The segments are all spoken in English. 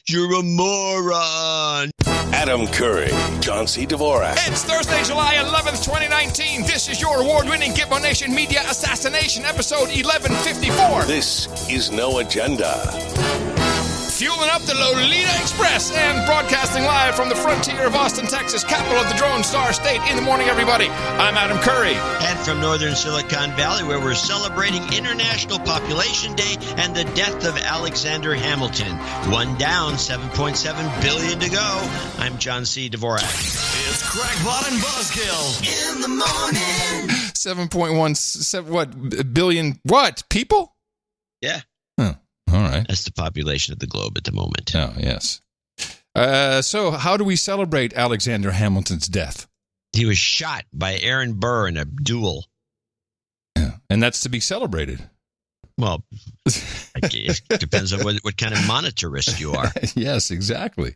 You're a moron. Adam Curry, John C. Dvorak. It's Thursday, July 11th, 2019. This is your award-winning Gitmo Nation Media Assassination, episode 1154. This is No Agenda. Fueling up the Lolita Express and broadcasting live from the frontier of Austin, Texas, capital of the Drone Star State. In the morning, everybody. I'm Adam Curry. And from northern Silicon Valley, where we're celebrating International Population Day and the death of Alexander Hamilton. One down, 7.7 billion to go. I'm John C. Dvorak. It's Crackpot and Buzzkill in the morning. 7.1 billion what? People? Yeah. Huh. All right. That's the population of the globe at the moment. Oh, yes. So how do we celebrate Alexander Hamilton's death? He was shot by Aaron Burr in a duel. Yeah. And that's to be celebrated. Well, it depends on what kind of monetarist you are. Yes, exactly.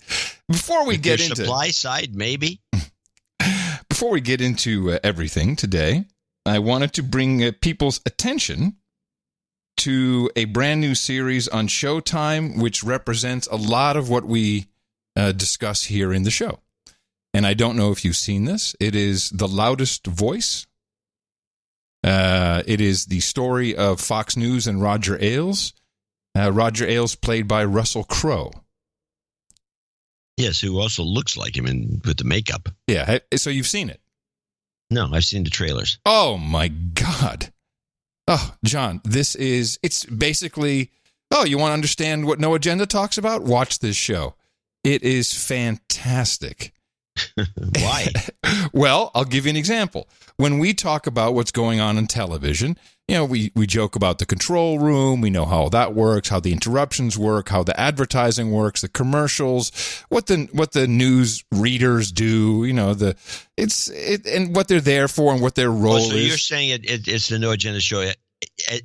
Before we get into supply side, maybe. Before we get into everything today, I wanted to bring people's attention to a brand new series on Showtime, which represents a lot of what we discuss here in the show. And I don't know if you've seen this. It is The Loudest Voice. It is the story of Fox News and Roger Ailes. Roger Ailes played by Russell Crowe. Yes, who also looks like him with the makeup. Yeah, so you've seen it? No, I've seen the trailers. Oh, my God. Oh, John, it's basically, you want to understand what No Agenda talks about? Watch this show. It is fantastic. Why? Well, I'll give you an example. When we talk about what's going on in television, we joke about the control room. We know how that works, how the interruptions work, how the advertising works, the commercials, what the news readers do, and what they're there for and what their role is. So you're saying it's the No Agenda show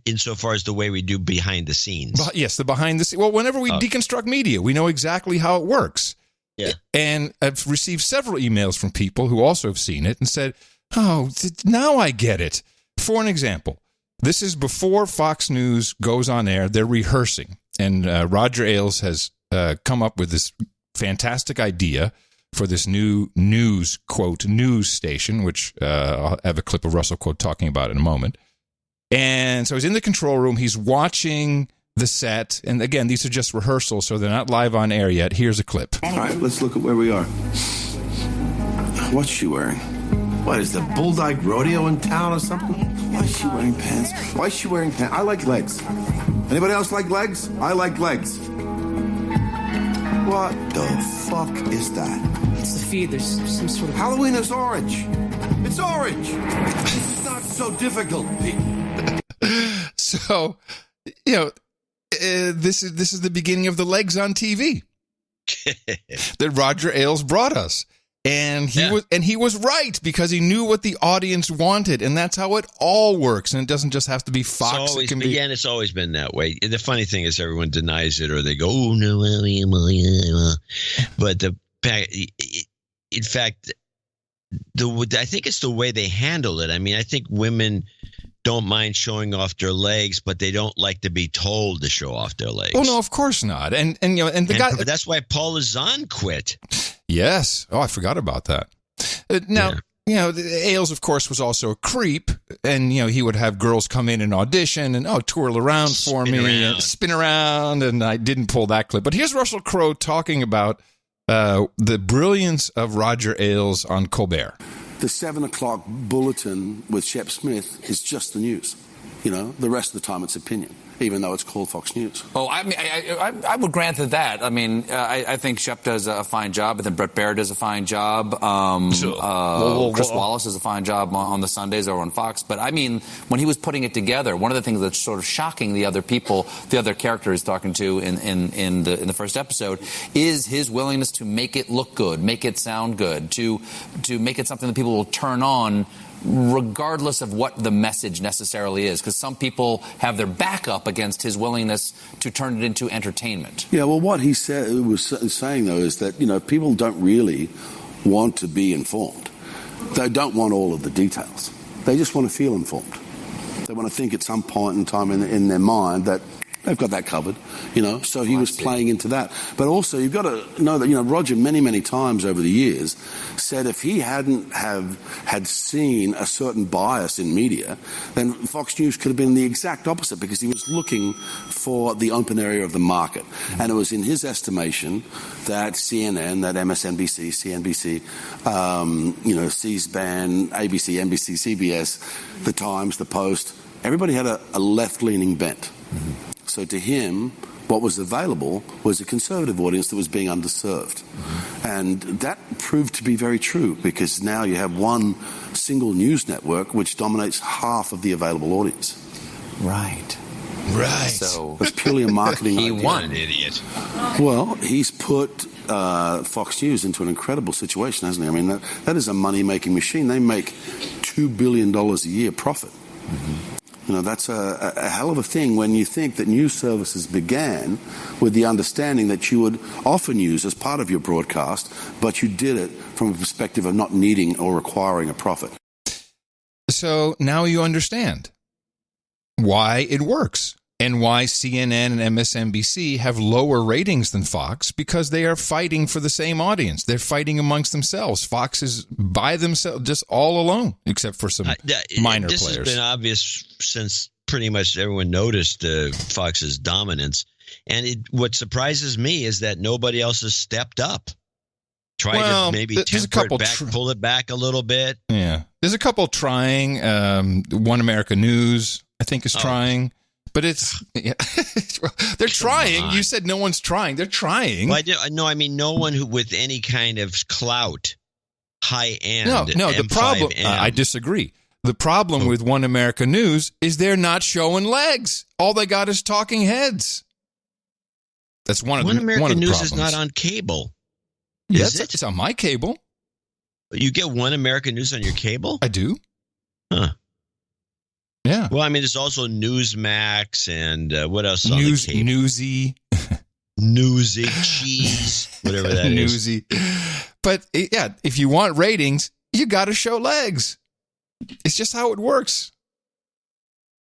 insofar as the way we do behind the scenes. Yes, the behind the scenes. Well, whenever we deconstruct media, we know exactly how it works. Yeah. And I've received several emails from people who also have seen it and said, oh, now I get it. For an example, this is before Fox News goes on air. They're rehearsing. And Roger Ailes has come up with this fantastic idea for this new news station, which I'll have a clip of Russell Crowe talking about in a moment. And so he's in the control room. He's watching the set. And again, these are just rehearsals, so they're not live on air yet. Here's a clip. All right, let's look at where we are. What's she wearing? What, is the Bulldog Rodeo in town or something? Why is she wearing pants? Why is she wearing pants? I like legs. Anybody else like legs? I like legs. What the fuck is that? It's the feed. There's some sort of... Halloween is orange. It's orange. It's not so difficult, Pete. So, this is the beginning of the legs on TV that Roger Ailes brought us. And he was right, because he knew what the audience wanted, and that's how it all works. And it doesn't just have to be Fox. It's always been that way. The funny thing is, everyone denies it, or they go, "Oh no!" But in fact, I think it's the way they handle it. I mean, I think women don't mind showing off their legs, but they don't like to be told to show off their legs. Oh no, of course not. And the guy. That's why Paul Zahn quit. Yes. Oh, I forgot about that. Ailes, of course, was also a creep, and he would have girls come in and audition and twirl around for me and spin around, and I didn't pull that clip. But here's Russell Crowe talking about the brilliance of Roger Ailes on Colbert. The 7 o'clock bulletin with Shep Smith is just the news. The rest of the time it's opinion, even though it's called Fox News. Oh, I mean, I would grant that. I mean, I think Shep does a fine job. I think Brett Baer does a fine job. Chris Wallace does a fine job on the Sundays or on Fox. But I mean, when he was putting it together, one of the things that's sort of shocking the other character he's talking to in the first episode, is his willingness to make it look good, make it sound good, to make it something that people will turn on, regardless of what the message necessarily is, because some people have their back up against his willingness to turn it into entertainment. Yeah, well, what he was saying, though, is that, people don't really want to be informed. They don't want all of the details. They just want to feel informed. They want to think at some point in time in their mind that They've got that covered, so he was playing into that. But also, you've got to know that, Roger many, many times over the years said if he hadn't had seen a certain bias in media, then Fox News could have been the exact opposite, because he was looking for the open area of the market. And it was in his estimation that CNN, that MSNBC, CNBC, C-SPAN, ABC, NBC, CBS, The Times, The Post, everybody had a left-leaning bent. Mm-hmm. So to him, what was available was a conservative audience that was being underserved. Mm-hmm. And that proved to be very true, because now you have one single news network which dominates half of the available audience. Right. So it's purely a marketing He idea. won. An idiot. Well, he's put Fox News into an incredible situation, hasn't he? I mean, that is a money-making machine. They make $2 billion a year profit. Mm-hmm. That's a hell of a thing when you think that news services began with the understanding that you would offer news as part of your broadcast, but you did it from a perspective of not needing or requiring a profit. So now you understand why it works and why CNN and MSNBC have lower ratings than Fox, because they are fighting for the same audience. They're fighting amongst themselves. Fox is by themselves, just all alone, except for some minor this players. This has been obvious since pretty much everyone noticed Fox's dominance. And what surprises me is that nobody else has stepped up. Try to maybe temper it back, pull it back a little bit. Yeah. There's a couple trying. One America News, I think, is trying. But they're trying. You said no one's trying. They're trying. Well, I mean no one who with any kind of clout, high end. No. The problem. I disagree. The problem with One America News is they're not showing legs. All they got is talking heads. That's one of the problems. One America News is not on cable. Is it? It's on my cable. You get One America News on your cable? I do. Huh. Yeah. Well, I mean, there's also Newsmax and what else? Newsy. Newsy, Cheese, whatever that is. Newsy. But, yeah, if you want ratings, you got to show legs. It's just how it works.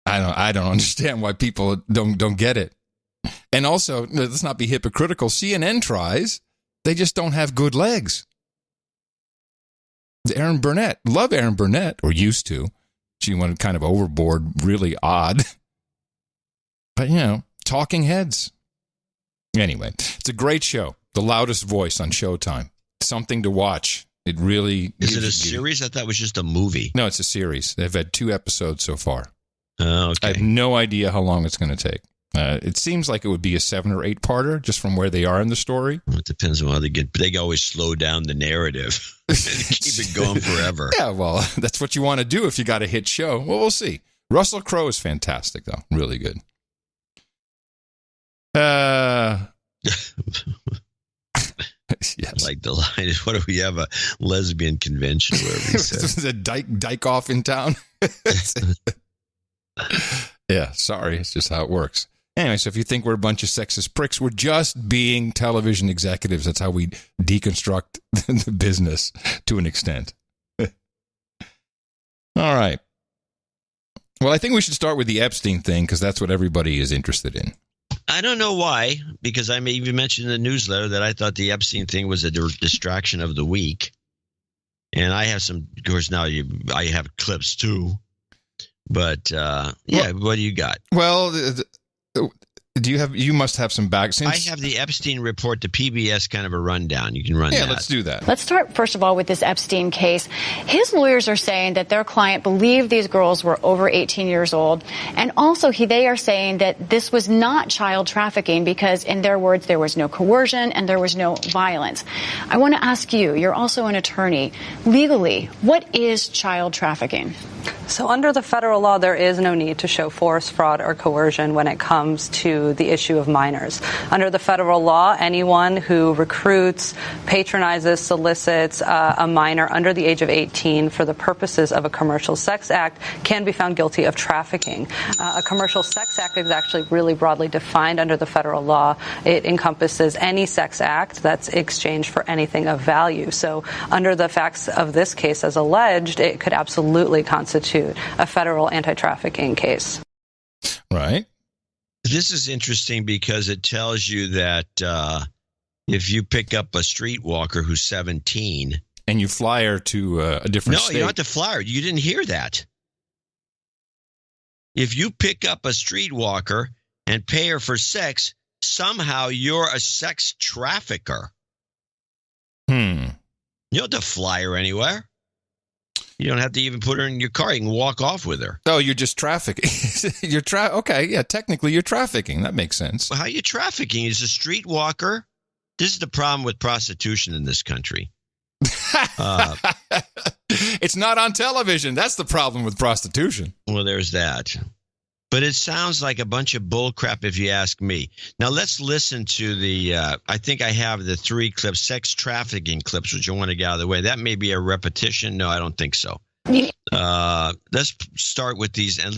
I don't understand why people don't get it. And also, let's not be hypocritical. CNN tries. They just don't have good legs. Aaron Burnett. Love Aaron Burnett, or used to. She went kind of overboard, really odd. But, talking heads. Anyway, it's a great show. The Loudest Voice on Showtime. Something to watch. It really... Is it a series? I thought it was just a movie. No, it's a series. They've had 2 episodes so far. Oh, okay. I have no idea how long it's going to take. It seems like it would be a 7 or 8 parter, just from where they are in the story. Well, it depends on how they get. But they always slow down the narrative and keep it going forever. Yeah, well, that's what you want to do if you got a hit show. Well, we'll see. Russell Crowe is fantastic, though. Really good. Yes. Like the line is, what do we have, a lesbian convention where we There's a dyke off in town. Yeah, sorry. It's just how it works. Anyway, so if you think we're a bunch of sexist pricks, we're just being television executives. That's how we deconstruct the business to an extent. All right. Well, I think we should start with the Epstein thing, because that's what everybody is interested in. I don't know why, because I even mentioned in the newsletter that I thought the Epstein thing was a distraction of the week. And I have some, of course, now I have clips too. But, what do you got? Well, you must have some back. I have the Epstein report, the PBS kind of a rundown. You can run that. Yeah, let's do that. Let's start, first of all, with this Epstein case. His lawyers are saying that their client believed these girls were over 18 years old. And also, they are saying that this was not child trafficking because, in their words, there was no coercion and there was no violence. I want to ask you, you're also an attorney. Legally, what is child trafficking? So under the federal law, there is no need to show force, fraud, or coercion when it comes to the issue of minors. Under the federal law, anyone who recruits, patronizes, solicits a minor under the age of 18 for the purposes of a commercial sex act can be found guilty of trafficking. A commercial sex act is actually really broadly defined under the federal law. It encompasses any sex act that's exchanged for anything of value. So under the facts of this case, as alleged, it could absolutely constitute a federal anti-trafficking case. Right. This is interesting because it tells you that if you pick up a streetwalker who's 17 and you fly her to a different state. No, you don't have to fly her. You didn't hear that. If you pick up a streetwalker and pay her for sex, somehow you're a sex trafficker. You don't have to fly her anywhere. You don't have to even put her in your car. You can walk off with her. Oh, you're just trafficking. Okay, yeah, technically you're trafficking. That makes sense. Well, how are you trafficking? Is a streetwalker? This is the problem with prostitution in this country. It's not on television. That's the problem with prostitution. Well, there's that. But it sounds like a bunch of bullcrap if you ask me. Now, let's listen to the, I think I have the 3 clips, sex trafficking clips, which I want to get out of the way. That may be a repetition. No, I don't think so. Let's start with these. And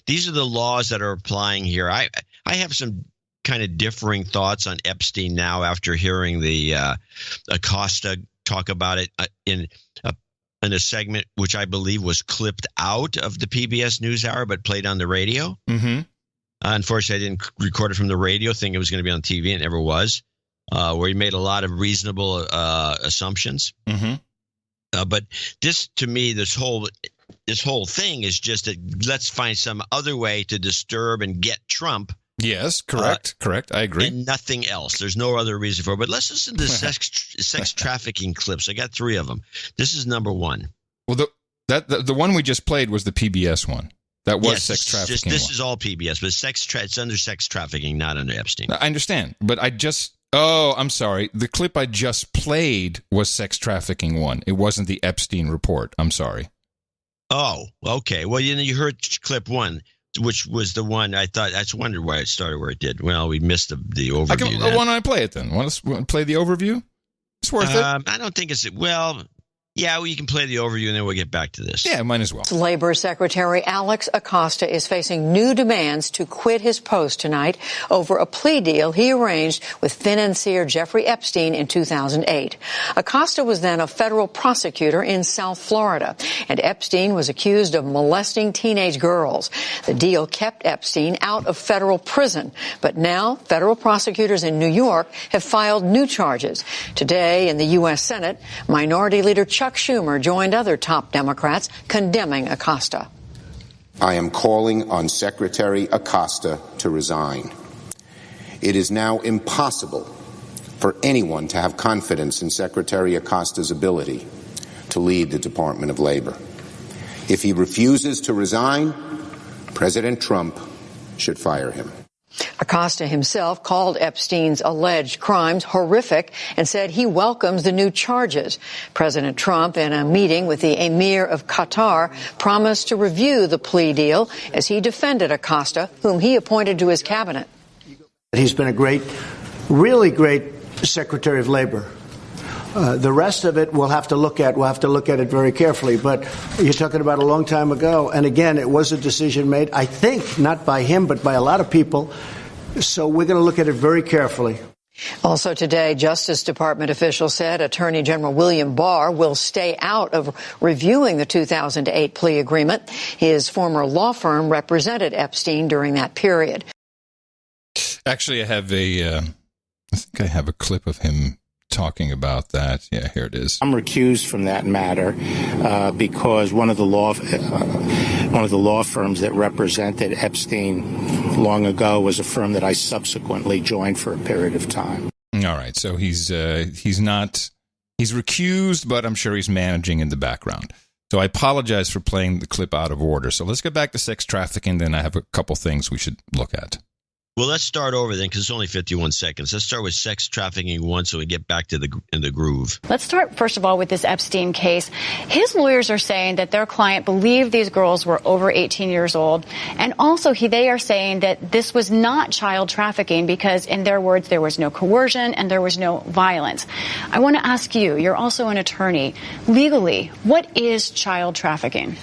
these are the laws that are applying here. I have some kind of differing thoughts on Epstein now after hearing the Acosta talk about it in a segment which I believe was clipped out of the PBS NewsHour but played on the radio. Unfortunately, I didn't record it from the radio, thinking it was going to be on TV. It never was, where he made a lot of reasonable assumptions. But this, to me, this whole thing is just that let's find some other way to disturb and get Trump. Yes, correct. I agree. And nothing else. There's no other reason for it. But let's listen to sex trafficking clips. I got 3 of them. This is number 1. Well, the one we just played was the PBS one. That was sex trafficking. This is all PBS, but it's under sex trafficking, not under Epstein. I understand, but I'm sorry. The clip I just played was sex trafficking one. It wasn't the Epstein report. I'm sorry. Oh, okay. Well, you heard clip 1. Which was the one I thought. I just wondered why it started where it did. Well, we missed the overview. Why don't I play it then? Want to play the overview? It's worth it. I don't think it's well. Yeah, well, you can play the overview and then we'll get back to this. Yeah, might as well. Labor Secretary Alex Acosta is facing new demands to quit his post tonight over a plea deal he arranged with financier Jeffrey Epstein in 2008. Acosta was then a federal prosecutor in South Florida, and Epstein was accused of molesting teenage girls. The deal kept Epstein out of federal prison, but now federal prosecutors in New York have filed new charges. Today in the U.S. Senate, Minority Leader Chuck Schumer joined other top Democrats condemning Acosta. I am calling on Secretary Acosta to resign. It is now impossible for anyone to have confidence in Secretary Acosta's ability to lead the Department of Labor. If he refuses to resign, President Trump should fire him. Acosta himself called Epstein's alleged crimes horrific and said he welcomes the new charges. President Trump, in a meeting with the Emir of Qatar, promised to review the plea deal as he defended Acosta, whom he appointed to his cabinet. He's been a really great Secretary of Labor. The rest of it we'll have to look at. We'll have to look at it very carefully. But you're talking about a long time ago. And again, it was a decision made, I think, not by him, but by a lot of people. So we're going to look at it very carefully. Also today, Justice Department officials said Attorney General William Barr will stay out of reviewing the 2008 plea agreement. His former law firm represented Epstein during that period. Actually, I think I have a clip of him talking about that. Yeah, here it is. I'm recused from that matter because one of the law firms that represented Epstein long ago was a firm that I subsequently joined for a period of time. All right, so he's recused, but I'm sure he's managing in the background. So I apologize for playing the clip out of order. So let's get back to sex trafficking. Then I have a couple things we should look at. Well, let's start over then, because it's only 51 seconds. Let's start with sex trafficking 1 so we get back to the groove. Let's start, first of all, with this Epstein case. His lawyers are saying that their client believed these girls were over 18 years old. And also, they are saying that this was not child trafficking because, in their words, there was no coercion and there was no violence. I want to ask you, you're also an attorney. Legally, what is child trafficking?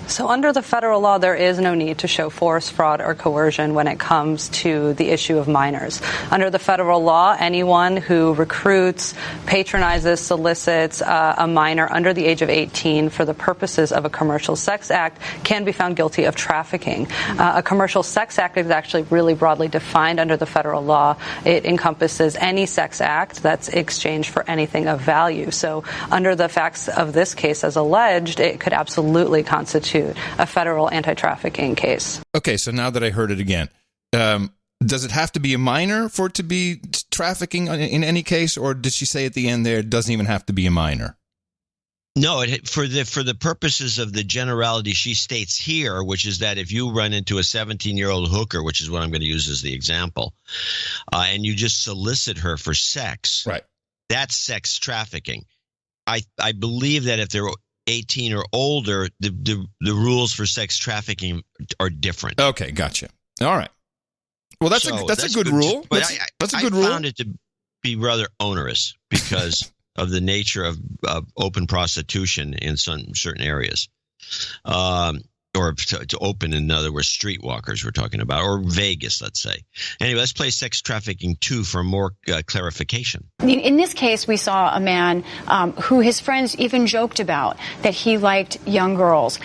So under the federal law, there is no need to show force, fraud, or coercion when it comes to the issue of minors. Under the federal law, anyone who recruits, patronizes, solicits a minor under the age of 18 for the purposes of a commercial sex act can be found guilty of trafficking. A commercial sex act is actually really broadly defined under the federal law. It encompasses any sex act that's exchanged for anything of value. So under the facts of this case as alleged, it could absolutely constitute a federal anti-trafficking case. Okay, so now that I heard it again, does it have to be a minor for it to be trafficking in any case, or did she say at the end there it doesn't even have to be a minor? No, for the purposes of the generality she states here, which is that if you run into a 17-year-old hooker, which is what I'm going to use as the example, and you just solicit her for sex, right? That's sex trafficking. I believe that if they're 18 or older, the rules for sex trafficking are different. Okay, gotcha. All right. Well, that's a good rule. But that's a good rule. I found it to be rather onerous because of the nature of open prostitution in certain areas. Or to open, in other words, streetwalkers we're talking about, or Vegas, let's say. Anyway, let's play sex trafficking 2 for more clarification. In this case, we saw a man who his friends even joked about that he liked young girls.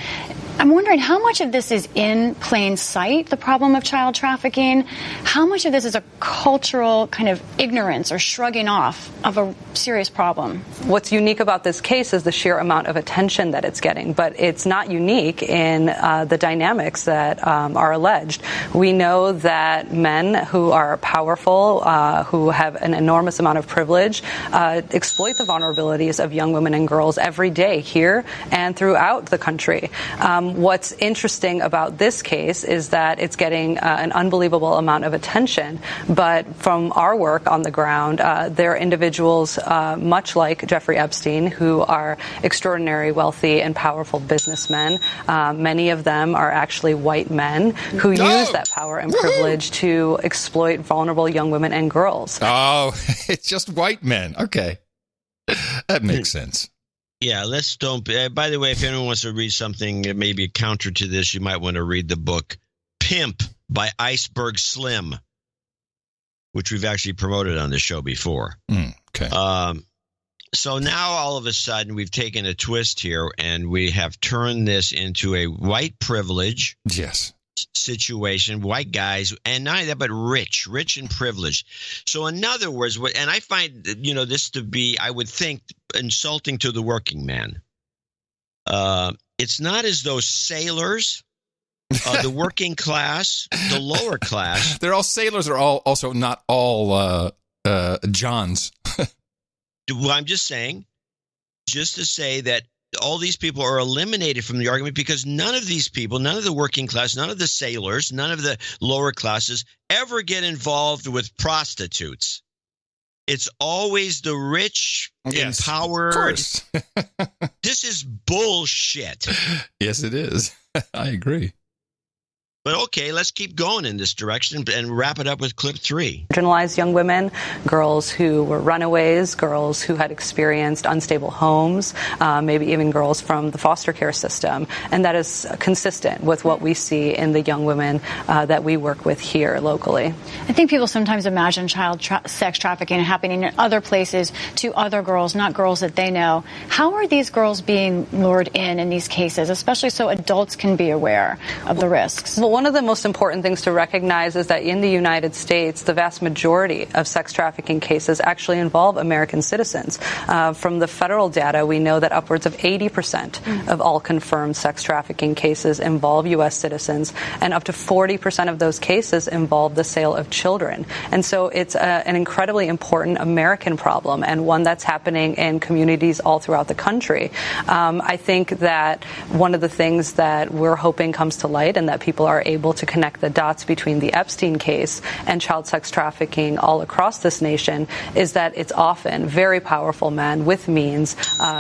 I'm wondering how much of this is in plain sight, the problem of child trafficking? How much of this is a cultural kind of ignorance or shrugging off of a serious problem? What's unique about this case is the sheer amount of attention that it's getting, but it's not unique in the dynamics that are alleged. We know that men who are powerful, who have an enormous amount of privilege, exploit the vulnerabilities of young women and girls every day here and throughout the country. What's interesting about this case is that it's getting an unbelievable amount of attention, but from our work on the ground, there are individuals much like Jeffrey Epstein who are extraordinary, wealthy, and powerful businessmen. Many of them are actually white men who use that power and privilege to exploit vulnerable young women and girls. Oh, it's just white men. Okay. That makes sense. Yeah, by the way, if anyone wants to read something maybe a counter to this, you might want to read the book Pimp by Iceberg Slim, which we've actually promoted on the show before. Okay. So now all of a sudden we've taken a twist here and we have turned this into a white privilege situation, white guys, and not only that, but rich and privileged. So in other words, and I find, this to be, I would think, insulting to the working man. It's not as though sailors, the working class, the lower class. They're all sailors are all also not all Johns. Well, I'm just saying, just to say that all these people are eliminated from the argument because none of these people, none of the working class, none of the sailors, none of the lower classes ever get involved with prostitutes. It's always the rich, empowered. This is bullshit. Yes, it is. I agree. But okay, let's keep going in this direction and wrap it up with clip 3. Marginalized young women, girls who were runaways, girls who had experienced unstable homes, maybe even girls from the foster care system. And that is consistent with what we see in the young women that we work with here locally. I think people sometimes imagine child sex trafficking happening in other places to other girls, not girls that they know. How are these girls being lured in these cases, especially so adults can be aware of the risks? Well, one of the most important things to recognize is that in the United States, the vast majority of sex trafficking cases actually involve American citizens. From the federal data, we know that upwards of 80% of all confirmed sex trafficking cases involve U.S. citizens, and up to 40% of those cases involve the sale of children. And so it's an incredibly important American problem and one that's happening in communities all throughout the country. I think that one of the things that we're hoping comes to light and that people are able to connect the dots between the Epstein case and child sex trafficking all across this nation is that it's often very powerful men with means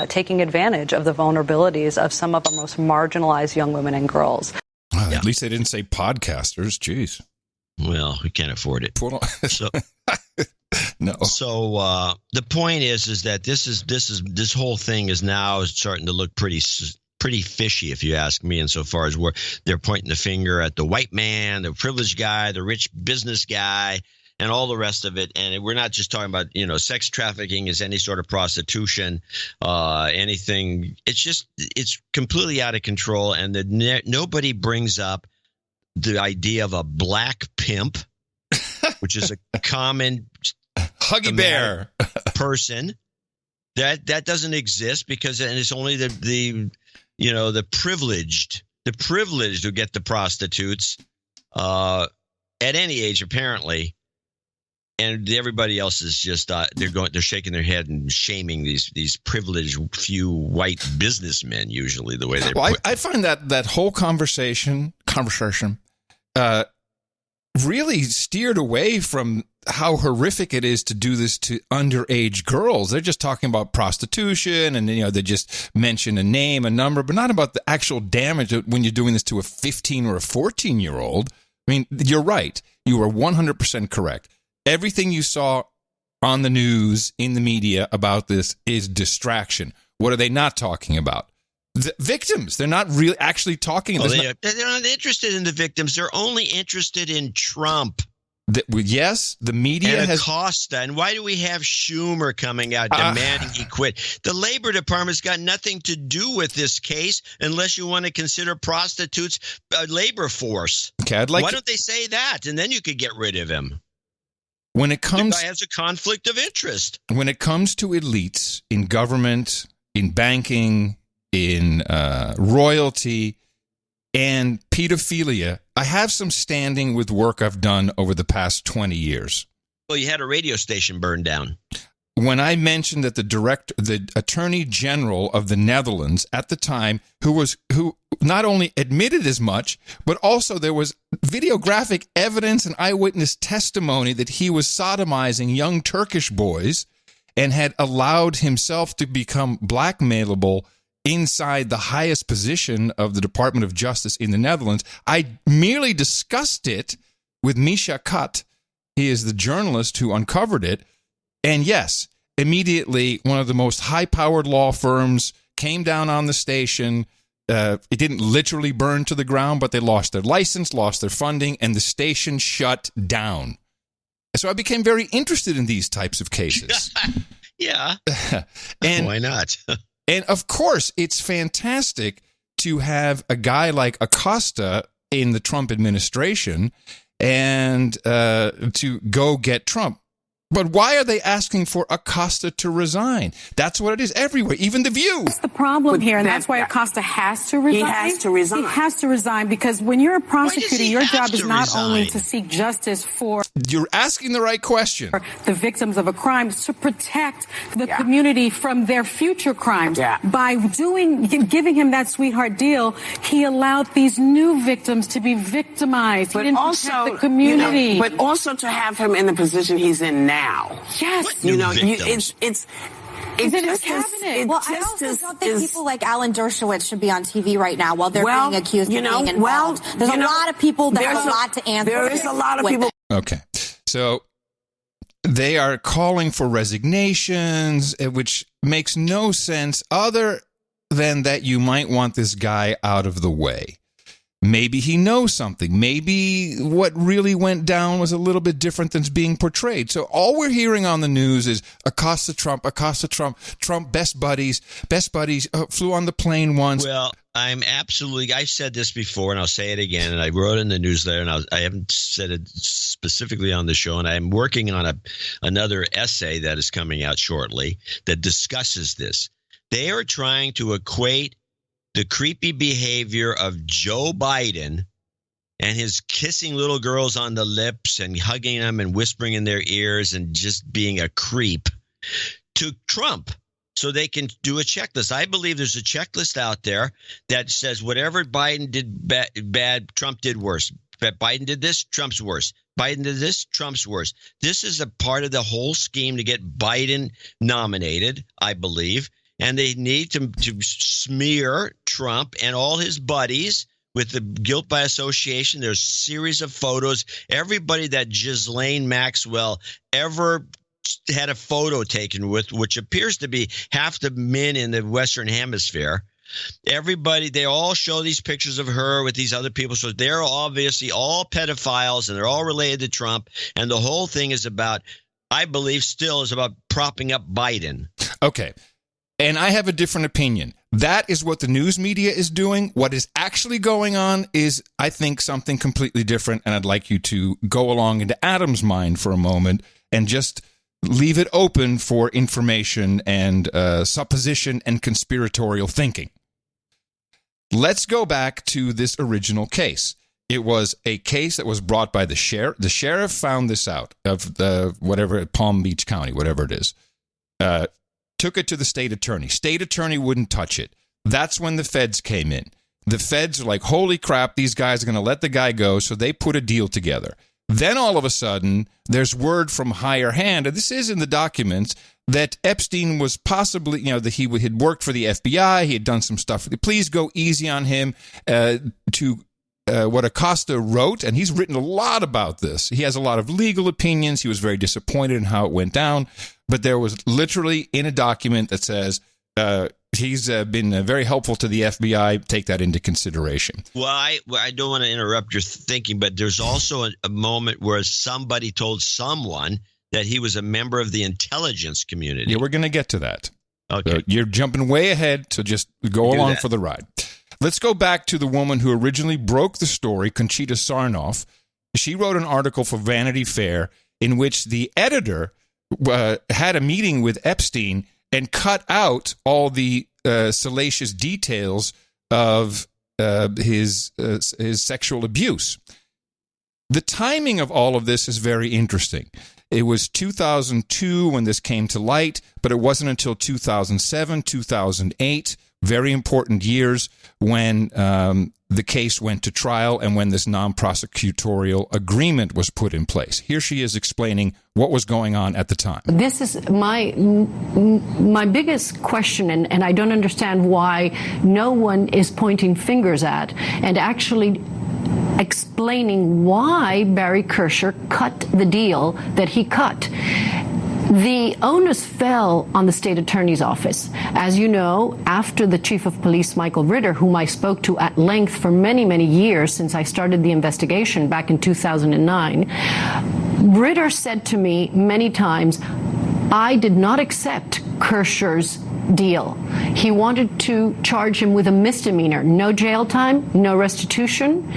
taking advantage of the vulnerabilities of some of our most marginalized young women and girls. Well, at least they didn't say podcasters. Jeez. Well, we can't afford it. So, no. So the point is that this whole thing is now starting to look pretty pretty fishy, if you ask me, insofar as where they're pointing the finger at the white man, the privileged guy, the rich business guy, and all the rest of it. And we're not just talking about, sex trafficking is any sort of prostitution, anything. It's completely out of control. And nobody brings up the idea of a black pimp, which is a common Huggy Bear person. That doesn't exist and it's only the privileged who get the prostitutes at any age, apparently. And everybody else is just they're shaking their head and shaming these privileged few white businessmen, usually the way they. Well, I find that whole conversation really steered away from how horrific it is to do this to underage girls. They're just talking about prostitution, and they just mention a name, a number, but not about the actual damage when you're doing this to a 15 or a 14-year-old. I mean, you're right. You are 100% correct. Everything you saw on the news, in the media about this is distraction. What are they not talking about? The victims. They're not really actually talking. They're not interested in the victims. They're only interested in Trump. Yes, the media and has Acosta. And why do we have Schumer coming out demanding he quit? The Labor Department's got nothing to do with this case unless you want to consider prostitutes a labor force. Okay, why don't they say that? And then you could get rid of him. When it comes, the guy has a conflict of interest. When it comes to elites in government, in banking, in royalty, and pedophilia, I have some standing with work I've done over the past 20 years. Well, you had a radio station burned down. When I mentioned that the Attorney General of the Netherlands at the time, who not only admitted as much, but also there was videographic evidence and eyewitness testimony that he was sodomizing young Turkish boys and had allowed himself to become blackmailable inside the highest position of the Department of Justice in the Netherlands. I merely discussed it with Misha Kut. He is the journalist who uncovered it. And yes, immediately one of the most high-powered law firms came down on the station. It didn't literally burn to the ground, but they lost their license, lost their funding, and the station shut down. So I became very interested in these types of cases. Yeah. And why not? And of course, it's fantastic to have a guy like Acosta in the Trump administration and to go get Trump. But why are they asking for Acosta to resign? That's what it is everywhere, even The View. That's the problem here, and that's why Acosta has to resign. He has to resign. He has to resign because when you're a prosecutor, your job is not only to seek justice for... You're asking the right question. ...the victims of a crime, to protect the community from their future crimes. By giving him that sweetheart deal, he allowed these new victims to be victimized. But he didn't protect the community. But also to have him in the position he's in now. Yes. It's in his cabinet. Well, I also don't think people like Alan Dershowitz should be on TV right now while they're being accused of being involved. There's a lot of people that have a lot to answer. There is a lot of people. Okay. So they are calling for resignations, which makes no sense other than that you might want this guy out of the way. Maybe he knows something. Maybe what really went down was a little bit different than's being portrayed. So all we're hearing on the news is Acosta, Trump, best buddies, flew on the plane once. Well, I said this before and I'll say it again. And I wrote in the newsletter and I haven't said it specifically on the show. And I'm working on another essay that is coming out shortly that discusses this. They are trying to equate the creepy behavior of Joe Biden and his kissing little girls on the lips and hugging them and whispering in their ears and just being a creep to Trump so they can do a checklist. I believe there's a checklist out there that says whatever Biden did bad, Trump did worse. Biden did this, Trump's worse. Biden did this, Trump's worse. This is a part of the whole scheme to get Biden nominated, I believe. And they need to smear Trump and all his buddies with the guilt by association. There's a series of photos. Everybody that Ghislaine Maxwell ever had a photo taken with, which appears to be half the men in the Western Hemisphere, Everybody, they all show these pictures of her with these other people. So they're obviously all pedophiles, and they're all related to Trump. And the whole thing is about, I believe still, is about propping up Biden. Okay. And I have a different opinion. That is what the news media is doing. What is actually going on is, I think, something completely different. And I'd like you to go along into Adam's mind for a moment and just leave it open for information and supposition and conspiratorial thinking. Let's go back to this original case. It was a case that was brought by the sheriff. The sheriff found this out of the whatever, Palm Beach County, whatever it is. Took it to the state attorney. State attorney wouldn't touch it. That's when the feds came in. The feds are like, holy crap, these guys are going to let the guy go. So they put a deal together. Then all of a sudden, there's word from higher hand, and this is in the documents, that Epstein was possibly, that he had worked for the FBI. He had done some stuff. Please go easy on him. What Acosta wrote, and he's written a lot about this. He has a lot of legal opinions. He was very disappointed in how it went down. But there was literally in a document that says he's been very helpful to the FBI. Take that into consideration. Well, I don't want to interrupt your thinking, but there's also a moment where somebody told someone that he was a member of the intelligence community. Yeah, we're going to get to that. Okay. You're jumping way ahead, so just go along for the ride. Let's go back to the woman who originally broke the story, Conchita Sarnoff. She wrote an article for Vanity Fair in which the editor had a meeting with Epstein and cut out all the salacious details of his sexual abuse. The timing of all of this is very interesting. It was 2002 when this came to light, but it wasn't until 2007, 2008, very important years, when the case went to trial and when this non-prosecutorial agreement was put in place. Here she is explaining what was going on at the time. This is my biggest question, and I don't understand why no one is pointing fingers at and actually explaining why Barry Kersher cut the deal that he cut. The onus fell on the state attorney's office. As you know, after the chief of police, Michael Ritter, whom I spoke to at length for many, many years since I started the investigation back in 2009, Ritter said to me many times, I did not accept Kersher's deal. He wanted to charge him with a misdemeanor, no jail time, no restitution,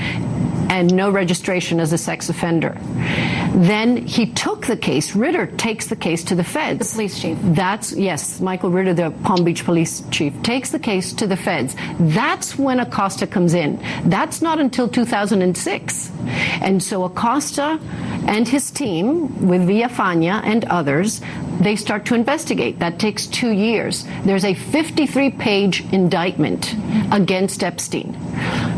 and no registration as a sex offender. Then he took the case. Ritter takes the case to the feds. The police chief. Yes, Michael Ritter, the Palm Beach police chief, takes the case to the feds. That's when Acosta comes in. That's not until 2006. And so Acosta and his team, with Villafana and others, they start to investigate. That takes 2 years. There's a 53-page indictment against Epstein.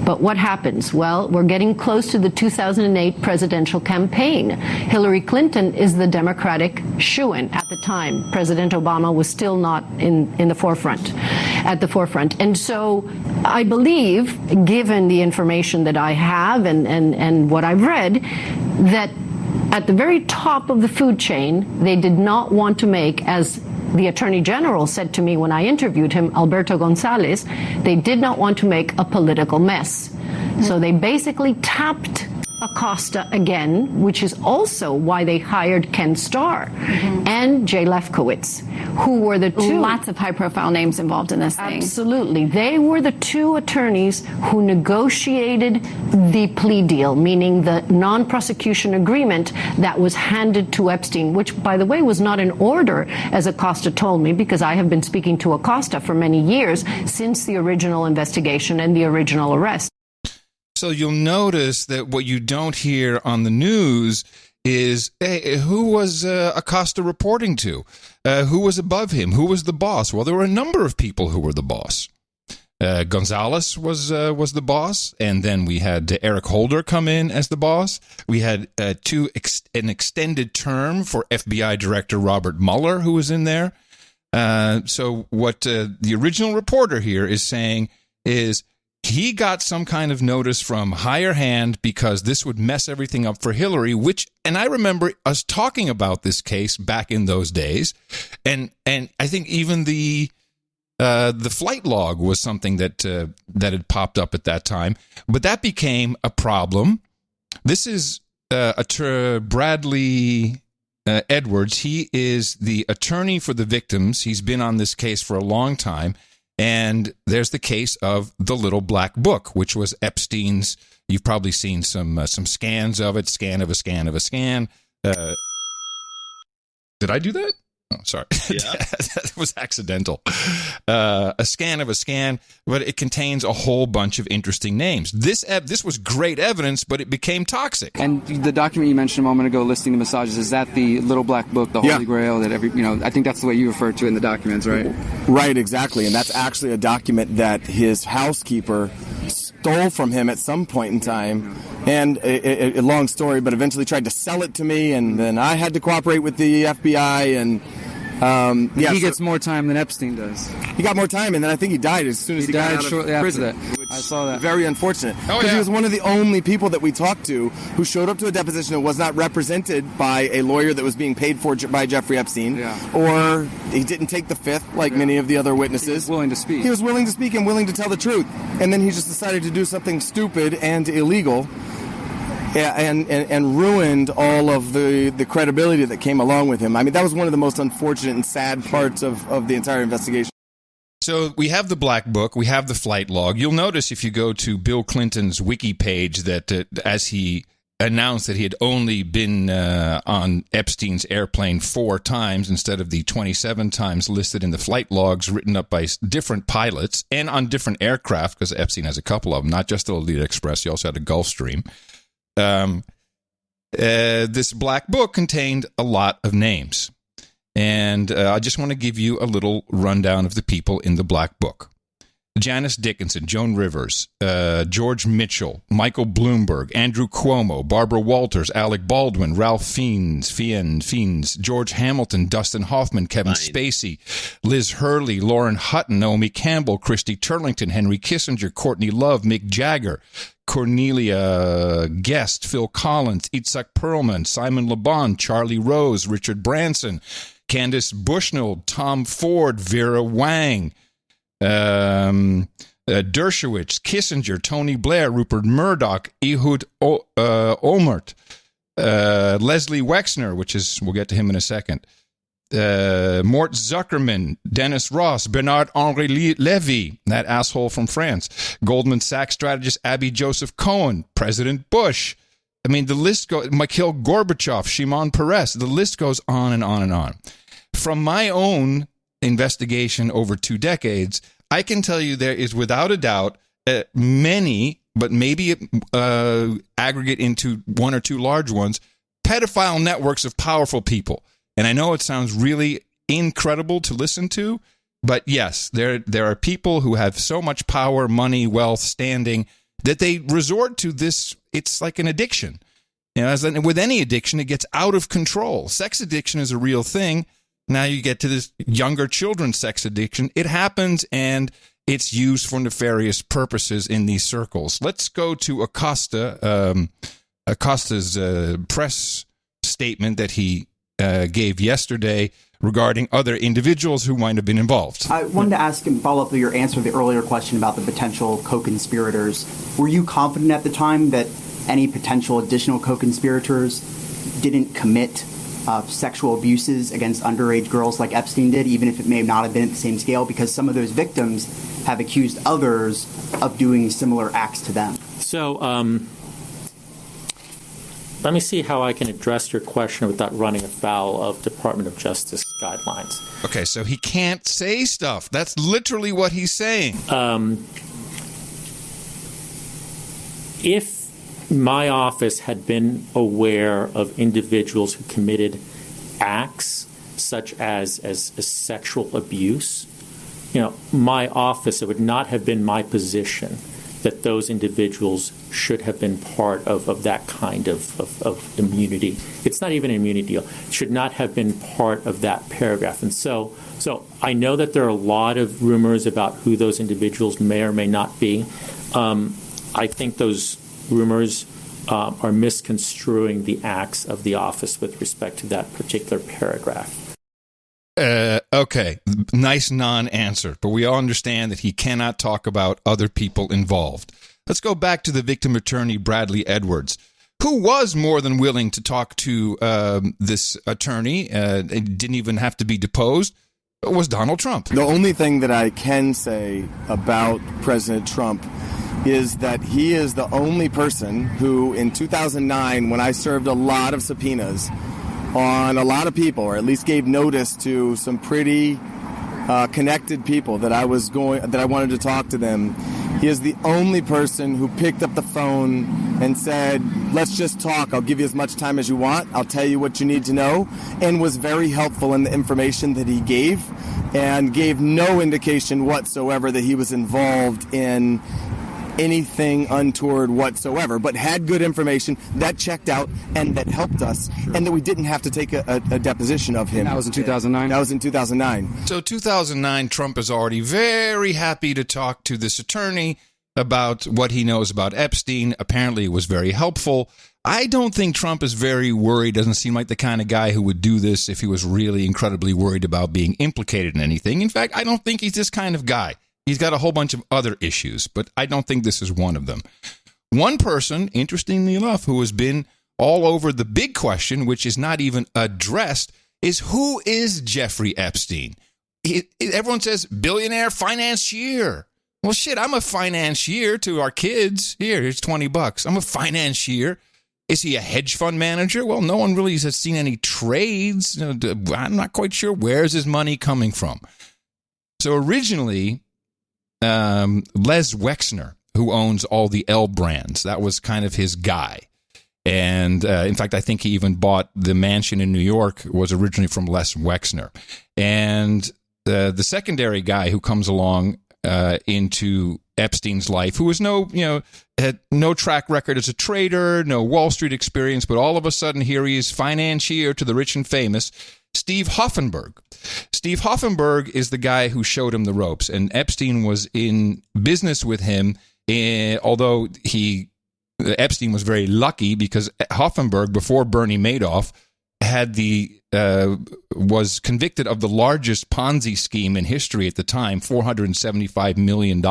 But what happens? Well, we're getting close to the 2008 presidential campaign. Hillary Clinton is the Democratic shoo-in at the time. President Obama was still not at the forefront. And so I believe, given the information that I have and what I've read, that at the very top of the food chain, they did not want to make, as the Attorney General said to me when I interviewed him, Alberto Gonzalez, they did not want to make a political mess. So they basically tapped Acosta again, which is also why they hired Ken Starr and Jay Lefkowitz, who were the two. Lots of high-profile names involved in this thing. Absolutely. They were the two attorneys who negotiated the plea deal, meaning the non-prosecution agreement that was handed to Epstein, which, by the way, was not in order, as Acosta told me, because I have been speaking to Acosta for many years since the original investigation and the original arrest. So you'll notice that what you don't hear on the news is, hey, who was Acosta reporting to? Who was above him? Who was the boss? Well, there were a number of people who were the boss. Gonzalez was the boss, and then we had Eric Holder come in as the boss. We had an extended term for FBI Director Robert Mueller, who was in there. So what the original reporter here is saying is, he got some kind of notice from higher hand because this would mess everything up for Hillary, and I remember us talking about this case back in those days. And I think even the The flight log was something that had popped up at that time, but that became a problem. This is Bradley Edwards. He is the attorney for the victims. He's been on this case for a long time. And there's the case of the Little Black Book, which was Epstein's. You've probably seen some scans of it. Scan of a scan of a scan. Did I do that? Oh, sorry. Yeah. That was accidental. A scan of a scan, but it contains a whole bunch of interesting names. This was great evidence, but it became toxic. And the document you mentioned a moment ago listing the massages, is that the Little Black Book, the Holy Grail, that I think that's the way you refer to it in the documents, right? Right, exactly. And that's actually a document that his housekeeper stole from him at some point in time. And a long story, but eventually tried to sell it to me, and then I had to cooperate with the FBI, and he gets more time than Epstein does. He got more time, and then I think he died as soon as he got out shortly of prison. After that. I saw that. Very unfortunate. Because he was one of the only people that we talked to who showed up to a deposition and was not represented by a lawyer that was being paid for by Jeffrey Epstein, or he didn't take the fifth like many of the other witnesses. He was willing to speak. He was willing to speak and willing to tell the truth, and then he just decided to do something stupid and illegal. And ruined all of the credibility that came along with him. I mean, that was one of the most unfortunate and sad parts of the entire investigation. So we have the Black Book, we have the flight log. You'll notice if you go to Bill Clinton's wiki page that as he announced that he had only been on Epstein's airplane 4 times instead of the 27 times listed in the flight logs written up by different pilots and on different aircraft, because Epstein has a couple of them, not just the Lolita Express, he also had a Gulfstream. This Black Book contained a lot of names. And I just want to give you a little rundown of the people in the Black Book. Janice Dickinson, Joan Rivers, George Mitchell, Michael Bloomberg, Andrew Cuomo, Barbara Walters, Alec Baldwin, Ralph Fiennes, George Hamilton, Dustin Hoffman, Kevin Spacey, Liz Hurley, Lauren Hutton, Naomi Campbell, Christy Turlington, Henry Kissinger, Courtney Love, Mick Jagger, Cornelia Guest, Phil Collins, Itzhak Perlman, Simon Le Bon, Charlie Rose, Richard Branson, Candace Bushnell, Tom Ford, Vera Wang, Dershowitz, Kissinger, Tony Blair, Rupert Murdoch, Ehud Olmert, Leslie Wexner, we'll get to him in a second, Mort Zuckerman, Dennis Ross, Bernard-Henri Levy, that asshole from France, Goldman Sachs strategist Abby Joseph Cohen, President Bush. I mean, the list goes, Mikhail Gorbachev, Shimon Peres, the list goes on and on and on. From my own investigation over 2 decades, I can tell you there is without a doubt many, but maybe aggregate into 1 or 2 large ones, pedophile networks of powerful people. And I know it sounds really incredible to listen to, but yes, there are people who have so much power, money, wealth, standing, that they resort to this. It's like an addiction. You know, as with any addiction, it gets out of control. Sex addiction is a real thing. Now you get to this younger children's sex addiction. It happens, and it's used for nefarious purposes in these circles. Let's go to Acosta. Acosta's press statement that he gave yesterday regarding other individuals who might have been involved. I wanted to ask and follow up with your answer to the earlier question about the potential co-conspirators. Were you confident at the time that any potential additional co-conspirators didn't commit sexual abuses against underage girls like Epstein did, even if it may not have been at the same scale? Because some of those victims have accused others of doing similar acts to them. So, let me see how I can address your question without running afoul of Department of Justice guidelines. Okay, so he can't say stuff. That's literally what he's saying. If my office had been aware of individuals who committed acts such as sexual abuse, my office, it would not have been my position that those individuals should have been part of that kind of immunity. It's not even an immunity deal. It should not have been part of that paragraph. And so I know that there are a lot of rumors about who those individuals may or may not be. I think those rumors are misconstruing the acts of the office with respect to that particular paragraph. Okay, nice non-answer, but we all understand that he cannot talk about other people involved. Let's go back to the victim attorney, Bradley Edwards, who was more than willing to talk to this attorney. It didn't even have to be deposed. It was Donald Trump. The only thing that I can say about President Trump is that he is the only person who, in 2009, when I served a lot of subpoenas on a lot of people, or at least gave notice to some pretty connected people that I wanted to talk to them, he is the only person who picked up the phone and said, let's just talk. I'll give you as much time as you want. I'll tell you what you need to know, and was very helpful in the information that he gave, and gave no indication whatsoever that he was involved in anything untoward whatsoever, but had good information that checked out and that helped us, and that we didn't have to take a deposition of him. That was in 2009? That was in 2009. So 2009, Trump is already very happy to talk to this attorney about what he knows about Epstein. Apparently it was very helpful. I don't think Trump is very worried. Doesn't seem like the kind of guy who would do this if he was really incredibly worried about being implicated in anything. In fact, I don't think he's this kind of guy. He's got a whole bunch of other issues, but I don't think this is one of them. One person, interestingly enough, who has been all over the big question, which is not even addressed, is who is Jeffrey Epstein? Everyone says billionaire financier. Well, shit, I'm a financier to our kids. Here's $20. I'm a financier. Is he a hedge fund manager? Well, no one really has seen any trades. I'm not quite sure. Where's his money coming from? So originally, Les Wexner, who owns all the L brands, that was kind of his guy. And in fact, I think he even bought the mansion in New York, was originally from Les Wexner. And the secondary guy who comes along into Epstein's life, who was had no track record as a trader, no Wall Street experience, but all of a sudden here he is, financier to the rich and famous, Steve Hoffenberg. Steve Hoffenberg is the guy who showed him the ropes, and Epstein was in business with him, although Epstein was very lucky because Hoffenberg, before Bernie Madoff, was convicted of the largest Ponzi scheme in history at the time, $475 million.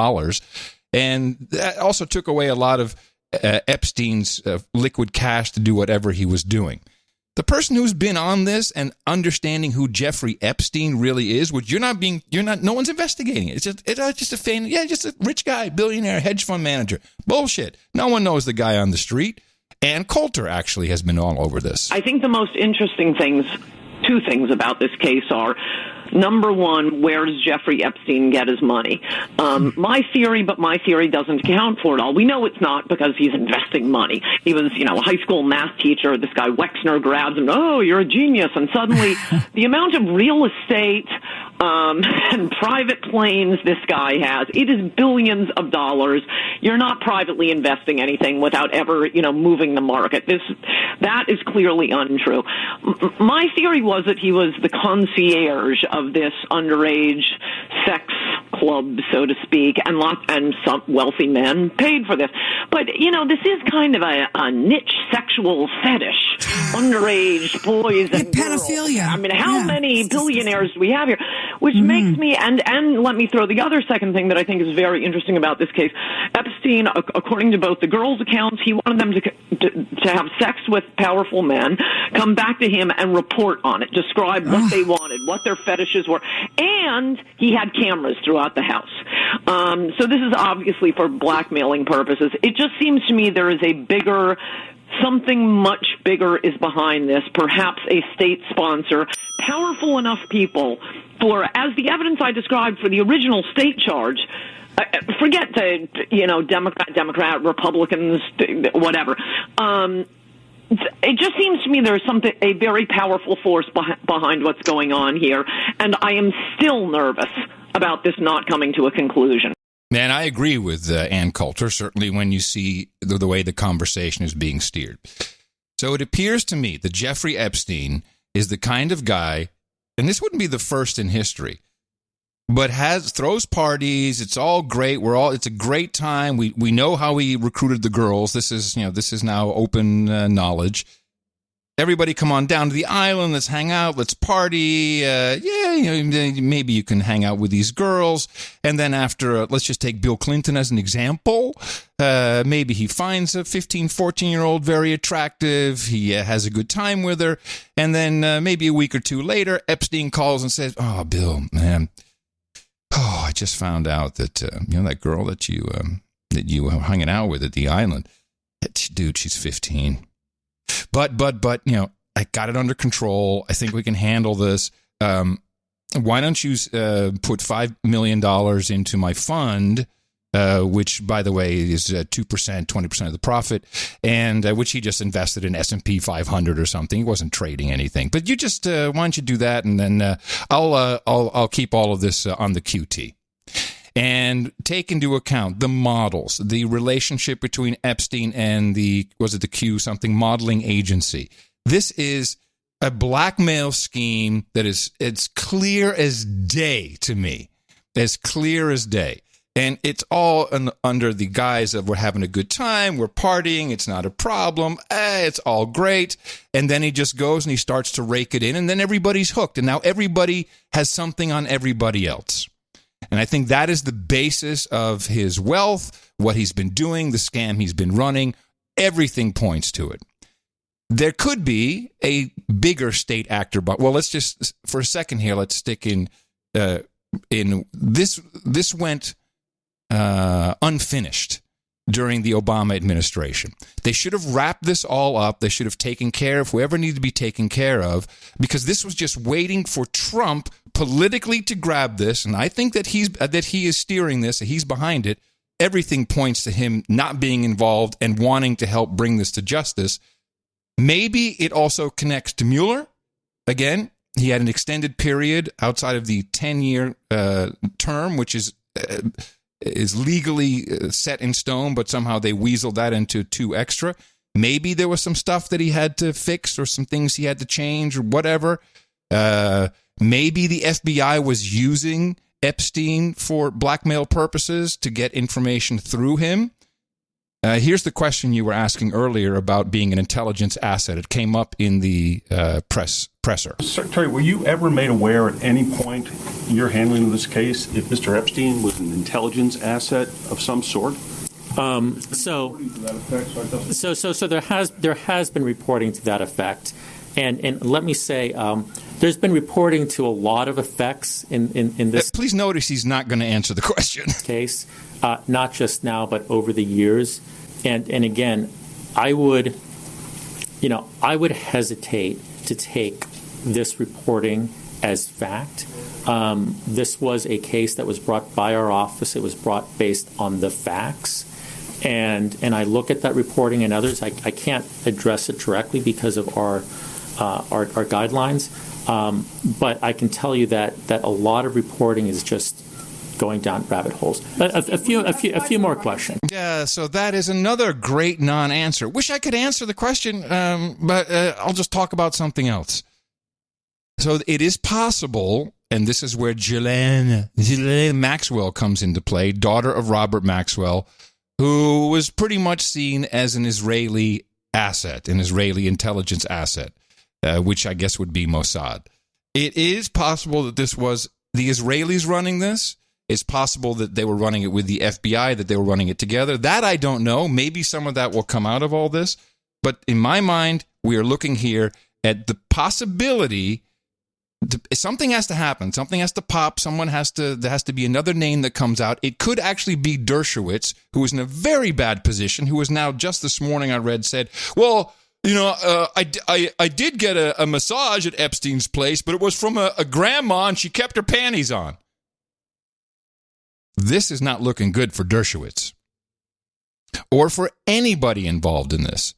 And that also took away a lot of Epstein's liquid cash to do whatever he was doing. The person who's been on this and understanding who Jeffrey Epstein really is, which no one's investigating it. It's just a fan, just a rich guy, billionaire, hedge fund manager. Bullshit. No one knows the guy on the street. Ann Coulter actually has been all over this. I think the most interesting two things about this case are, number one, where does Jeffrey Epstein get his money? My theory doesn't account for it all. We know it's not because he's investing money. He was, a high school math teacher. This guy Wexner grabs him. Oh, you're a genius. And suddenly the amount of real estate and private planes this guy has, it is billions of dollars. You're not privately investing anything without ever, moving the market. That is clearly untrue. My theory was that he was the concierge of this underage sex club, so to speak, and some wealthy men paid for this. But, this is kind of a niche sexual fetish. Underage boys and pedophilia. Girls. I mean, how many billionaires do we have here? Which makes me, and let me throw the other second thing that I think is very interesting about this case. Epstein, according to both the girls' accounts, he wanted them to have sex with powerful men, come back to him and report on it, describe what they wanted, what their fetishes were, and he had cameras throughout the house. So this is obviously for blackmailing purposes. It just seems to me there is something much bigger is behind this, perhaps a state sponsor, powerful enough people for, as the evidence I described for the original state charge, forget the, Democrat, Republicans, whatever. It just seems to me there's a very powerful force behind what's going on here, and I am still nervous about this not coming to a conclusion. Man, I agree with Ann Coulter, certainly when you see the way the conversation is being steered. So it appears to me that Jeffrey Epstein is the kind of guy, and this wouldn't be the first in history, but throws parties. It's all great. It's a great time. We know how he recruited the girls. This is now open knowledge. everybody come on down to the island. Let's hang out. Let's party. Maybe you can hang out with these girls. And then after, let's just take Bill Clinton as an example. Maybe he finds a 15, 14-year-old very attractive. He has a good time with her. And then maybe a week or two later, Epstein calls and says, "Oh, Bill, man, I just found out that, that girl that you were hanging out with at the island, dude, she's 15. But, I got it under control. I think we can handle this. Why don't you put $5 million into my fund, which, by the way, is 2%, 20% of the profit, and which he just invested in S&P 500 or something. He wasn't trading anything. But you just, why don't you do that, and then I'll keep all of this on the QT. And take into account the models, the relationship between Epstein and was it the Q something modeling agency. This is a blackmail scheme that it's clear as day to me, as clear as day. And it's all under the guise of we're having a good time, we're partying, it's not a problem, it's all great. And then he just goes and he starts to rake it in, and then everybody's hooked. And now everybody has something on everybody else. And I think that is the basis of his wealth, what he's been doing, the scam he's been running. Everything points to it. There could be a bigger state actor, but let's just, for a second here, let's stick in this. This went unfinished during the Obama administration. They should have wrapped this all up. They should have taken care of whoever needed to be taken care of, because this was just waiting for Trump politically to grab this. And I think that he is steering this, he's behind it. Everything points to him not being involved and wanting to help bring this to justice. Maybe it also connects to Mueller. Again, he had an extended period outside of the 10-year term, which is legally set in stone, but somehow they weaseled that into 2 extra. Maybe there was some stuff that he had to fix or some things he had to change or whatever. Maybe the FBI was using Epstein for blackmail purposes to get information through him. Here's the question you were asking earlier about being an intelligence asset. It came up in the presser. Secretary, were you ever made aware at any point in your handling of this case if Mr. Epstein was an intelligence asset of some sort? So there has been reporting to that effect, and let me say, there's been reporting to a lot of effects in this. Please notice he's not going to answer the question. Case, not just now, but over the years, and again, I would hesitate to take this reporting as fact. This was a case that was brought by our office. It was brought based on the facts. And I look at that reporting and others. I can't address it directly because of our guidelines. But I can tell you that a lot of reporting is just going down rabbit holes. A few more questions. Yeah, so that is another great non-answer. Wish I could answer the question, but I'll just talk about something else. So it is possible, and this is where Ghislaine Maxwell comes into play, daughter of Robert Maxwell, who was pretty much seen as an Israeli asset, an Israeli intelligence asset, which I guess would be Mossad. It is possible that this was the Israelis running this. It's possible that they were running it with the FBI, that they were running it together. That I don't know. Maybe some of that will come out of all this. But in my mind, we are looking here at the possibility. Something has to happen. Something has to pop. There has to be another name that comes out. It could actually be Dershowitz, who is in a very bad position, who is now, just this morning I read, said, well, I did get a massage at Epstein's place, but it was from a grandma and she kept her panties on. This is not looking good for Dershowitz or for anybody involved in this.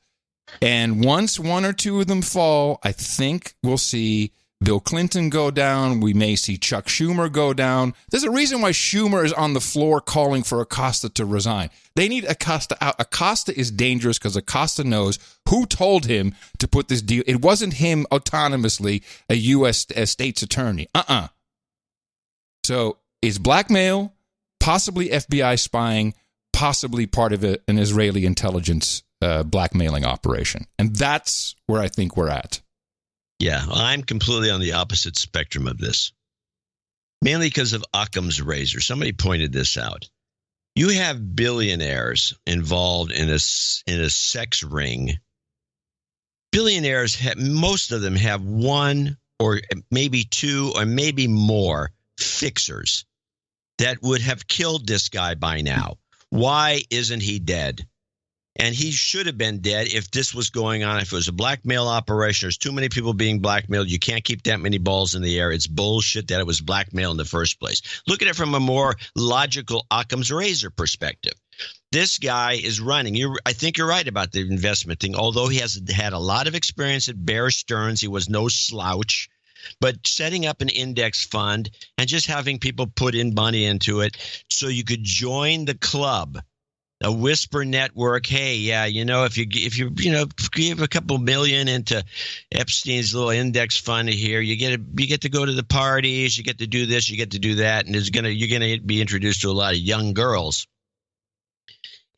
And once one or two of them fall, I think we'll see Bill Clinton go down. We may see Chuck Schumer go down. There's a reason why Schumer is on the floor calling for Acosta to resign. They need Acosta out. Acosta is dangerous because Acosta knows who told him to put this deal. It wasn't him autonomously, a U.S. state's attorney. So it's blackmail, possibly FBI spying, possibly part of an Israeli intelligence blackmailing operation. And that's where I think we're at. Yeah, I'm completely on the opposite spectrum of this. Mainly because of Occam's razor. Somebody pointed this out. You have billionaires involved in a sex ring. Billionaires, most of them have one or maybe two or maybe more fixers that would have killed this guy by now. Why isn't he dead? And he should have been dead if this was going on. If it was a blackmail operation, there's too many people being blackmailed. You can't keep that many balls in the air. It's bullshit that it was blackmail in the first place. Look at it from a more logical Occam's razor perspective. This guy is running. I think you're right about the investment thing. Although he has had a lot of experience at Bear Stearns, he was no slouch. But setting up an index fund and just having people put in money into it so you could join the club. A whisper network. Hey, yeah, if you give a couple million into Epstein's little index fund here, you get to go to the parties, you get to do this, you get to do that, and you're gonna be introduced to a lot of young girls,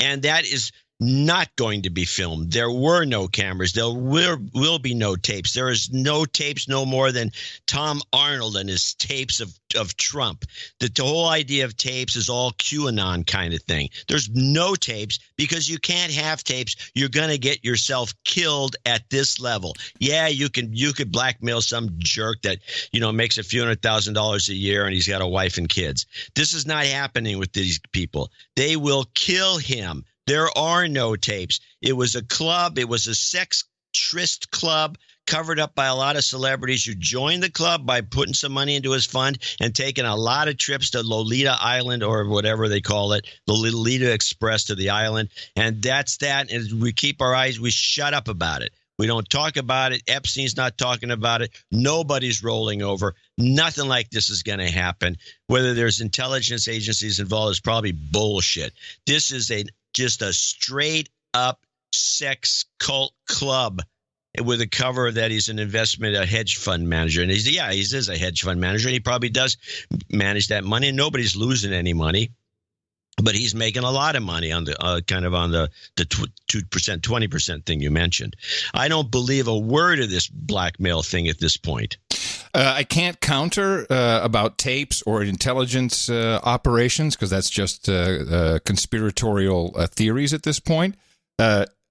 and that is not going to be filmed. There were no cameras. There will be no tapes. There is no tapes no more than Tom Arnold and his tapes of Trump. The whole idea of tapes is all QAnon kind of thing. There's no tapes because you can't have tapes. You're going to get yourself killed at this level. Yeah, you could blackmail some jerk that, makes a few $100,000 a year and he's got a wife and kids. This is not happening with these people. They will kill him. There are no tapes. It was a club. It was a sex tryst club covered up by a lot of celebrities who joined the club by putting some money into his fund and taking a lot of trips to Lolita Island or whatever they call it, the Lolita Express to the island. And that's that. And we keep our eyes, we shut up about it. We don't talk about it. Epstein's not talking about it. Nobody's rolling over. Nothing like this is going to happen. Whether there's intelligence agencies involved is probably bullshit. This is just a straight up sex cult club with a cover that he's a hedge fund manager. And he is a hedge fund manager. And he probably does manage that money. And nobody's losing any money. But he's making a lot of money on the the 2%, 20% thing you mentioned. I don't believe a word of this blackmail thing at this point. I can't counter about tapes or intelligence operations because that's just conspiratorial theories at this point.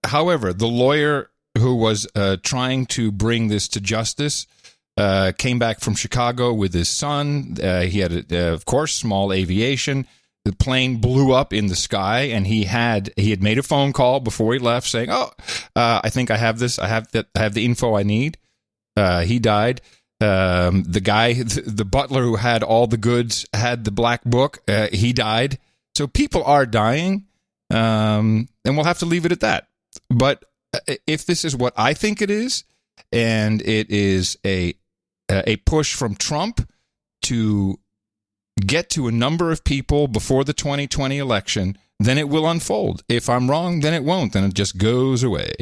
However, the lawyer who was trying to bring this to justice came back from Chicago with his son. He had, of course, small aviation. The plane blew up in the sky, and he had made a phone call before he left saying, I think I have this. I have the info I need. He died. The guy, the butler who had all the goods, had the black book. He died. So people are dying, and we'll have to leave it at that. But if this is what I think it is, and it is a push from Trump to get to a number of people before the 2020 election, then it will unfold. If I'm wrong, then it won't. Then it just goes away.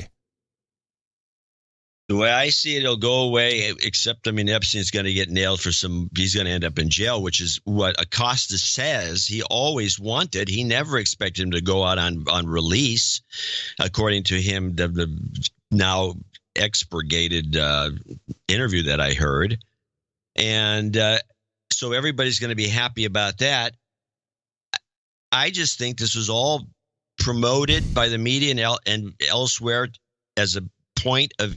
The way I see it, it'll go away, except, Epstein's going to get nailed for he's going to end up in jail, which is what Acosta says he always wanted. He never expected him to go out on release, according to him, the now expurgated interview that I heard. And so everybody's going to be happy about that. I just think this was all promoted by the media and elsewhere as a point of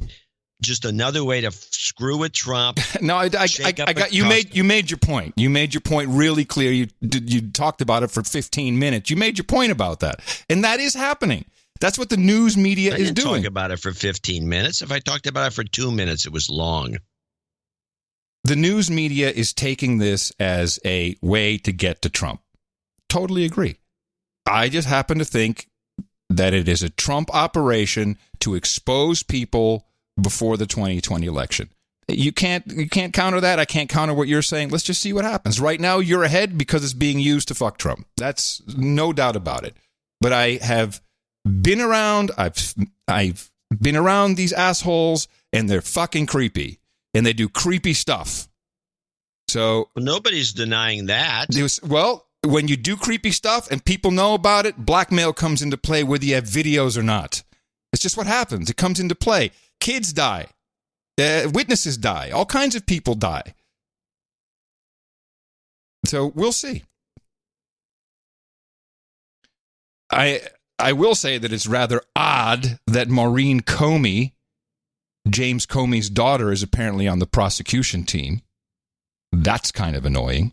just another way to screw with Trump. No, I got you. Made your point. You made your point really clear. You talked about it for 15 minutes. You made your point about that, and that is happening. That's what the news media is doing. I didn't talk about it for 15 minutes. If I talked about it for 2 minutes, it was long. The news media is taking this as a way to get to Trump. Totally agree. I just happen to think that it is a Trump operation to expose people before the 2020 election. You can't counter that. I can't counter what you're saying. Let's just see what happens. Right now, you're ahead because it's being used to fuck Trump. That's no doubt about it. But I have been around. I've been around these assholes, and they're fucking creepy. And they do creepy stuff. So nobody's denying that. Well, when you do creepy stuff and people know about it, blackmail comes into play whether you have videos or not. It's just what happens. It comes into play. Kids die. Witnesses die. All kinds of people die. So we'll see. I will say that it's rather odd that Maureen Comey, James Comey's daughter, is apparently on the prosecution team. That's kind of annoying.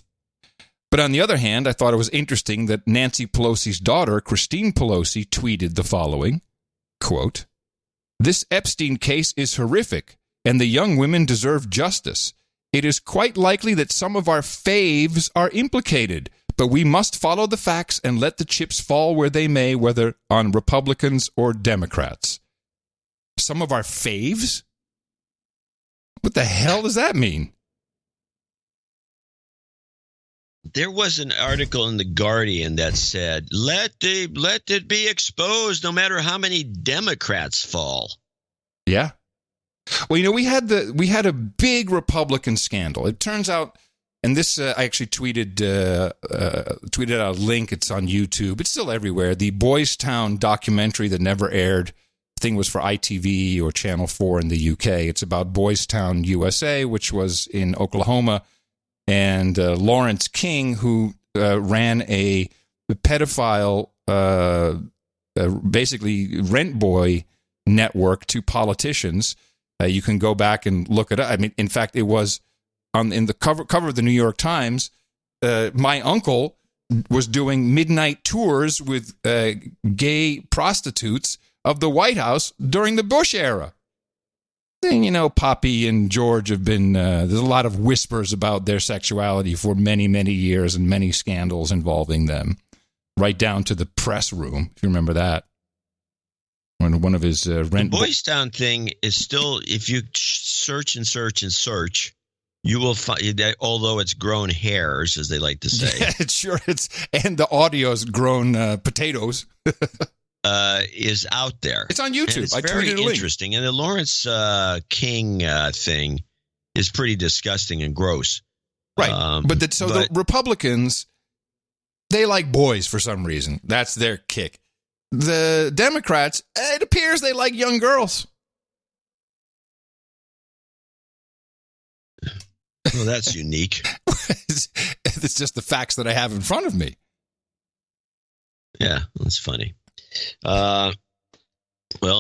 But on the other hand, I thought it was interesting that Nancy Pelosi's daughter, Christine Pelosi, tweeted the following, quote, "This Epstein case is horrific, and the young women deserve justice. It is quite likely that some of our faves are implicated, but we must follow the facts and let the chips fall where they may, whether on Republicans or Democrats." Some of our faves? What the hell does that mean? There was an article in The Guardian that said, let it be exposed no matter how many Democrats fall. Yeah. Well, we had a big Republican scandal. It turns out, and this I actually tweeted out a link. It's on YouTube. It's still everywhere. The Boys Town documentary that never aired. The thing was for ITV or Channel 4 in the UK. It's about Boys Town, USA, which was in Oklahoma. And Lawrence King, who ran a pedophile, basically rent boy network to politicians. You can go back and look it up. I mean, in fact, it was in the cover of the New York Times. My uncle was doing midnight tours with gay prostitutes of the White House during the Bush era. And, Poppy and George have been, there's a lot of whispers about their sexuality for many, many years and many scandals involving them, right down to the press room, if you remember that. When one of his rent... The Boys Town thing is still, if you search and search and search, you will find that, although it's grown hairs, as they like to say. Yeah, and the audio's grown potatoes. Is out there. It's on YouTube. And it's very interesting. And the Lawrence King thing is pretty disgusting and gross. Right. The Republicans, they like boys for some reason. That's their kick. The Democrats, it appears they like young girls. Well, that's unique. It's just the facts that I have in front of me. Yeah, that's funny. Well,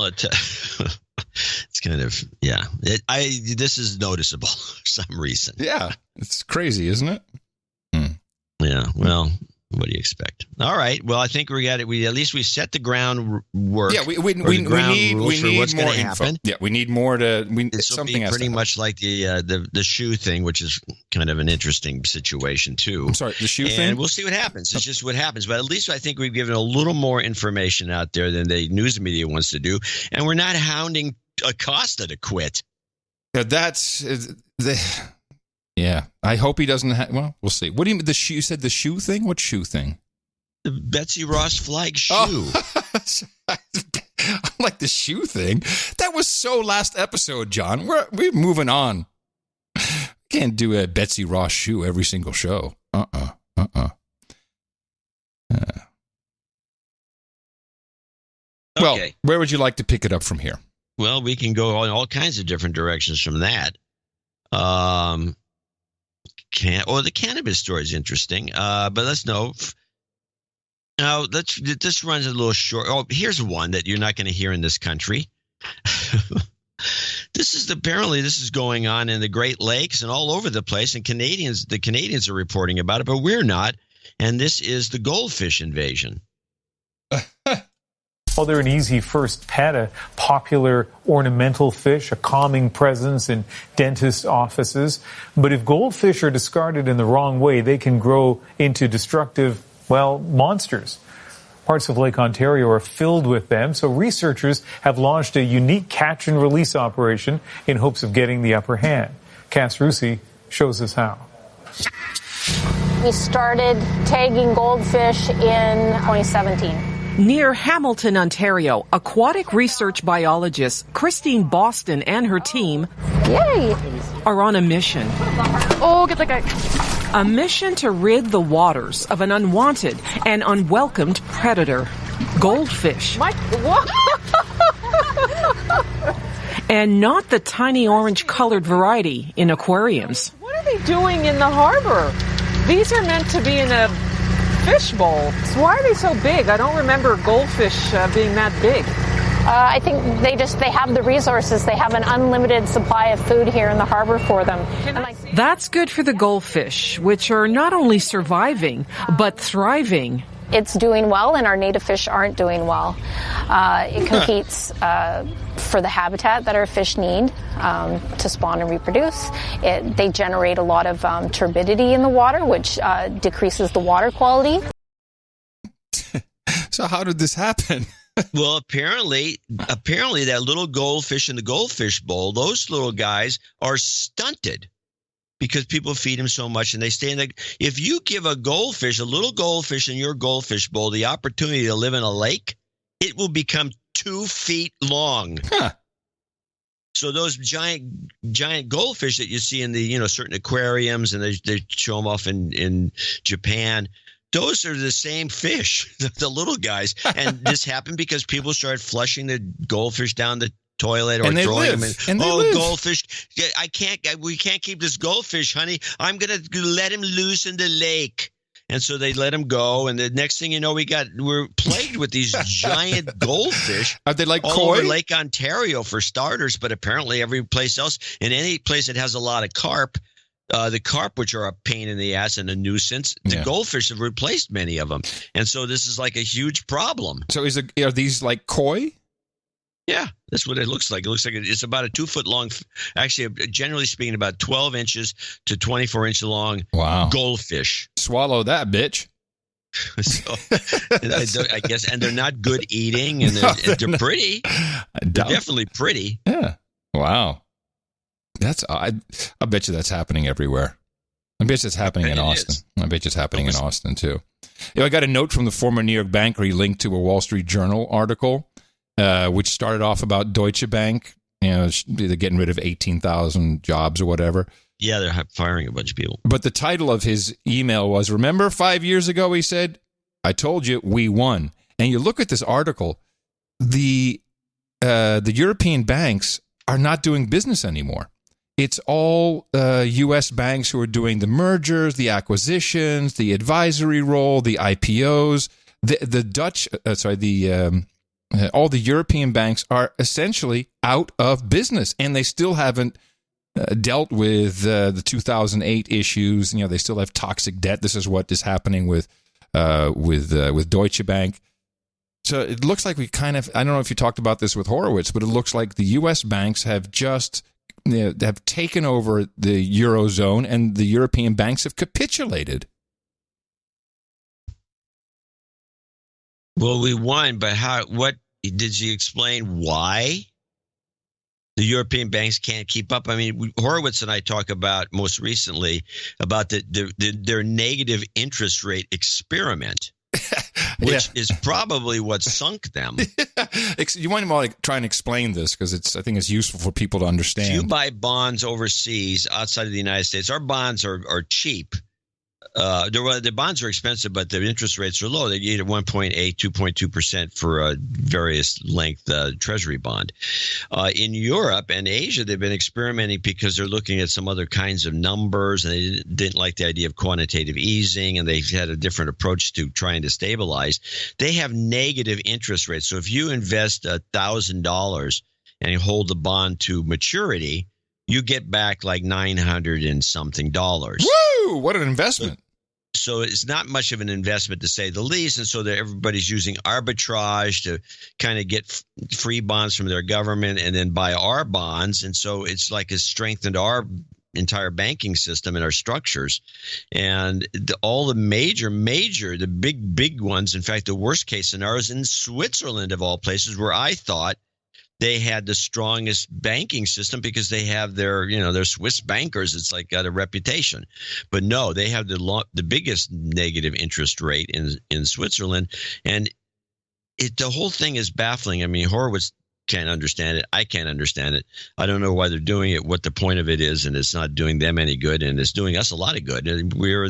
it's kind of, yeah. This is noticeable for some reason. Yeah, it's crazy, isn't it? Yeah. Well, what do you expect? All right. Well, I think we got it. At least we set the groundwork. Yeah, we need what's more going to happen. Yeah, we need more to. This will be pretty much like the shoe thing, which is kind of an interesting situation too. I'm sorry, the shoe thing. And we'll see what happens. It's just what happens. But at least I think we've given a little more information out there than the news media wants to do, and we're not hounding Acosta to quit. Yeah, that's the. Yeah, I hope he doesn't have... Well, we'll see. What do you mean? You said the shoe thing? What shoe thing? The Betsy Ross flag shoe. Oh. I like the shoe thing. That was so last episode, John. We're moving on. Can't do a Betsy Ross shoe every single show. Well, okay. Where would you like to pick it up from here? Well, we can go in all kinds of different directions from that. The cannabis story is interesting, but let's know. Now, this runs a little short. Oh, here's one that you're not going to hear in this country. This is going on in the Great Lakes and all over the place, and the Canadians are reporting about it, but we're not. And this is the goldfish invasion. Well, they're an easy first pet, a popular ornamental fish, a calming presence in dentist offices. But if goldfish are discarded in the wrong way, they can grow into destructive, monsters. Parts of Lake Ontario are filled with them, so researchers have launched a unique catch and release operation in hopes of getting the upper hand. Cass Rusi shows us how. We started tagging goldfish in 2017. Near Hamilton, Ontario, aquatic research biologist Christine Boston and her team are on a mission. Oh, get that guy. A mission to rid the waters of an unwanted and unwelcomed predator, goldfish. What? And not the tiny orange-colored variety in aquariums. What are they doing in the harbor? These are meant to be in a fish bowl. So why are they so big? I don't remember goldfish being that big. I think they have the resources. They have an unlimited supply of food here in the harbor for them. That's good for the goldfish, which are not only surviving, but thriving. It's doing well, and our native fish aren't doing well. It competes for the habitat that our fish need to spawn and reproduce. They generate a lot of turbidity in the water, which decreases the water quality. So how did this happen? Well, apparently that little goldfish in the goldfish bowl, those little guys are stunted because people feed them so much, and they stay in the. If you give a little goldfish in your goldfish bowl, the opportunity to live in a lake, it will become 2 feet long. Huh. So those giant goldfish that you see in the certain aquariums, and they show them off in Japan. Those are the same fish, the little guys. And this happened because people started flushing the goldfish down the toilet or throwing them in. Goldfish. We can't keep this goldfish, honey. I'm going to let him loose in the lake. And so they let him go. And the next thing you know, we're plagued with these giant goldfish. Are they like all koi? over Lake Ontario for starters, but apparently every place else, in any place that has a lot of carp, the carp, which are a pain in the ass and a nuisance, the goldfish have replaced many of them. And so this is like a huge problem. So are these like koi? Yeah, that's what it looks like. It looks like it's about a 2 foot long, actually, generally speaking, about 12 inches to 24 inch long goldfish. Swallow that, bitch. So, I guess, and they're not good eating, and they're pretty. They're definitely pretty. Yeah. Wow. I bet you that's happening everywhere. I bet you it's happening in Austin. I bet you it's happening in Austin too. I got a note from the former New York banker. He linked to a Wall Street Journal article, which started off about Deutsche Bank. They're getting rid of 18,000 jobs or whatever. Yeah, they're firing a bunch of people. But the title of his email was, remember 5 years ago, he said, I told you we won. And you look at this article, the European banks are not doing business anymore. It's all U.S. banks who are doing the mergers, the acquisitions, the advisory role, the IPOs. All the European banks are essentially out of business, and they still haven't dealt with the 2008 issues. They still have toxic debt. This is what is happening with Deutsche Bank. So it looks like we kind of, I don't know if you talked about this with Horowitz, but it looks like the U.S. banks have just have taken over the Eurozone, and the European banks have capitulated. Well, we won, but what did you explain why the European banks can't keep up? I mean, Horowitz and I talk about most recently about their negative interest rate experiment. Which is probably what sunk them. You might want to try and explain this because I think it's useful for people to understand. If you buy bonds overseas outside of the United States, our bonds are cheap. The bonds are expensive, but the interest rates are low. They get 1.8, 2.2% for a various length treasury bond. In Europe and Asia, they've been experimenting because they're looking at some other kinds of numbers, and they didn't like the idea of quantitative easing, and they've had a different approach to trying to stabilize. They have negative interest rates. So if you invest $1,000 and you hold the bond to maturity, you get back like $900 and something. Woo! What an investment. So it's not much of an investment, to say the least. And so everybody's using arbitrage to kind of get free bonds from their government and then buy our bonds. And so it's like it's strengthened our entire banking system and our structures. And all the the big ones, in fact, the worst case scenarios in Switzerland, of all places, where I thought they had the strongest banking system because they have their Swiss bankers. It's like got a reputation, but no, they have the biggest negative interest rate in Switzerland, and the whole thing is baffling. I mean, Horowitz can't understand it. I can't understand it. I don't know why they're doing it, what the point of it is, and it's not doing them any good, and it's doing us a lot of good. And we're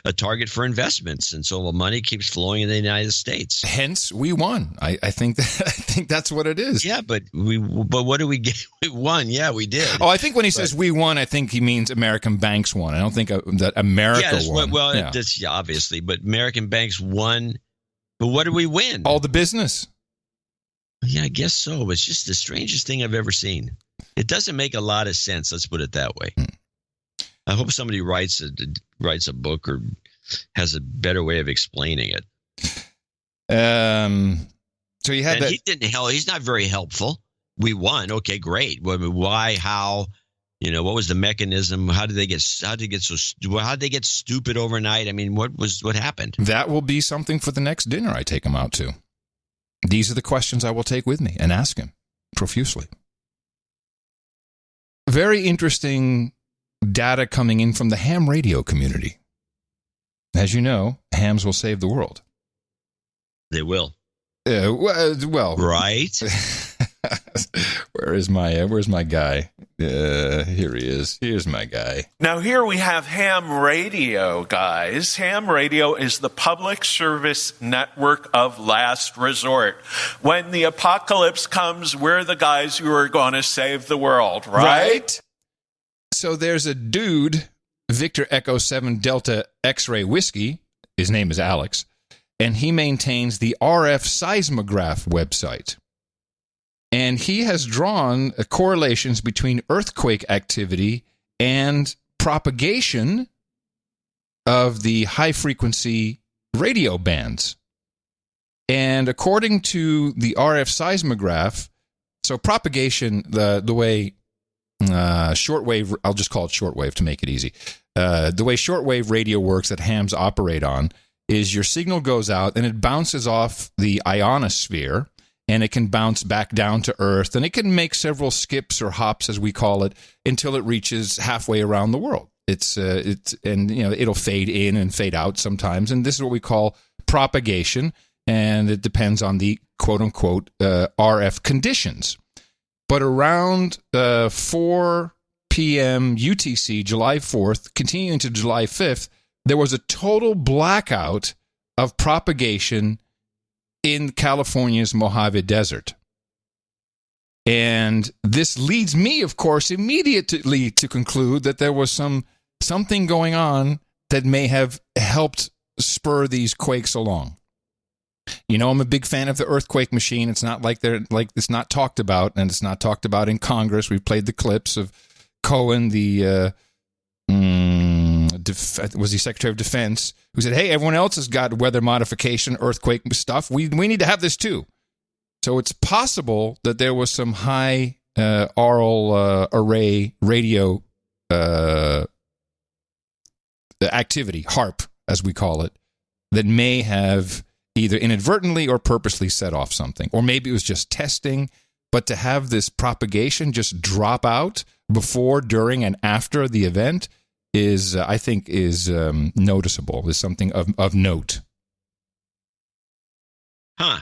a target for investments, and so the money keeps flowing in the United States. Hence, we won. I think that's what it is. Yeah, but what do we get? We won. Yeah, we did. Oh, I think when he says we won, I think he means American banks won. I don't think that America won. Well, that's obviously, but American banks won. But what did we win? All the business. Yeah, I guess so. It's just the strangest thing I've ever seen. It doesn't make a lot of sense. Let's put it that way. I hope somebody writes a book or has a better way of explaining it. So you had that. He didn't help. He's not very helpful. We won. Okay, great. Why? How? What was the mechanism? How did they get stupid overnight? I mean, what happened? That will be something for the next dinner I take him out to. These are the questions I will take with me and ask him profusely. Very interesting data coming in from the ham radio community. As you know, hams will save the world. They will. Well, right. Where's my guy? Here he is. Here's my guy. Now here we have ham radio, guys. Ham radio is the public service network of last resort. When the apocalypse comes, we're the guys who are going to save the world, right? So there's a dude, Victor Echo 7 Delta X-Ray Whiskey. His name is Alex. And he maintains the RF seismograph website. And he has drawn correlations between earthquake activity and propagation of the high-frequency radio bands. And according to the RF seismograph, so propagation, the way shortwave, I'll just call it shortwave to make it easy. The way shortwave radio works that hams operate on is your signal goes out and it bounces off the ionosphere, and it can bounce back down to Earth, and it can make several skips or hops, as we call it, until it reaches halfway around the world. It'll fade in and fade out sometimes, and this is what we call propagation, and it depends on the quote-unquote RF conditions. But around 4 p.m. UTC, July 4th, continuing to July 5th, there was a total blackout of propagation in California's Mojave Desert. And this leads me, of course, immediately to conclude that there was something going on that may have helped spur these quakes along. I'm a big fan of the earthquake machine. It's not like it's not talked about, and it's not talked about in Congress. We've played the clips of Cohen, was he Secretary of Defense, who said, hey, everyone else has got weather modification, earthquake stuff. We need to have this too. So it's possible that there was some high aural array radio activity, HARP, as we call it, that may have either inadvertently or purposely set off something. Or maybe it was just testing. But to have this propagation just drop out before, during, and after the event is, I think, noticeable, is something of note. Huh.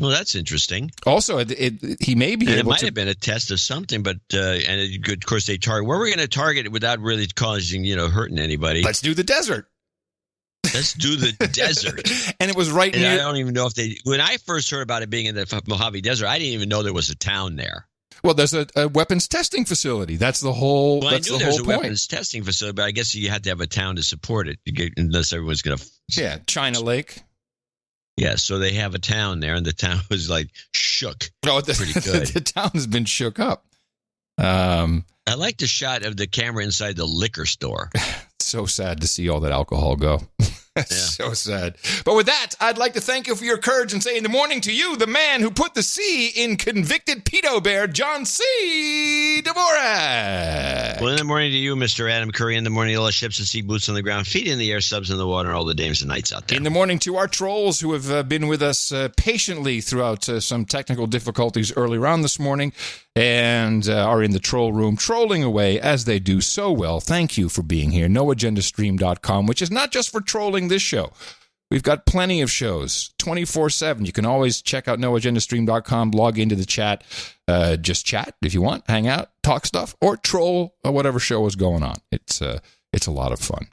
Well, that's interesting. Also, he may be able to... It might have been a test of something, but, of course, they target... Where are we going to target it without really causing, hurting anybody? Let's do the desert. Let's do the desert. And it was right near... I don't even know if they... When I first heard about it being in the Mojave Desert, I didn't even know there was a town there. Well, there's a weapons testing facility. That's the whole. Well, that's I knew the there's whole a point. weapons testing facility, but I guess you had to have a town to support it, unless everyone's going to. Yeah, China Lake. Yeah, so they have a town there, and the town was like shook. Oh, pretty good. The town has been shook up. I like the shot of the camera inside the liquor store. It's so sad to see all that alcohol go. So sad. But with that, I'd like to thank you for your courage and say in the morning to you, the man who put the C in convicted pedo bear, John C. Dvorak. Well, in the morning to you, Mr. Adam Curry. In the morning, all the ships and sea boots on the ground, feet in the air, subs in the water, and all the dames and knights out there. In the morning to our trolls who have been with us patiently throughout some technical difficulties earlier on this morning and are in the troll room trolling away as they do so well. Thank you for being here. NoAgendaStream.com, which is not just for trolling this show. We've got plenty of shows 24/7. You can always check out noagendastream.com, log into the chat, just chat if you want, hang out, talk stuff, or troll whatever show is going on. It's a lot of fun.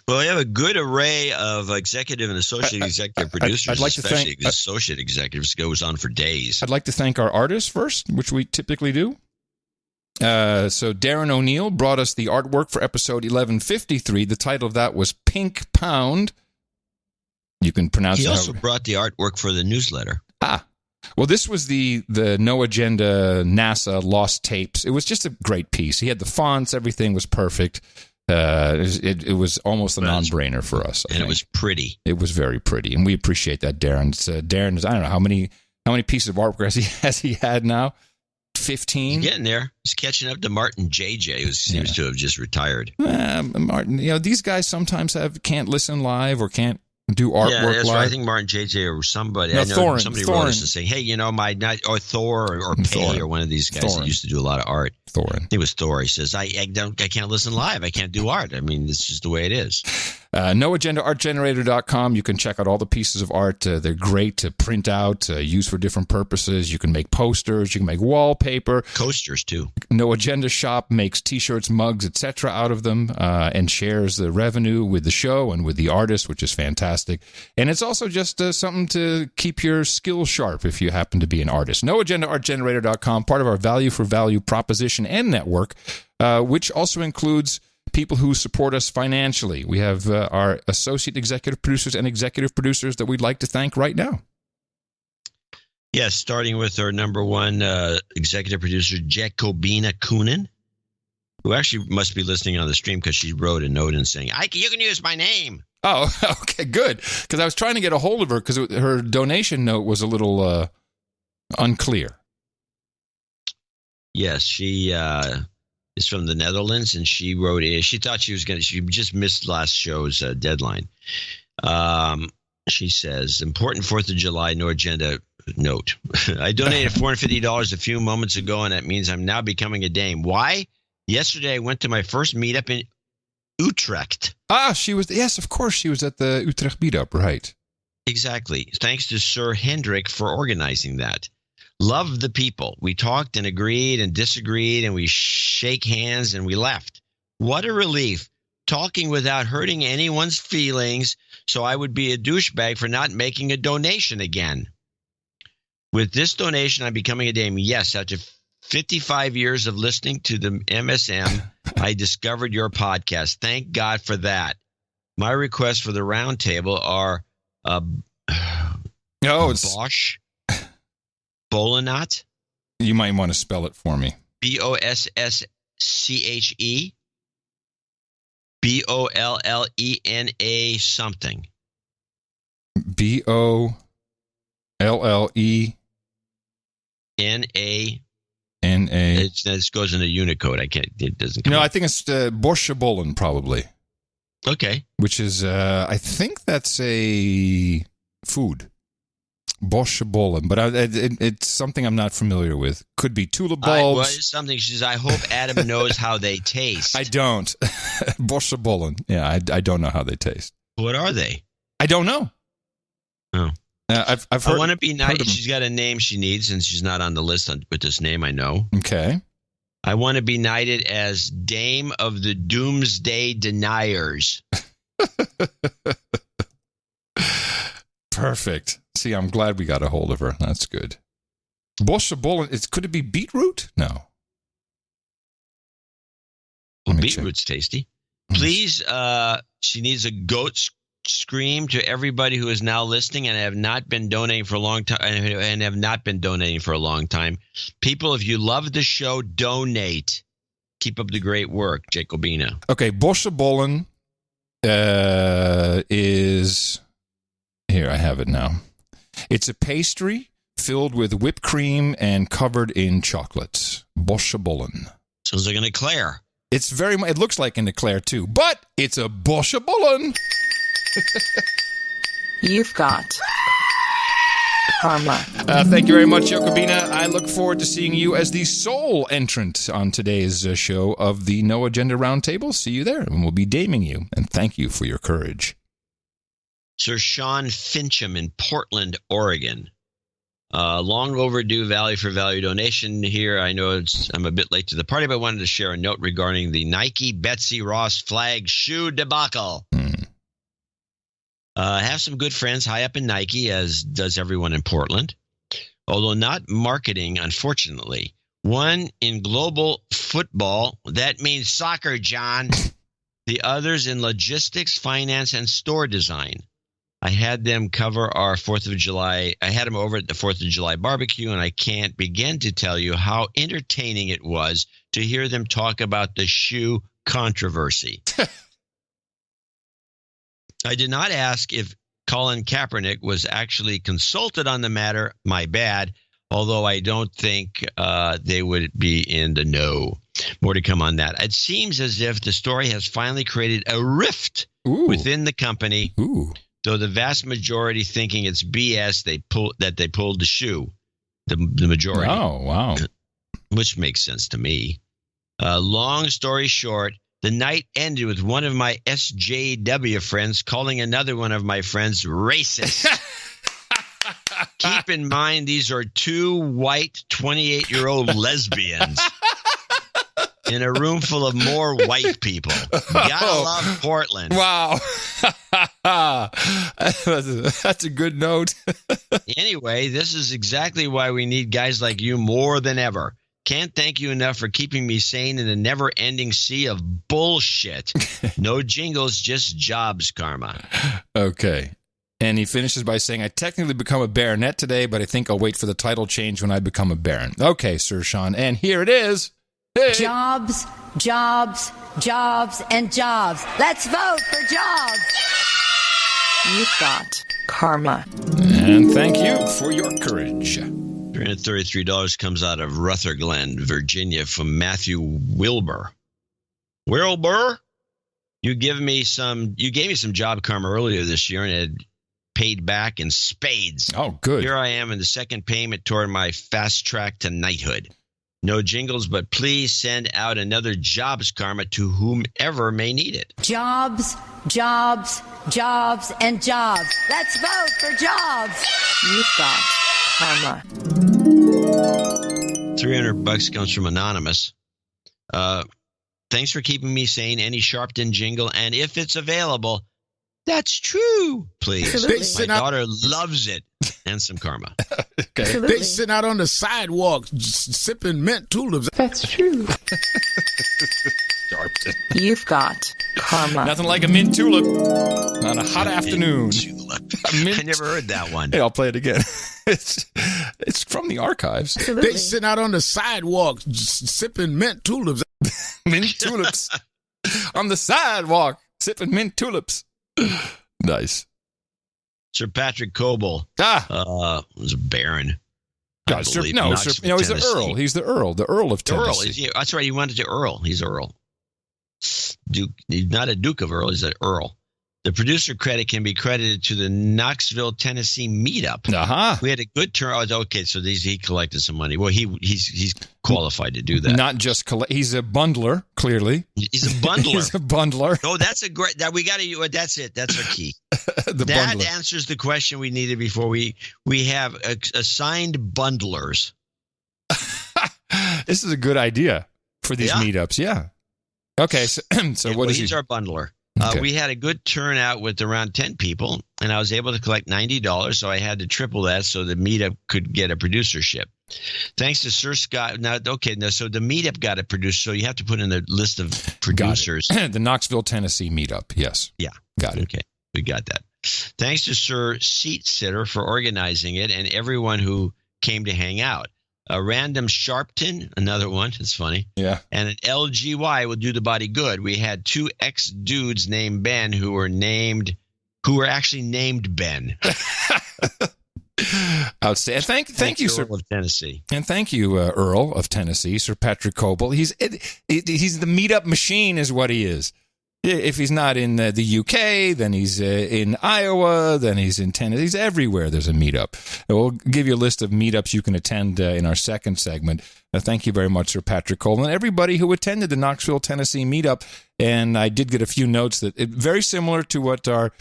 Well, we have a good array of executive and associate executive producers, I'd like to especially thank, the associate executives goes on for days. I'd like to thank our artists first, which we typically do. So Darren O'Neill brought us the artwork for episode 1153. The title of that was Pink Pound. You can pronounce it. He also brought the artwork for the newsletter. Well, this was the No Agenda NASA Lost Tapes. It was just a great piece. He had the fonts. Everything was perfect. It was almost a non-brainer for us. And it was pretty. It was very pretty, and we appreciate that, Darren. Darren is, I don't know how many pieces of artwork has he had now. 15. He's getting there. He's catching up to Martin JJ, who seems to have just retired. Martin, these guys sometimes can't listen live or can't do artwork that's live. right. I think Martin JJ or somebody. No, I know Thorin. somebody wrote us and saying, "Hey, or Thor or Pay or one of these guys that used to do a lot of art." Thorin. It was Thor. He says, I can't listen live. I can't do art. I mean, it's just the way it is." NoAgendaArtGenerator.com. You can check out all the pieces of art. They're great to print out, use for different purposes. You can make posters. You can make wallpaper. Coasters, too. No Agenda Shop makes T-shirts, mugs, etc. out of them and shares the revenue with the show and with the artists, which is fantastic. And it's also just something to keep your skills sharp if you happen to be an artist. NoAgendaArtGenerator.com, part of our value for value proposition and network, which also includes people who support us financially. We have our associate executive producers and executive producers that we'd like to thank right now. Yes, starting with our number one executive producer, Jacobina Kunin, who actually must be listening on the stream because she wrote a note and saying, you can use my name. Oh, okay, good. Because I was trying to get a hold of her because her donation note was a little unclear. Yes, she is from the Netherlands, and she wrote it. She thought she just missed last show's deadline. She says, important 4th of July, no agenda note. I donated $450 a few moments ago, and that means I'm now becoming a dame. Why? Yesterday, I went to my first meetup in Utrecht. She was, yes, of course, she was at the Utrecht meetup, right? Exactly. Thanks to Sir Hendrik for organizing that. Love the people. We talked and agreed and disagreed, and we shake hands and we left. What a relief. Talking without hurting anyone's feelings, so I would be a douchebag for not making a donation again. With this donation, I'm becoming a dame. Yes, after 55 years of listening to the MSM, I discovered your podcast. Thank God for that. My requests for the roundtable are Bosch, Bolenat. You might want to spell it for me. Bossche, Bollena something. Bollena. This goes into Unicode. It doesn't come No, up. I think it's Borschabollen, probably. Okay. Which is, I think that's a food. Borschabollen, but it's something I'm not familiar with. Could be tulip bulbs. It's something. She says, I hope Adam knows how they taste. I don't. Borschabollen. Yeah, I don't know how they taste. What are they? I don't know. Oh. I've heard. I want to be nice. She's got a name she needs, and she's not on the list with this name, I know. Okay. I want to be knighted as Dame of the Doomsday Deniers. Perfect. See, I'm glad we got a hold of her. That's good. Borschabollen, could it be beetroot? No. Well, beetroot's tasty. Please, she needs a goat scream to everybody who is now listening and have not been donating for a long time and have not been donating for a long time. People, if you love the show, donate. Keep up the great work, Jacobina. Okay, Borschabollen is here. I have it now. It's a pastry filled with whipped cream and covered in chocolate. Borschabollen. Sounds like an eclair. It's it looks like an eclair too, but it's a Borschabollen. You've got karma. Thank you very much, Jacobina. I look forward to seeing you as the sole entrant on today's show of the No Agenda Roundtable. See you there, and we'll be daming you. And thank you for your courage. Sir Sean Fincham in Portland, Oregon. Long overdue value for value donation here. I know I'm a bit late to the party, but I wanted to share a note regarding the Nike Betsy Ross flag shoe debacle. I have some good friends high up in Nike, as does everyone in Portland, although not marketing, unfortunately. One in global football. That means soccer, John. The others in logistics, finance, and store design. I had them cover our 4th of July. I had them over at the 4th of July barbecue, and I can't begin to tell you how entertaining it was to hear them talk about the shoe controversy. I did not ask if Colin Kaepernick was actually consulted on the matter. My bad, although I don't think they would be in the know. More to come on that. It seems as if the story has finally created a rift within the company. Though the vast majority thinking it's BS, they pulled the shoe. The majority. Oh, wow. Which makes sense to me. Long story short, the night ended with one of my SJW friends calling another one of my friends racist. Keep in mind, these are two white 28-year-old lesbians in a room full of more white people. Gotta love Portland. Wow. That's a good note. Anyway, this is exactly why we need guys like you more than ever. Can't thank you enough for keeping me sane in a never-ending sea of bullshit. No jingles, just jobs karma. Okay. And he finishes by saying, I technically become a baronet today, but I think I'll wait for the title change when I become a baron. Okay, Sir Sean. And here it is. Hey. Jobs, jobs, jobs, and jobs. Let's vote for jobs. You've got karma. And thank you for your courage. $333 comes out of Rutherglen, Virginia, from Matthew Wilbur. Wilbur, you gave me some job karma earlier this year, and it had paid back in spades. Oh, good. Here I am in the second payment toward my fast track to knighthood. No jingles, but please send out another jobs karma to whomever may need it. Jobs, jobs, jobs, and jobs. Let's vote for jobs. You've got karma. $300 comes from Anonymous. Thanks for keeping me sane. Any Sharpton jingle, and if it's available, that's true, please. Absolutely. My daughter loves it. And some karma. Okay. Absolutely. They sit out on the sidewalk sipping mint tulips. That's true. Sharpton. You've got karma. Nothing like a mint tulip on a hot afternoon. I never heard that one. Hey, I'll play it again. It's from the archives. Absolutely. They sit out on the sidewalk sipping mint tulips. Mint tulips. On the sidewalk sipping mint tulips. Nice. Sir Patrick Coble was a baron. He's the Earl. He's the Earl of Tennessee. That's right. He wanted to Earl. He's Earl. Duke. He's not a Duke of Earl. He's an Earl. The producer credit can be credited to the Knoxville, Tennessee meetup. Uh-huh. We had a good turnout. Okay, so he collected some money. Well, he's qualified to do that. Not just he's a bundler. Clearly, he's a bundler. He's a bundler. Oh, that's a great. That we got to. That's it. That's our key. That bundler answers the question we needed before. We have assigned bundlers. This is a good idea for these meetups. Yeah. Okay. So what is he? He's our bundler. Okay. We had a good turnout with around 10 people, and I was able to collect $90, so I had to triple that so the meetup could get a producership. Thanks to Sir Scott. So the meetup got a producer, so you have to put in the list of producers. The Knoxville, Tennessee meetup, yes. Yeah. Got it. Okay, we got that. Thanks to Sir Seat Sitter for organizing it and everyone who came to hang out. A random Sharpton, another one. It's funny. Yeah. And an LGY will do the body good. We had two ex-dudes named Ben who were actually named Ben. Outstanding. Thank you, Sir. Earl of Tennessee. And thank you, Earl of Tennessee, Sir Patrick Coble. He's the meetup machine is what he is. If he's not in the UK, then he's in Iowa, then he's in Tennessee. He's everywhere there's a meetup. We'll give you a list of meetups you can attend in our second segment. Thank you very much, Sir Patrick Cole, and everybody who attended the Knoxville, Tennessee meetup. And I did get a few notes that very similar to what our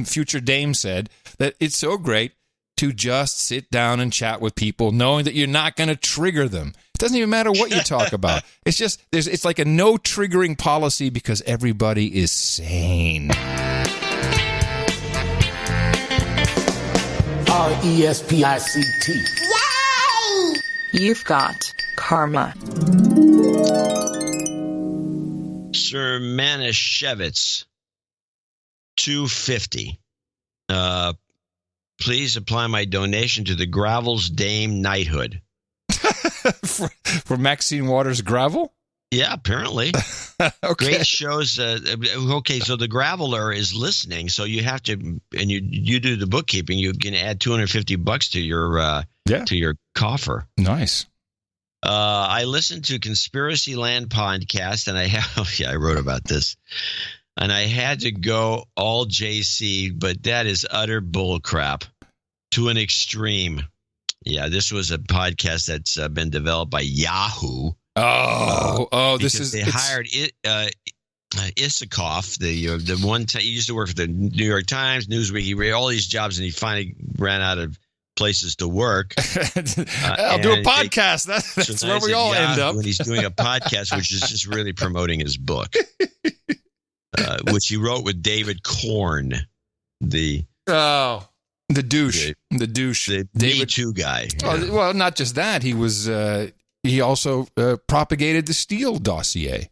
future dame, said that it's so great to just sit down and chat with people, knowing that you're not going to trigger them. It doesn't even matter what you talk about. It's just it's like a no triggering policy because everybody is sane. RESPICT. Yay! You've got karma. Sir Manischewitz, $2.50. Please apply my donation to the Gravel's Dame Knighthood. for Maxine Waters' Gravel? Yeah, apparently. Okay. Great shows. Okay, so the Graveler is listening, so you have to, and you do the bookkeeping. You can add $250 to your coffer. Nice. I listened to Conspiracy Land podcast, and I wrote about this, and I had to go all JC, but that is utter bull crap to an extreme. Yeah, this was a podcast that's been developed by Yahoo. This is they hired Isikoff, the one he used to work for the New York Times, Newsweek. He ran all these jobs, and he finally ran out of places to work. I'll do a podcast. That's where we all end up. When he's doing a podcast, which is just really promoting his book, which he wrote with David Korn, the douche, the David Me Too guy. Well, not just that. He was. He also propagated the Steele dossier.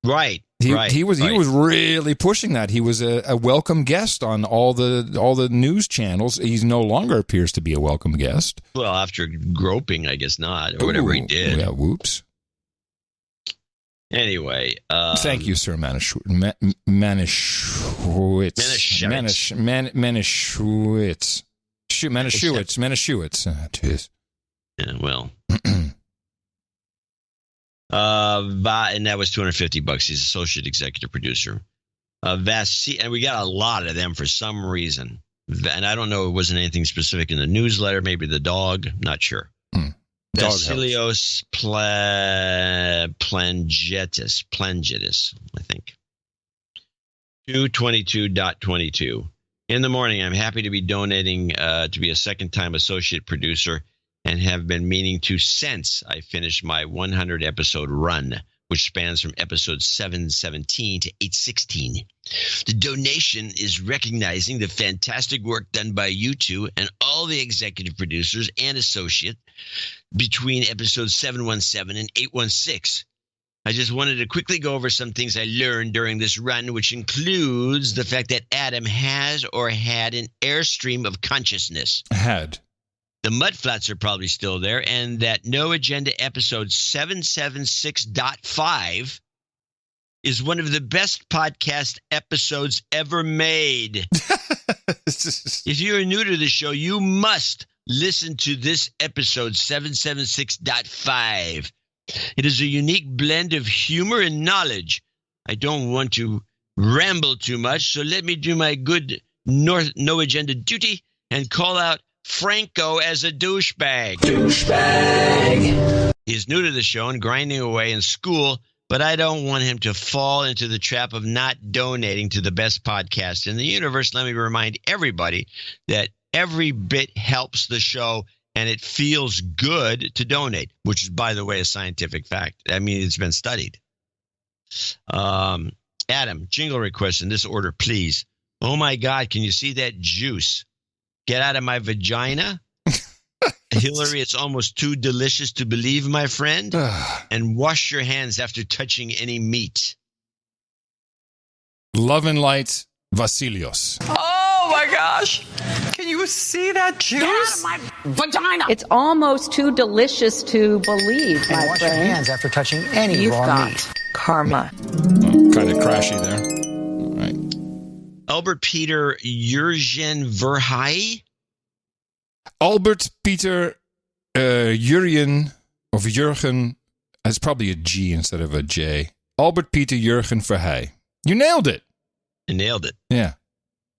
Right. He was really pushing that. He was a welcome guest on all the news channels. He no longer appears to be a welcome guest. Well, after groping, I guess not, or whatever he did. Yeah, whoops. Anyway, thank you, Sir Manischewitz. Jeez. Yeah, well. And that was $250. He's associate executive producer. And we got a lot of them for some reason. And I don't know, it wasn't anything specific in the newsletter. Maybe the dog, not sure. Vasilios Plangetis, I think. 222.22. In the morning, I'm happy to be donating to be a second-time associate producer, and have been meaning to since I finished my 100-episode run, which spans from episode 717 to 816. The donation is recognizing the fantastic work done by you two and all the executive producers and associate between episodes 717 and 816. I just wanted to quickly go over some things I learned during this run, which includes the fact that Adam has or had an airstream of consciousness. The mudflats are probably still there, and that No Agenda episode 776.5 is one of the best podcast episodes ever made. If you are new to the show, you must listen to this episode 776.5. It is a unique blend of humor and knowledge. I don't want to ramble too much, so let me do my good No Agenda duty and call out Franco as a douchebag. He's new to the show and grinding away in school, but I don't want him to fall into the trap of not donating to the best podcast in the universe. Let me remind everybody that every bit helps the show, and it feels good to donate, which is, by the way, a scientific fact. I mean, it's been studied. Adam, jingle request in this order, please. Oh, my God, can you see that juice? Get out of my vagina. Hillary, it's almost too delicious to believe, my friend. And wash your hands after touching any meat. Love and light, Vasilios. Oh, my gosh. Can you see that juice? Get out of my vagina. It's almost too delicious to believe, my wash friend. your hands after touching any raw meat. Karma. Kind of crashy there. All right. Albert Peter Jurgen Verheij. Albert Peter Jurgen, of Jurgen, that's probably a G instead of a J. Albert Peter Jurgen Verheij. You nailed it. You nailed it. Yeah.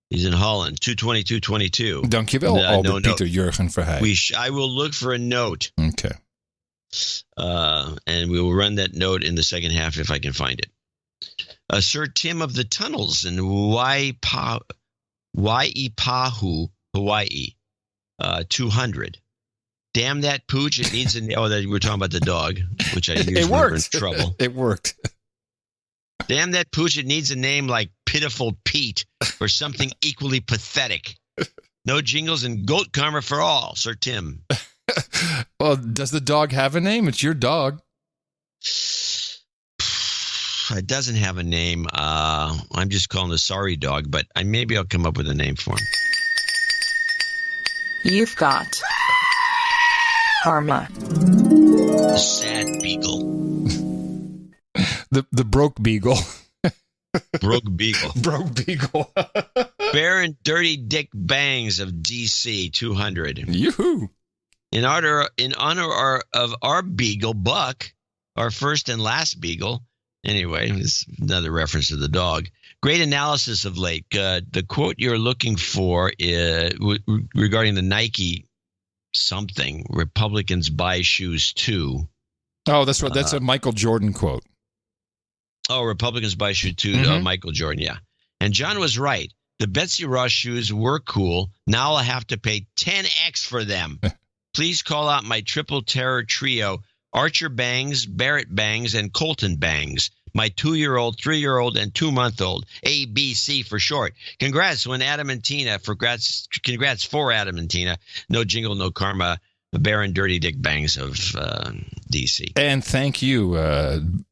He's in Holland, 22222. Dankjewel, Albert Peter Jurgen Verheij. I will look for a note. Okay. And we will run that note in the second half if I can find it. Sir Tim of the Tunnels and Waipahu, Hawaii, 200. Damn that pooch! It needs a name. Oh, we're talking about the dog, which I used when we were in trouble. It worked. Damn that pooch! It needs a name like Pitiful Pete or something equally pathetic. No jingles and goat karma for all, Sir Tim. Well, does the dog have a name? It's your dog. It doesn't have a name. I'm just calling it a sorry dog, but maybe I'll come up with a name for him. You've got karma. The sad beagle. The broke beagle. Broke beagle. Broke beagle. Baron Dirty Dick Bangs of DC, 200. Yoo-hoo. In honor of our beagle, Buck, our first and last beagle. Anyway, it's another reference to the dog. Great analysis of late. The quote you're looking for regarding the Nike something, Republicans buy shoes too. Oh, that's a Michael Jordan quote. Oh, Republicans buy shoes too, Michael Jordan, yeah. And John was right. The Betsy Ross shoes were cool. Now I'll have to pay 10x for them. Please call out my triple terror trio, Archer Bangs, Barrett Bangs, and Colton Bangs. My 2-year-old, 3-year-old, and 2-month-old, ABC for short. Congrats for Adam and Tina. Congrats for Adam and Tina. No jingle, no karma. Baron Dirty Dick Bangs of DC. And thank you,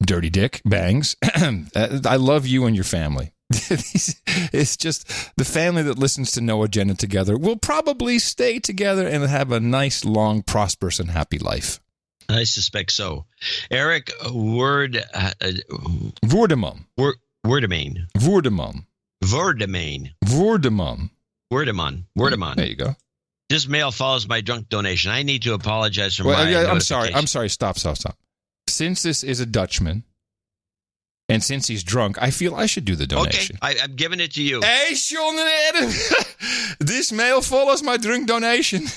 Dirty Dick Bangs. I love you and your family. It's just the family that listens to No Agenda together will probably stay together and have a nice, long, prosperous, and happy life. I suspect so. Eric Wordemon. There you go. This mail follows my drunk donation. I need to apologize for I'm sorry. Stop. Since this is a Dutchman, and since he's drunk, I feel I should do the donation. Okay, I'm giving it to you. Hey, Sean and Adam. This mail follows my drunk donation.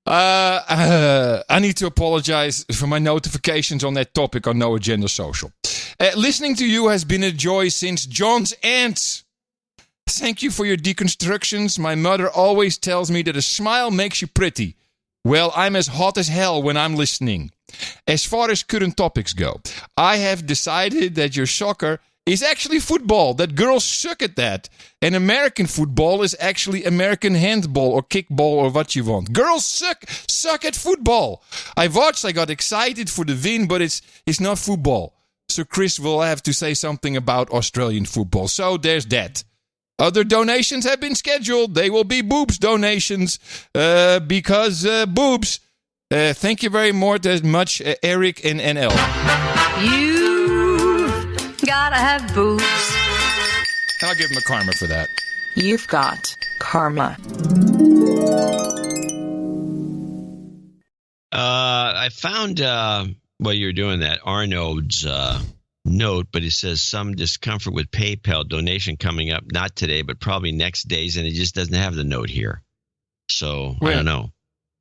I need to apologize for my notifications on that topic on No Agenda Social. Listening to you has been a joy since John's Ants. Thank you for your deconstructions. My mother always tells me that a smile makes you pretty. Well, I'm as hot as hell when I'm listening. As far as current topics go, I have decided that your soccer is actually football, that girls suck at that. And American football is actually American handball or kickball or what you want. Girls suck at football. I got excited for the win, but it's not football. So Chris will have to say something about Australian football. So there's that. Other donations have been scheduled. They will be boobs donations because boobs. Thank you very much, Eric and NL. You gotta have boobs. I'll give him a karma for that. You've got karma. I found, while you're doing that, Arnold's note, but it says some discomfort with PayPal donation coming up, not today, but probably next days, and it just doesn't have the note here. So, I don't know.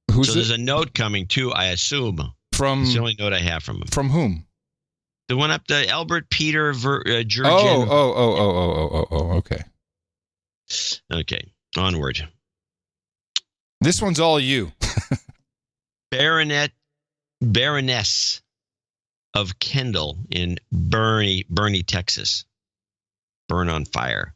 There's a note coming too, I assume. It's the only note I have from him. From whom? The one up to Albert Peter Jurgen. Okay. Okay, onward. This one's all you. Baroness of Kendall in Bernie, Texas. Burn on fire.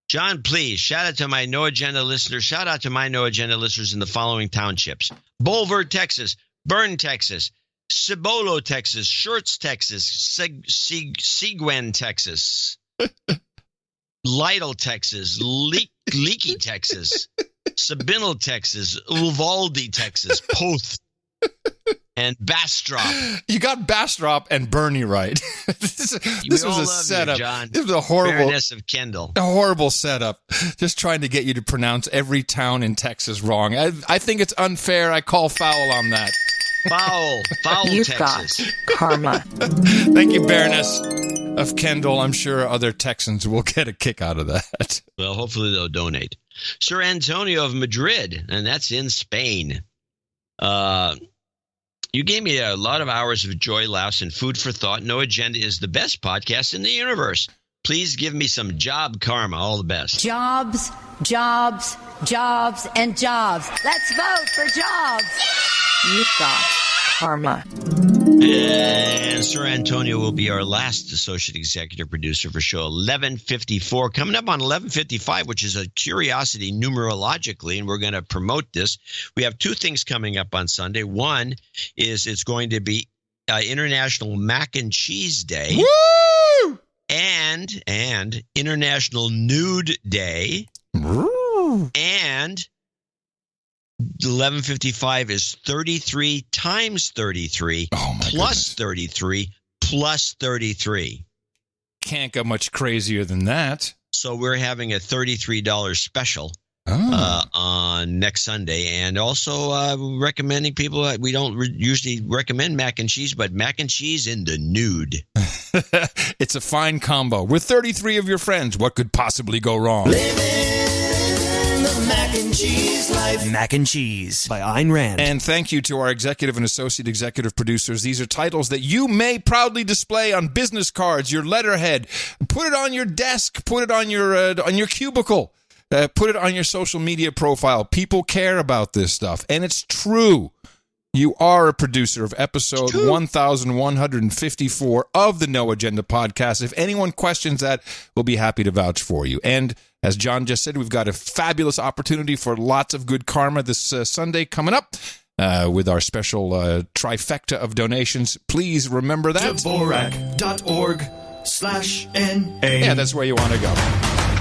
John, please, shout out to my No Agenda listeners. Shout out to my No Agenda listeners in the following townships. Bulverde, Texas. Bern, Texas. Cibolo, Texas. Shorts, Texas. Seguin, Texas. Lytle, Texas. Leaky, Texas. Sabinal, Texas. Uvalde, Texas. Poth. And Bastrop. You got Bastrop and Bernie right. This was a setup. You, John. This was a horrible. Baroness of Kendall. A horrible setup. Just trying to get you to pronounce every town in Texas wrong. I think it's unfair. I call foul on that. Foul, You've Texas. Got karma. Thank you, Baroness of Kendall. I'm sure other Texans will get a kick out of that. Well, hopefully they'll donate. Sir Antonio of Madrid, and that's in Spain. You gave me a lot of hours of joy, laughs, and food for thought. No Agenda is the best podcast in the universe. Please give me some job karma. All the best. Jobs, jobs, jobs, and jobs. Let's vote for jobs. You've got karma. And Sir Antonio will be our last associate executive producer for show 1154. Coming up on 1155, which is a curiosity numerologically, and we're going to promote this. We have two things coming up on Sunday. One is it's going to be International Mac and Cheese Day. Woo! And International Nude Day. Woo! And 1155 is 33 times 33 plus 33 plus 33. Can't go much crazier than that. So we're having a $33 special on next Sunday, and also recommending people. We don't usually recommend mac and cheese, but mac and cheese in the nude. It's a fine combo. With 33 of your friends, what could possibly go wrong? Mac and Cheese Life. Mac and Cheese by Ayn Rand. And thank you to our executive and associate executive producers. These are titles that you may proudly display on business cards, your letterhead. Put it on your desk. Put it on your cubicle. Put it on your social media profile. People care about this stuff. And it's true. You are a producer of episode 1154 of the No Agenda podcast. If anyone questions that, we'll be happy to vouch for you. And as John just said, we've got a fabulous opportunity for lots of good karma this Sunday coming up with our special trifecta of donations. Please remember that. Dvorak.org/NA. Yeah, that's where you want to go.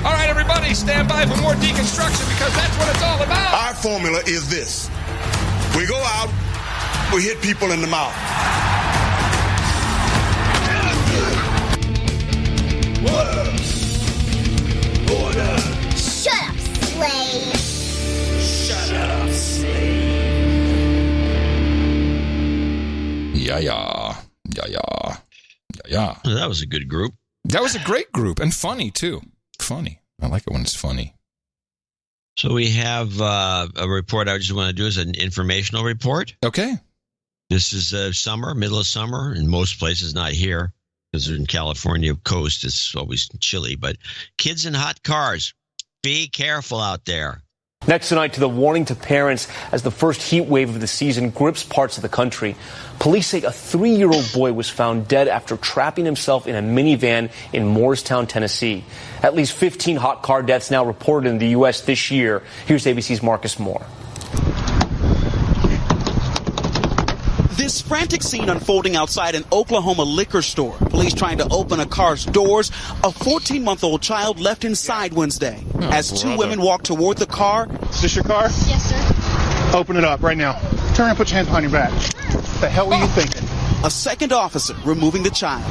All right, everybody, stand by for more deconstruction because that's what it's all about. Our formula is this. We go out, we hit people in the mouth. Order. Shut up, slave. Shut up, slave. Yeah. That was a good group. That was a great group and funny, too. Funny. I like it when it's funny. So we have a report I just want to do is an informational report. Okay. This is summer, middle of summer, in most places, not here, because in California coast it's always chilly. But kids in hot cars, be careful out there. Next tonight to the warning to parents as the first heat wave of the season grips parts of the country. Police say a 3-year-old boy was found dead after trapping himself in a minivan in Moorestown, Tennessee. At least 15 hot car deaths now reported in the U.S. this year. Here's ABC's Marcus Moore. This frantic scene unfolding outside an Oklahoma liquor store. Police trying to open a car's doors. A 14-month-old child left inside Wednesday. As two women walked toward the car. Is this your car? Yes, sir. Open it up right now. Turn around and put your hands behind your back. What the hell were you thinking? A second officer removing the child.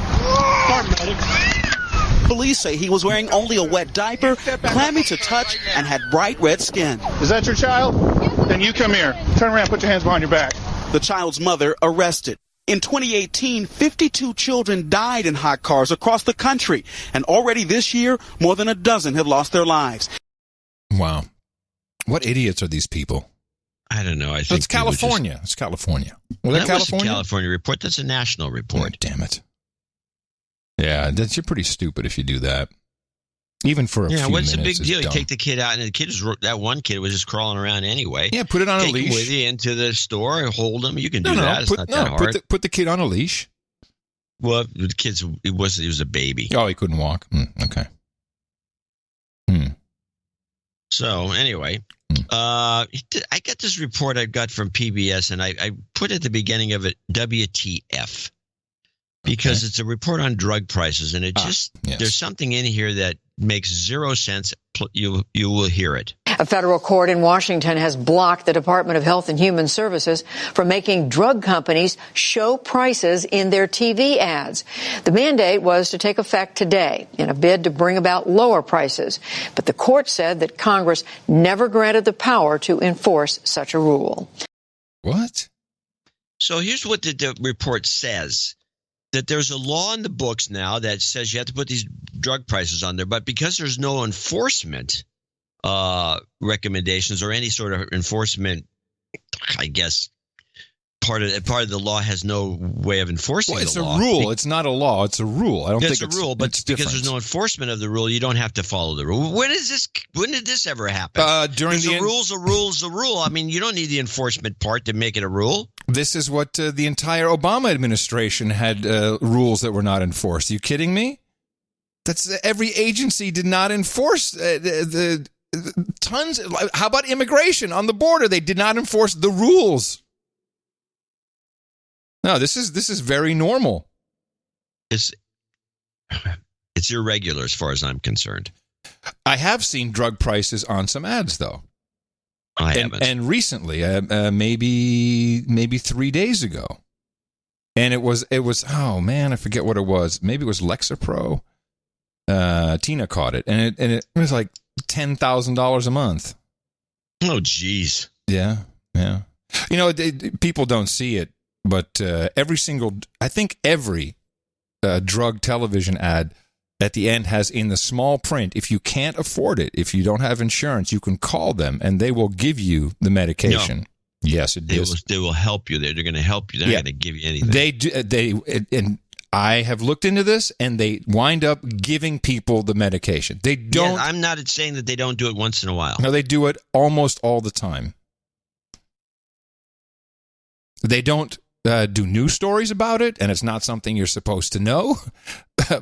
Police say he was wearing only a wet diaper, clammy to touch, and had bright red skin. Is that your child? Then you come here. Turn around and put your hands behind your back. The child's mother arrested. In 2018, 52 children died in hot cars across the country. And already this year, more than a dozen have lost their lives. Wow. What idiots are these people? I don't know. I think it's California. It's California. Well, that was a California report. That's a national report. Oh, damn it. Yeah, you're pretty stupid if you do that. Even for a few minutes. Yeah, what's the big deal? You dumb. take the kid out, and that one kid was just crawling around anyway. Yeah, put it on a Take leash. him with you into the store, hold him. You can do No, that. It's not that hard. Put the kid on a leash. Well, the kid's he was a baby. Oh, he couldn't walk. Okay. So anyway, I got this report I got from PBS, and I put at the beginning of it WTF because it's a report on drug prices, and it there's something in here that makes zero sense. You will hear it. A federal court in Washington has blocked the Department of Health and Human Services from making drug companies show prices in their TV ads. The mandate was to take effect today in a bid to bring about lower prices. But the court said that Congress never granted the power to enforce such a rule. What? So here's what the report says. That there's a law in the books now that says you have to put these drug prices on there. But because there's no enforcement recommendations or any sort of enforcement, I guess, part of the law has no way of enforcing the law. It's a rule. It's not a law. It's a rule. I don't think it's a rule, but because there's no enforcement of the rule, you don't have to follow the rule. When did this ever happen? During the rule's a rule's a rule. I mean, you don't need the enforcement part to make it a rule. This is what the entire Obama administration had rules that were not enforced. Are you kidding me? That's every agency did not enforce the tons. How about immigration on the border? They did not enforce the rules. No, this is very normal. It's irregular as far as I'm concerned. I have seen drug prices on some ads, though. I haven't. And recently, maybe 3 days ago, and it was. Oh man, I forget what it was. Maybe it was Lexapro. Tina caught it, and it was like $10,000 a month. Oh, geez. Yeah. You know, people don't see it, but every drug television ad at the end has in the small print, if you can't afford it, if you don't have insurance, you can call them and they will give you the medication. No. Yes, it is. They will help you. They're going to help you. They're not going to give you anything. They do. And I have looked into this, and they wind up giving people the medication. They don't. Yeah, I'm not saying that they don't do it once in a while. No, they do it almost all the time. They don't do news stories about it, and it's not something you're supposed to know.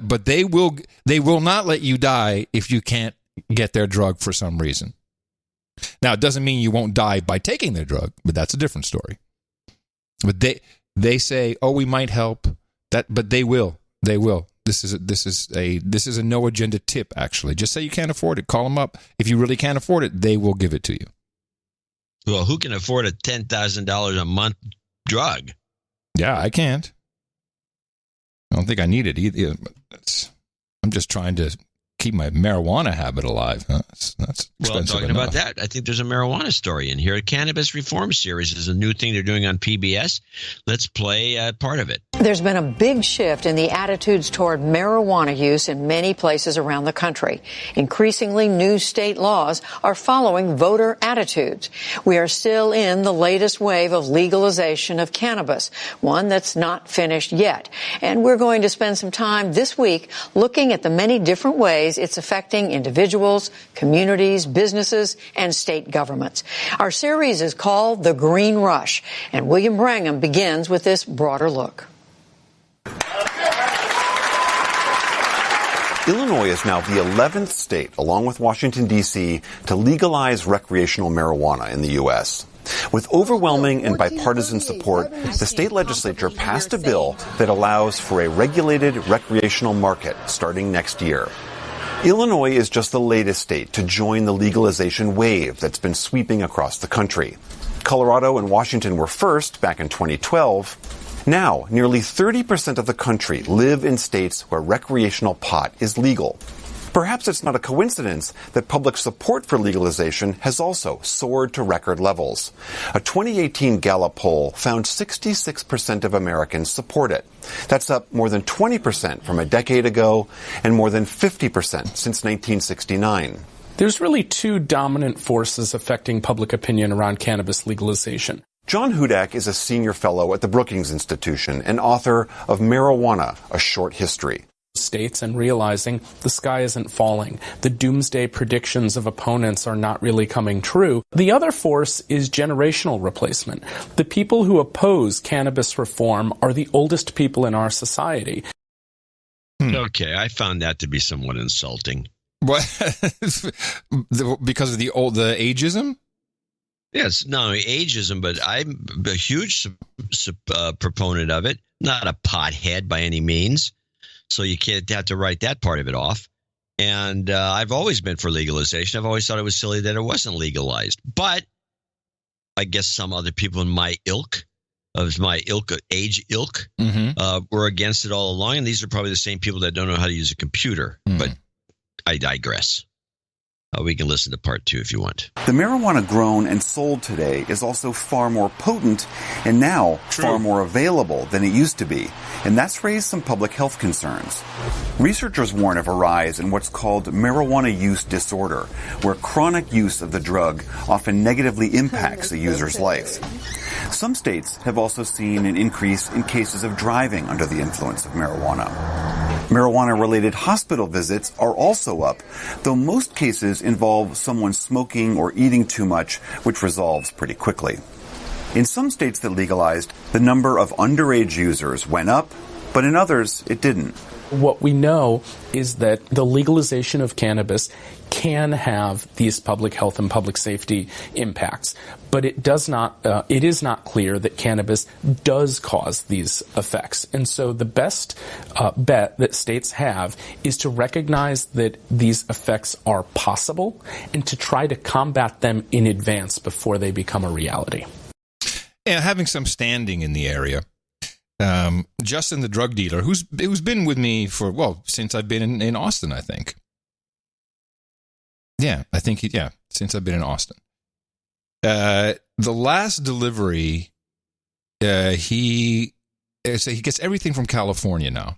But they will not let you die if you can't get their drug for some reason. Now, it doesn't mean you won't die by taking their drug, but that's a different story. But they say, "Oh, we might help." But they will. They will. This is a no agenda tip. Actually, just say you can't afford it. Call them up. If you really can't afford it, they will give it to you. Well, who can afford a $10,000 a month drug? Yeah, I can't. I don't think I need it either. I'm just trying to keep my marijuana habit alive. That's well, talking enough. About that, I think there's a marijuana story in here. A Cannabis Reform Series is a new thing they're doing on PBS. Let's play part of it. There's been a big shift in the attitudes toward marijuana use in many places around the country. Increasingly, new state laws are following voter attitudes. We are still in the latest wave of legalization of cannabis, one that's not finished yet. And we're going to spend some time this week looking at the many different ways it's affecting individuals, communities, businesses, and state governments. Our series is called The Green Rush, and William Brangham begins with this broader look. Illinois is now the 11th state, along with Washington, D.C., to legalize recreational marijuana in the U.S. With overwhelming and bipartisan support, the state legislature passed a bill that allows for a regulated recreational market starting next year. Illinois is just the latest state to join the legalization wave that's been sweeping across the country. Colorado and Washington were first back in 2012. Now, nearly 30% of the country live in states where recreational pot is legal. Perhaps it's not a coincidence that public support for legalization has also soared to record levels. A 2018 Gallup poll found 66% of Americans support it. That's up more than 20% from a decade ago and more than 50% since 1969. There's really two dominant forces affecting public opinion around cannabis legalization. John Hudak is a senior fellow at the Brookings Institution and author of Marijuana, A Short History. States and realizing the sky isn't falling. The doomsday predictions of opponents are not really coming true. The other force is generational replacement. The people who oppose cannabis reform are the oldest people in our society. Okay, I found that to be somewhat insulting. What? Because of the ageism? Yes, not only ageism, but I'm a huge proponent of it. Not a pothead by any means. So you can't have to write that part of it off. And I've always been for legalization. I've always thought it was silly that it wasn't legalized. But I guess some other people in my age ilk, were against it all along. And these are probably the same people that don't know how to use a computer. But I digress. We can listen to part 2 if you want. The marijuana grown and sold today is also far more potent and now far more available than it used to be. And that's raised some public health concerns. Researchers warn of a rise in what's called marijuana use disorder, where chronic use of the drug often negatively impacts the user's life. Some states have also seen an increase in cases of driving under the influence of marijuana. Marijuana-related hospital visits are also up, though most cases involve someone smoking or eating too much, which resolves pretty quickly. In some states that legalized, the number of underage users went up, but in others, it didn't. What we know is that the legalization of cannabis can have these public health and public safety impacts, but it does not. It is not clear that cannabis does cause these effects. And so the best bet that states have is to recognize that these effects are possible and to try to combat them in advance before they become a reality. And having some standing in the area. Justin, the drug dealer, who's been with me since I've been in Austin, I think. Yeah, I think since I've been in Austin. The last delivery, he gets everything from California now,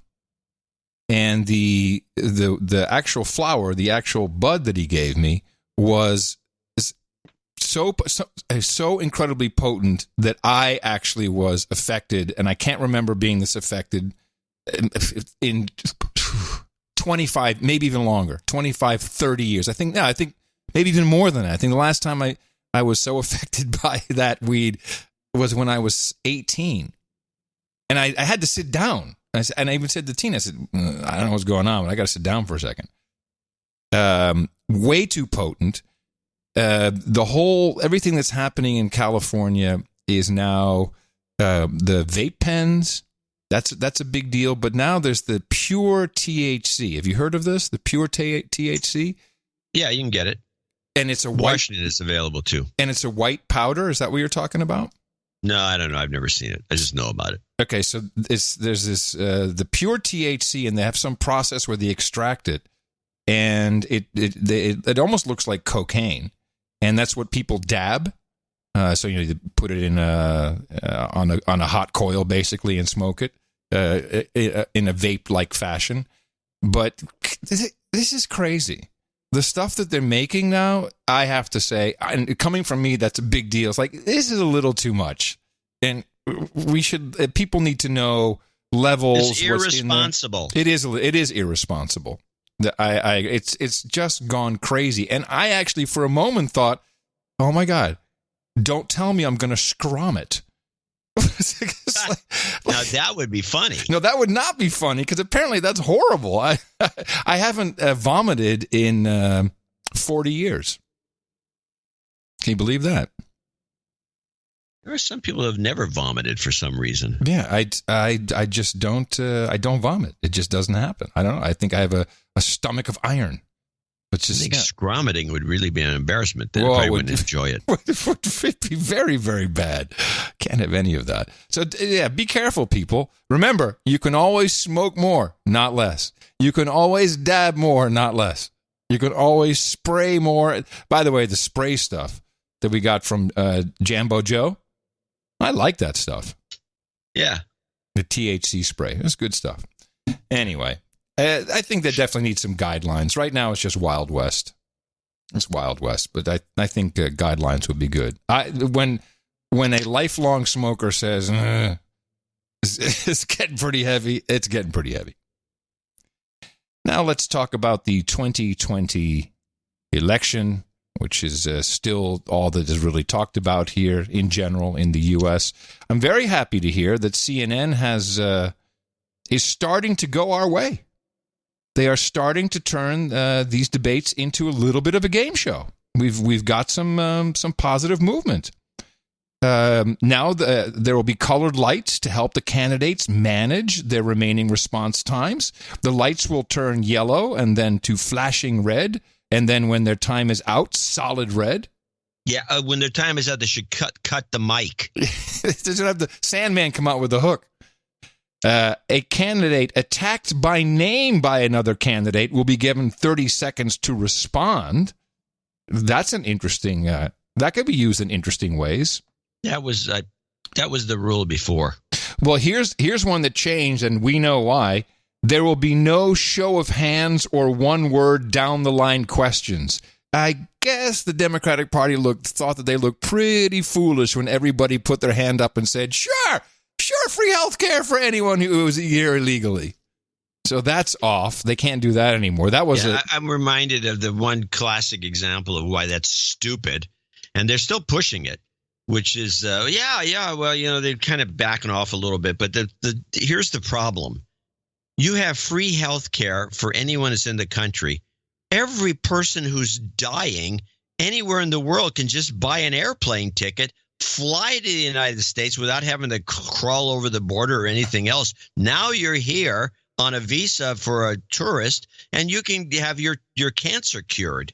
and the actual flower, the actual bud that he gave me was so incredibly potent that I actually was affected, and I can't remember being this affected in 25, maybe even longer, 25, 30 years. I think maybe even more than that. I think the last time I was so affected by that weed was when I was 18. And I had to sit down. And I even said to Tina, I said, I don't know what's going on, but I got to sit down for a second. Way too potent. Everything that's happening in California is now the vape pens. That's a big deal. But now there's the pure THC. Have you heard of this? The pure THC? Yeah, you can get it. And it's Washington is available too. And it's a white powder. Is that what you're talking about? No, I don't know. I've never seen it. I just know about it. Okay, so there's this the pure THC, and they have some process where they extract it, and it almost looks like cocaine, and that's what people dab. So you put it in on a hot coil basically and smoke it in a vape-like fashion. But this is crazy. The stuff that they're making now, I have to say, and coming from me, that's a big deal. It's like, this is a little too much. And people need to know levels. It's irresponsible. It is irresponsible. It's just gone crazy. And I actually, for a moment, thought, oh my God, don't tell me I'm going to scrum it. Now that would be funny. No, that would not be funny because apparently that's horrible. I haven't vomited in 40 years. Can you believe that? There are some people who have never vomited for some reason. Yeah, I just don't. I don't vomit. It just doesn't happen. I don't know. I think I have a stomach of iron. But just, I think scromiting would really be an embarrassment. Then I wouldn't enjoy it. It would be very, very bad. Can't have any of that. So, yeah, be careful, people. Remember, you can always smoke more, not less. You can always dab more, not less. You can always spray more. By the way, the spray stuff that we got from Jambo Joe, I like that stuff. Yeah. The THC spray. That's good stuff. Anyway. I think that definitely needs some guidelines. Right now, it's just Wild West. It's Wild West, but I think guidelines would be good. When a lifelong smoker says, it's getting pretty heavy, it's getting pretty heavy. Now let's talk about the 2020 election, which is still all that is really talked about here in general in the U.S. I'm very happy to hear that CNN is starting to go our way. They are starting to turn these debates into a little bit of a game show. We've got some positive movement. Now there will be colored lights to help the candidates manage their remaining response times. The lights will turn yellow and then to flashing red, and then when their time is out, solid red. Yeah, when their time is out, they should cut the mic. They should have the Sandman come out with a hook. A candidate attacked by name by another candidate will be given 30 seconds to respond. That's an interesting. That could be used in interesting ways. That was the rule before. Well, here's one that changed, and we know why. There will be no show of hands or one word down the line questions. I guess the Democratic Party thought that they looked pretty foolish when everybody put their hand up and said, sure, free health care for anyone who was here illegally. So that's off. They can't do that anymore. That was I'm reminded of the one classic example of why that's stupid, and they're still pushing it, which is, well, they're kind of backing off a little bit. But here's the problem. You have free health care for anyone that's in the country. Every person who's dying anywhere in the world can just buy an airplane ticket, fly to the United States without having to crawl over the border or anything else. Now you're here on a visa for a tourist, and you can have your cancer cured.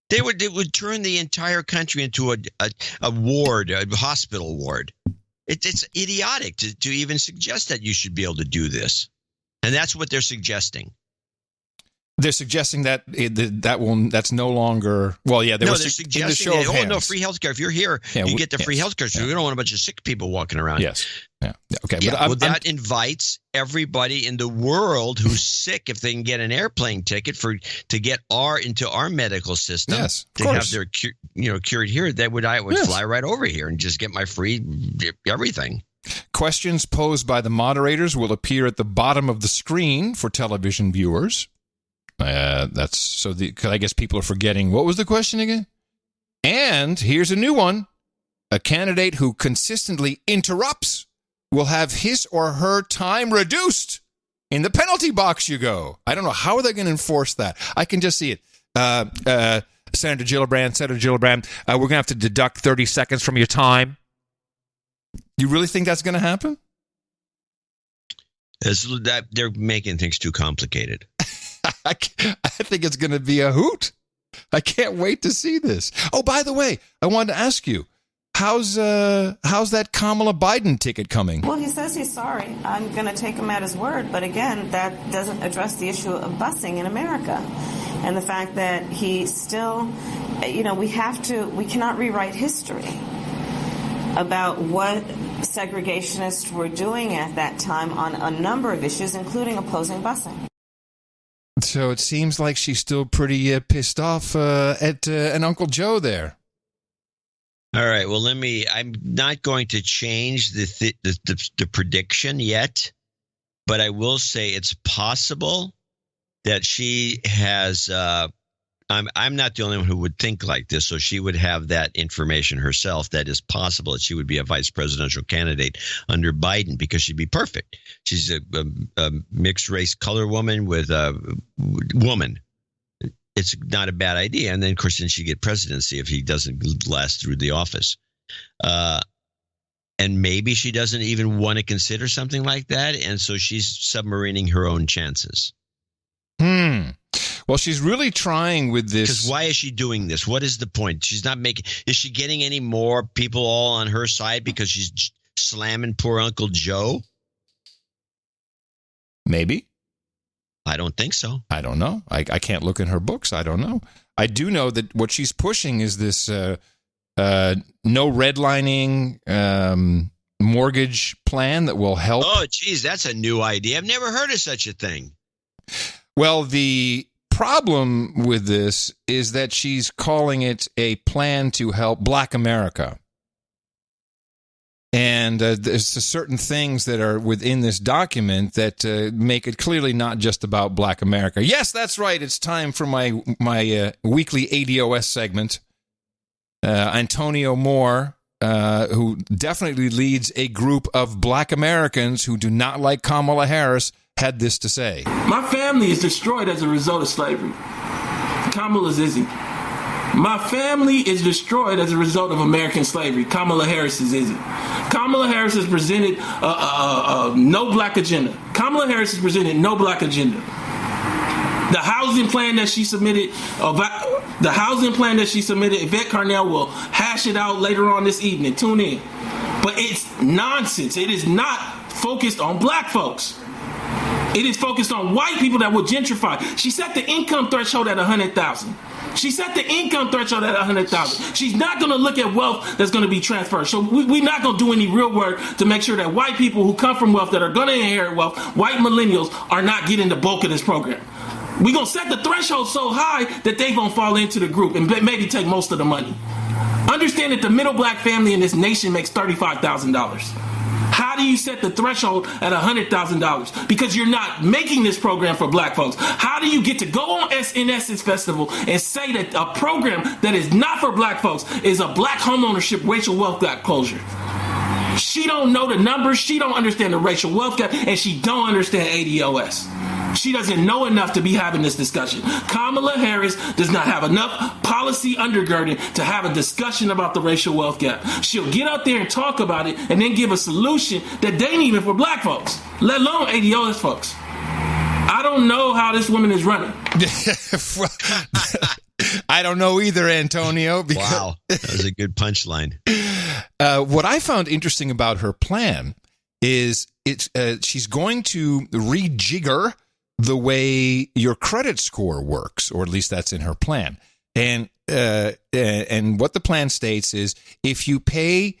It would turn the entire country into a ward, a hospital ward. It's idiotic to even suggest that you should be able to do this, and that's what they're suggesting. They're suggesting that that's no longer. Well, yeah, they're suggesting no free healthcare. If you're here, you get the free healthcare. So we don't want a bunch of sick people walking around. Yes. Yeah. Okay. Yeah. But that invites everybody in the world who's sick, if they can get an airplane ticket to get into our medical system, to have their cured here, I would fly right over here and just get my free everything. Questions posed by the moderators will appear at the bottom of the screen for television viewers. Because I guess people are forgetting. What was the question again? And here's a new one. A candidate who consistently interrupts will have his or her time reduced. In the penalty box you go. I don't know. How are they going to enforce that? I can just see it. Senator Gillibrand, we're going to have to deduct 30 seconds from your time. You really think that's going to happen? They're making things too complicated. I think it's going to be a hoot. I can't wait to see this. Oh, by the way, I wanted to ask you, how's that Kamala Biden ticket coming? Well, he says he's sorry. I'm going to take him at his word. But again, that doesn't address the issue of busing in America. And the fact that he still, we cannot rewrite history about what segregationists were doing at that time on a number of issues, including opposing busing. So it seems like she's still pretty pissed off at an Uncle Joe there. All right. Well, I'm not going to change the prediction yet, but I will say it's possible that she has. I'm not the only one who would think like this, so she would have that information herself. That is possible that she would be a vice presidential candidate under Biden because she'd be perfect. She's a mixed race color woman with a woman. It's not a bad idea. And then, of course, then she get presidency if he doesn't last through the office. And maybe she doesn't even want to consider something like that. And so she's submarining her own chances. Well, she's really trying with this. Because why is she doing this? What is the point? She's not making. Is she getting any more people all on her side because she's slamming poor Uncle Joe? Maybe. I don't think so. I don't know. I can't look in her books. I don't know. I do know that what she's pushing is this no redlining mortgage plan that will help. Oh, geez, that's a new idea. I've never heard of such a thing. Well, the problem with this is that she's calling it a plan to help Black America. And there's certain things that are within this document that make it clearly not just about Black America. Yes, that's right. It's time for my weekly ADOS segment. Antonio Moore, who definitely leads a group of Black Americans who do not like Kamala Harris, had this to say. My family is destroyed as a result of slavery. Kamala's isn't. My family is destroyed as a result of American slavery. Kamala Harris's isn't. Kamala Harris has presented no black agenda. Kamala Harris has presented no black agenda. The housing plan that she submitted, Yvette Carnell will hash it out later on this evening. Tune in. But it's nonsense. It is not focused on black folks. It is focused on white people that will gentrify. She set the income threshold at $100,000. She set the income threshold at $100,000. She's not going to look at wealth that's going to be transferred. So we're not going to do any real work to make sure that white people who come from wealth that are going to inherit wealth, white millennials, are not getting the bulk of this program. We're going to set the threshold so high that they're going to fall into the group and maybe take most of the money. Understand that the middle black family in this nation makes $35,000. How do you set the threshold at $100,000? Because you're not making this program for black folks. How do you get to go on in Essence Festival and say that a program that is not for black folks is a black homeownership racial wealth gap closure? She don't know the numbers. She don't understand the racial wealth gap, and she don't understand ADOS. She doesn't know enough to be having this discussion. Kamala Harris does not have enough policy undergirding to have a discussion about the racial wealth gap. She'll get out there and talk about it and then give a solution that they ain't even for black folks, let alone ADOS folks. I don't know how this woman is running. I don't know either, Antonio. Wow, that was a good punchline. What I found interesting about her plan is she's going to rejigger the way your credit score works, or at least that's in her plan. And what the plan states is if you pay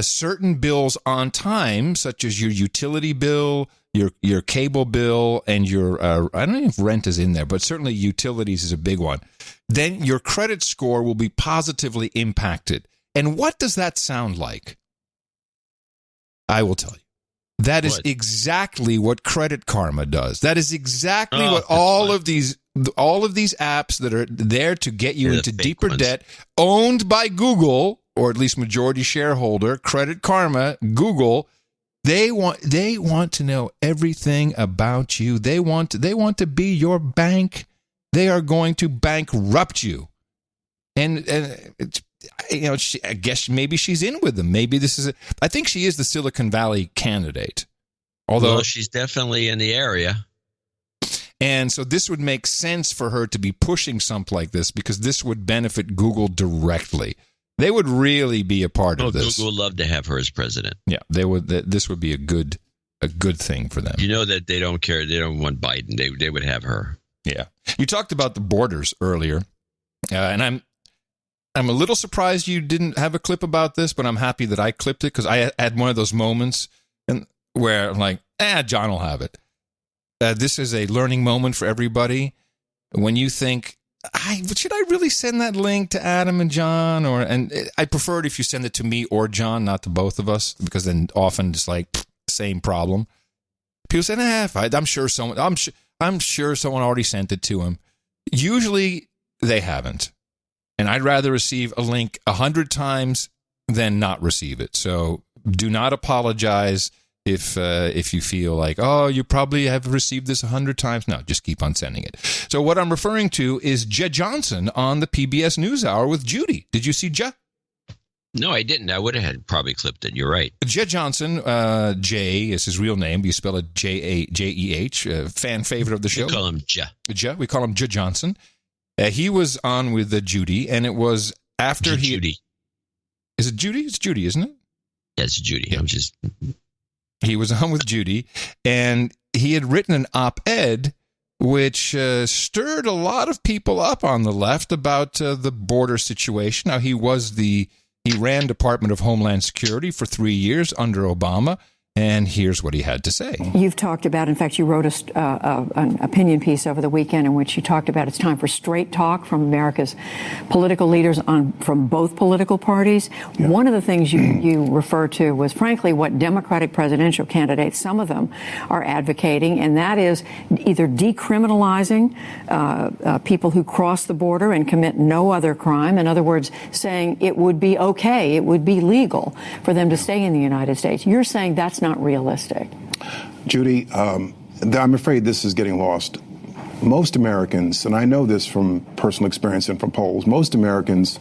certain bills on time, such as your utility bill, your cable bill, and your I don't know if rent is in there, but certainly utilities is a big one, then your credit score will be positively impacted. And what does that sound like? I will tell you. That is exactly what Credit Karma does. That is exactly what all of these apps that are there to get you into deeper debt, owned by Google, or at least majority shareholder, Credit Karma, Google, they want to know everything about you. They want to be your bank. They are going to bankrupt you. And I guess maybe she's in with them. Maybe this is I think she is the Silicon Valley candidate. Although she's definitely in the area. And so this would make sense for her to be pushing something like this because this would benefit Google directly. They would really be a part of this. Google would love to have her as president. Yeah, they would. This would be a good thing for them. You know that they don't care. They don't want Biden. They would have her. Yeah. You talked about the borders earlier, and I'm a little surprised you didn't have a clip about this, but I'm happy that I clipped it because I had one of those moments where I'm like, John will have it. This is a learning moment for everybody. When you think, should I really send that link to Adam and John? And I prefer it if you send it to me or John, not to both of us, because then often it's like same problem. People say, I'm sure someone already sent it to him. Usually they haven't. And I'd rather receive a link 100 times than not receive it. So do not apologize if you feel like, you probably have received this 100 times. No, just keep on sending it. So what I'm referring to is Jeh Johnson on the PBS NewsHour with Judy. Did you see Jeh? No, I didn't. I would have probably clipped it. You're right. Jeh Johnson, Jay is his real name. You spell it J-A-J-E-H, fan favorite of the show. We call him Jeh. Jeh. We call him Jeh Johnson. He was on with Judy, and it was after Judy. Is it Judy? It's Judy, isn't it? Yeah, it's Judy. Yeah. He was on with Judy, and he had written an op-ed which stirred a lot of people up on the left about the border situation. Now, he ran Department of Homeland Security for 3 years under Obama. And here's what he had to say. You've talked about, in fact, you wrote an opinion piece over the weekend in which you talked about it's time for straight talk from America's political leaders from both political parties. Yeah. One of the things you refer to was, frankly, what Democratic presidential candidates, some of them, are advocating, and that is either decriminalizing people who cross the border and commit no other crime. In other words, saying it would be okay, it would be legal for them to stay in the United States. You're saying that's not realistic. Judy, I'm afraid this is getting lost. Most Americans, and I know this from personal experience and from polls, most Americans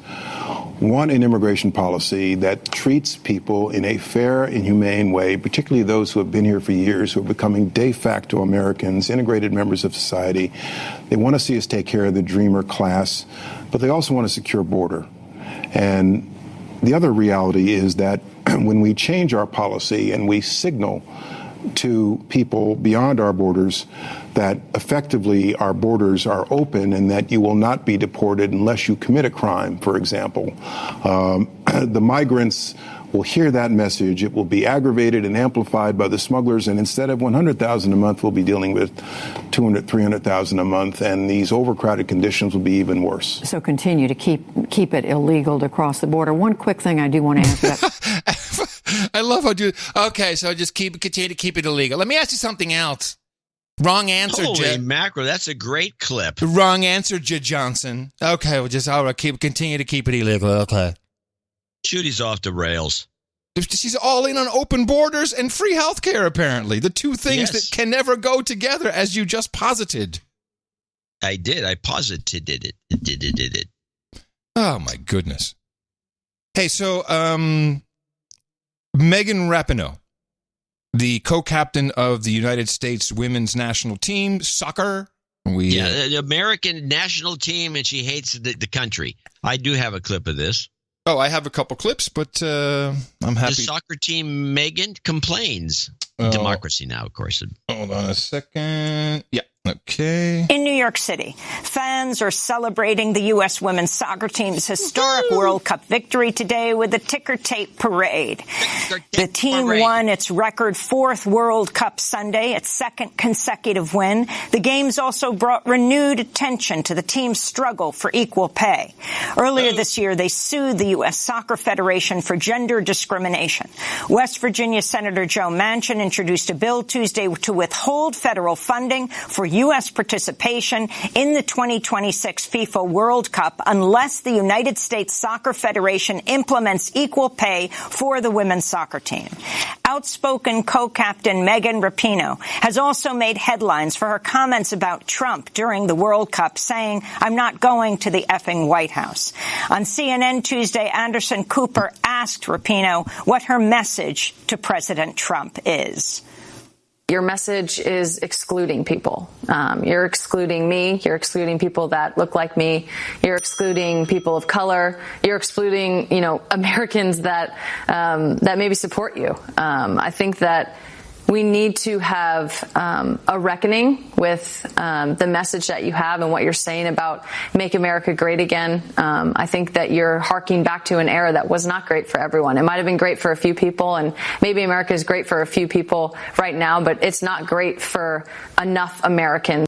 want an immigration policy that treats people in a fair and humane way, particularly those who have been here for years, who are becoming de facto Americans, integrated members of society. They want to see us take care of the dreamer class, but they also want a secure border. And the other reality is that when we change our policy and we signal to people beyond our borders that effectively our borders are open and that you will not be deported unless you commit a crime, for example. The migrants will hear that message. It will be aggravated and amplified by the smugglers, and instead of 100,000 a month, we'll be dealing with 200, 300,000 a month, and these overcrowded conditions will be even worse. So continue to keep it illegal to cross the border. One quick thing I do want to answer that. I love how you. Okay, so just continue to keep it illegal. Let me ask you something else. Wrong answer, Holy mackerel! That's a great clip. Wrong answer, Johnson. Okay, we'll just continue to keep it illegal. Okay. Judy's off the rails. She's all in on open borders and free health care, apparently. The two things that can never go together, as you just posited. I did. I posited it. Did. Oh, my goodness. Hey, so Megan Rapinoe, the co-captain of the United States women's national team, soccer. The American national team, and she hates the country. I do have a clip of this. Oh, I have a couple clips, but I'm happy. The soccer team, Megan, complains. Democracy now, of course. Hold on a second. Yeah. Okay. In New York City, fans are celebrating the U.S. women's soccer team's historic World Cup victory today with a ticker tape parade. The team won its record fourth World Cup Sunday, its second consecutive win. The games also brought renewed attention to the team's struggle for equal pay. Earlier this year, they sued the U.S. Soccer Federation for gender discrimination. West Virginia Senator Joe Manchin introduced a bill Tuesday to withhold federal funding for U.S. participation in the 2026 FIFA World Cup unless the United States Soccer Federation implements equal pay for the women's soccer team. Outspoken co-captain Megan Rapinoe has also made headlines for her comments about Trump during the World Cup, saying, "I'm not going to the effing White House." On CNN Tuesday, Anderson Cooper asked Rapinoe what her message to President Trump is. Your message is excluding people. You're excluding me. You're excluding people that look like me. You're excluding people of color. You're excluding, Americans that maybe support you. I think that we need to have a reckoning with the message that you have and what you're saying about Make America Great Again. I think that you're harking back to an era that was not great for everyone. It might have been great for a few people, and maybe America is great for a few people right now, but it's not great for enough Americans.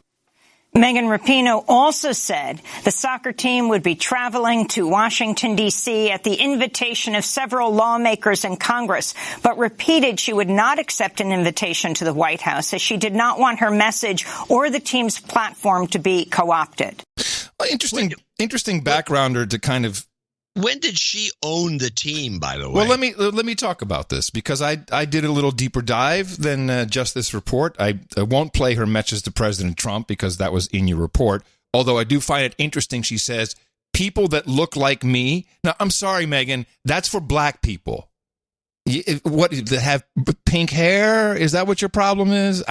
Megan Rapinoe also said the soccer team would be traveling to Washington, D.C. at the invitation of several lawmakers in Congress, but repeated she would not accept an invitation to the White House as she did not want her message or the team's platform to be co-opted. Well, interesting backgrounder to kind of. When did she own the team, by the way? Well, let me talk about this, because I did a little deeper dive than just this report. I won't play her message to President Trump because that was in your report, although I do find it interesting. She says, people that look like me. Now, I'm sorry, Megan, that's for black people. What, they have pink hair? Is that what your problem is?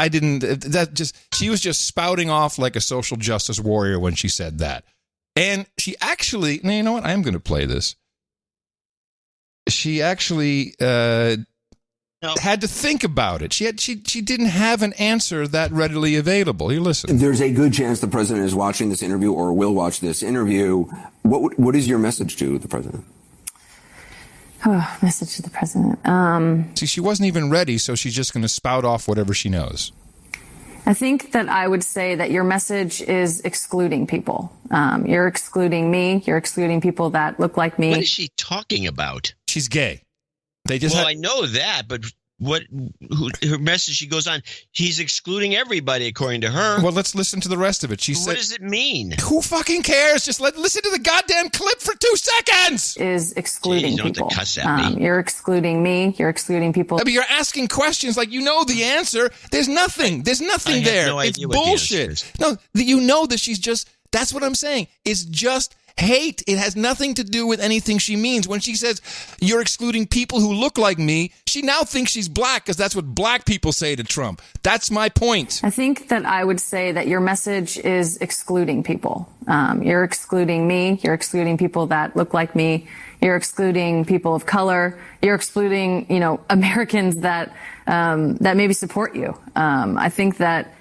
She was just spouting off like a social justice warrior when she said that. And she actually, you know what? I am going to play this. She actually had to think about it. She didn't have an answer that readily available. You listen. There's a good chance the president is watching this interview or will watch this interview. What is your message to the president? Oh, message to the president. See, she wasn't even ready, so she's just going to spout off whatever she knows. I think that I would say that your message is excluding people. You're excluding me. You're excluding people that look like me. What is she talking about? She's gay. I know that, but her message, she goes on, he's excluding everybody according to her. Well, let's listen to the rest of it. She said, what does it mean? Who fucking cares? Just listen to the goddamn clip for 2 seconds. Is excluding people. You don't have to cuss at me. You're excluding me. You're excluding people. I mean, you're asking questions like you know the answer. There's nothing. There's nothing there. No it's idea bullshit. No, you know that she's just. That's what I'm saying. It's just hate. It has nothing to do with anything she means. When she says, you're excluding people who look like me, she now thinks she's black because that's what black people say to Trump. That's my point. I think that I would say that your message is excluding people. You're excluding me. You're excluding people that look like me. You're excluding people of color. You're excluding, Americans that that maybe support you. I think that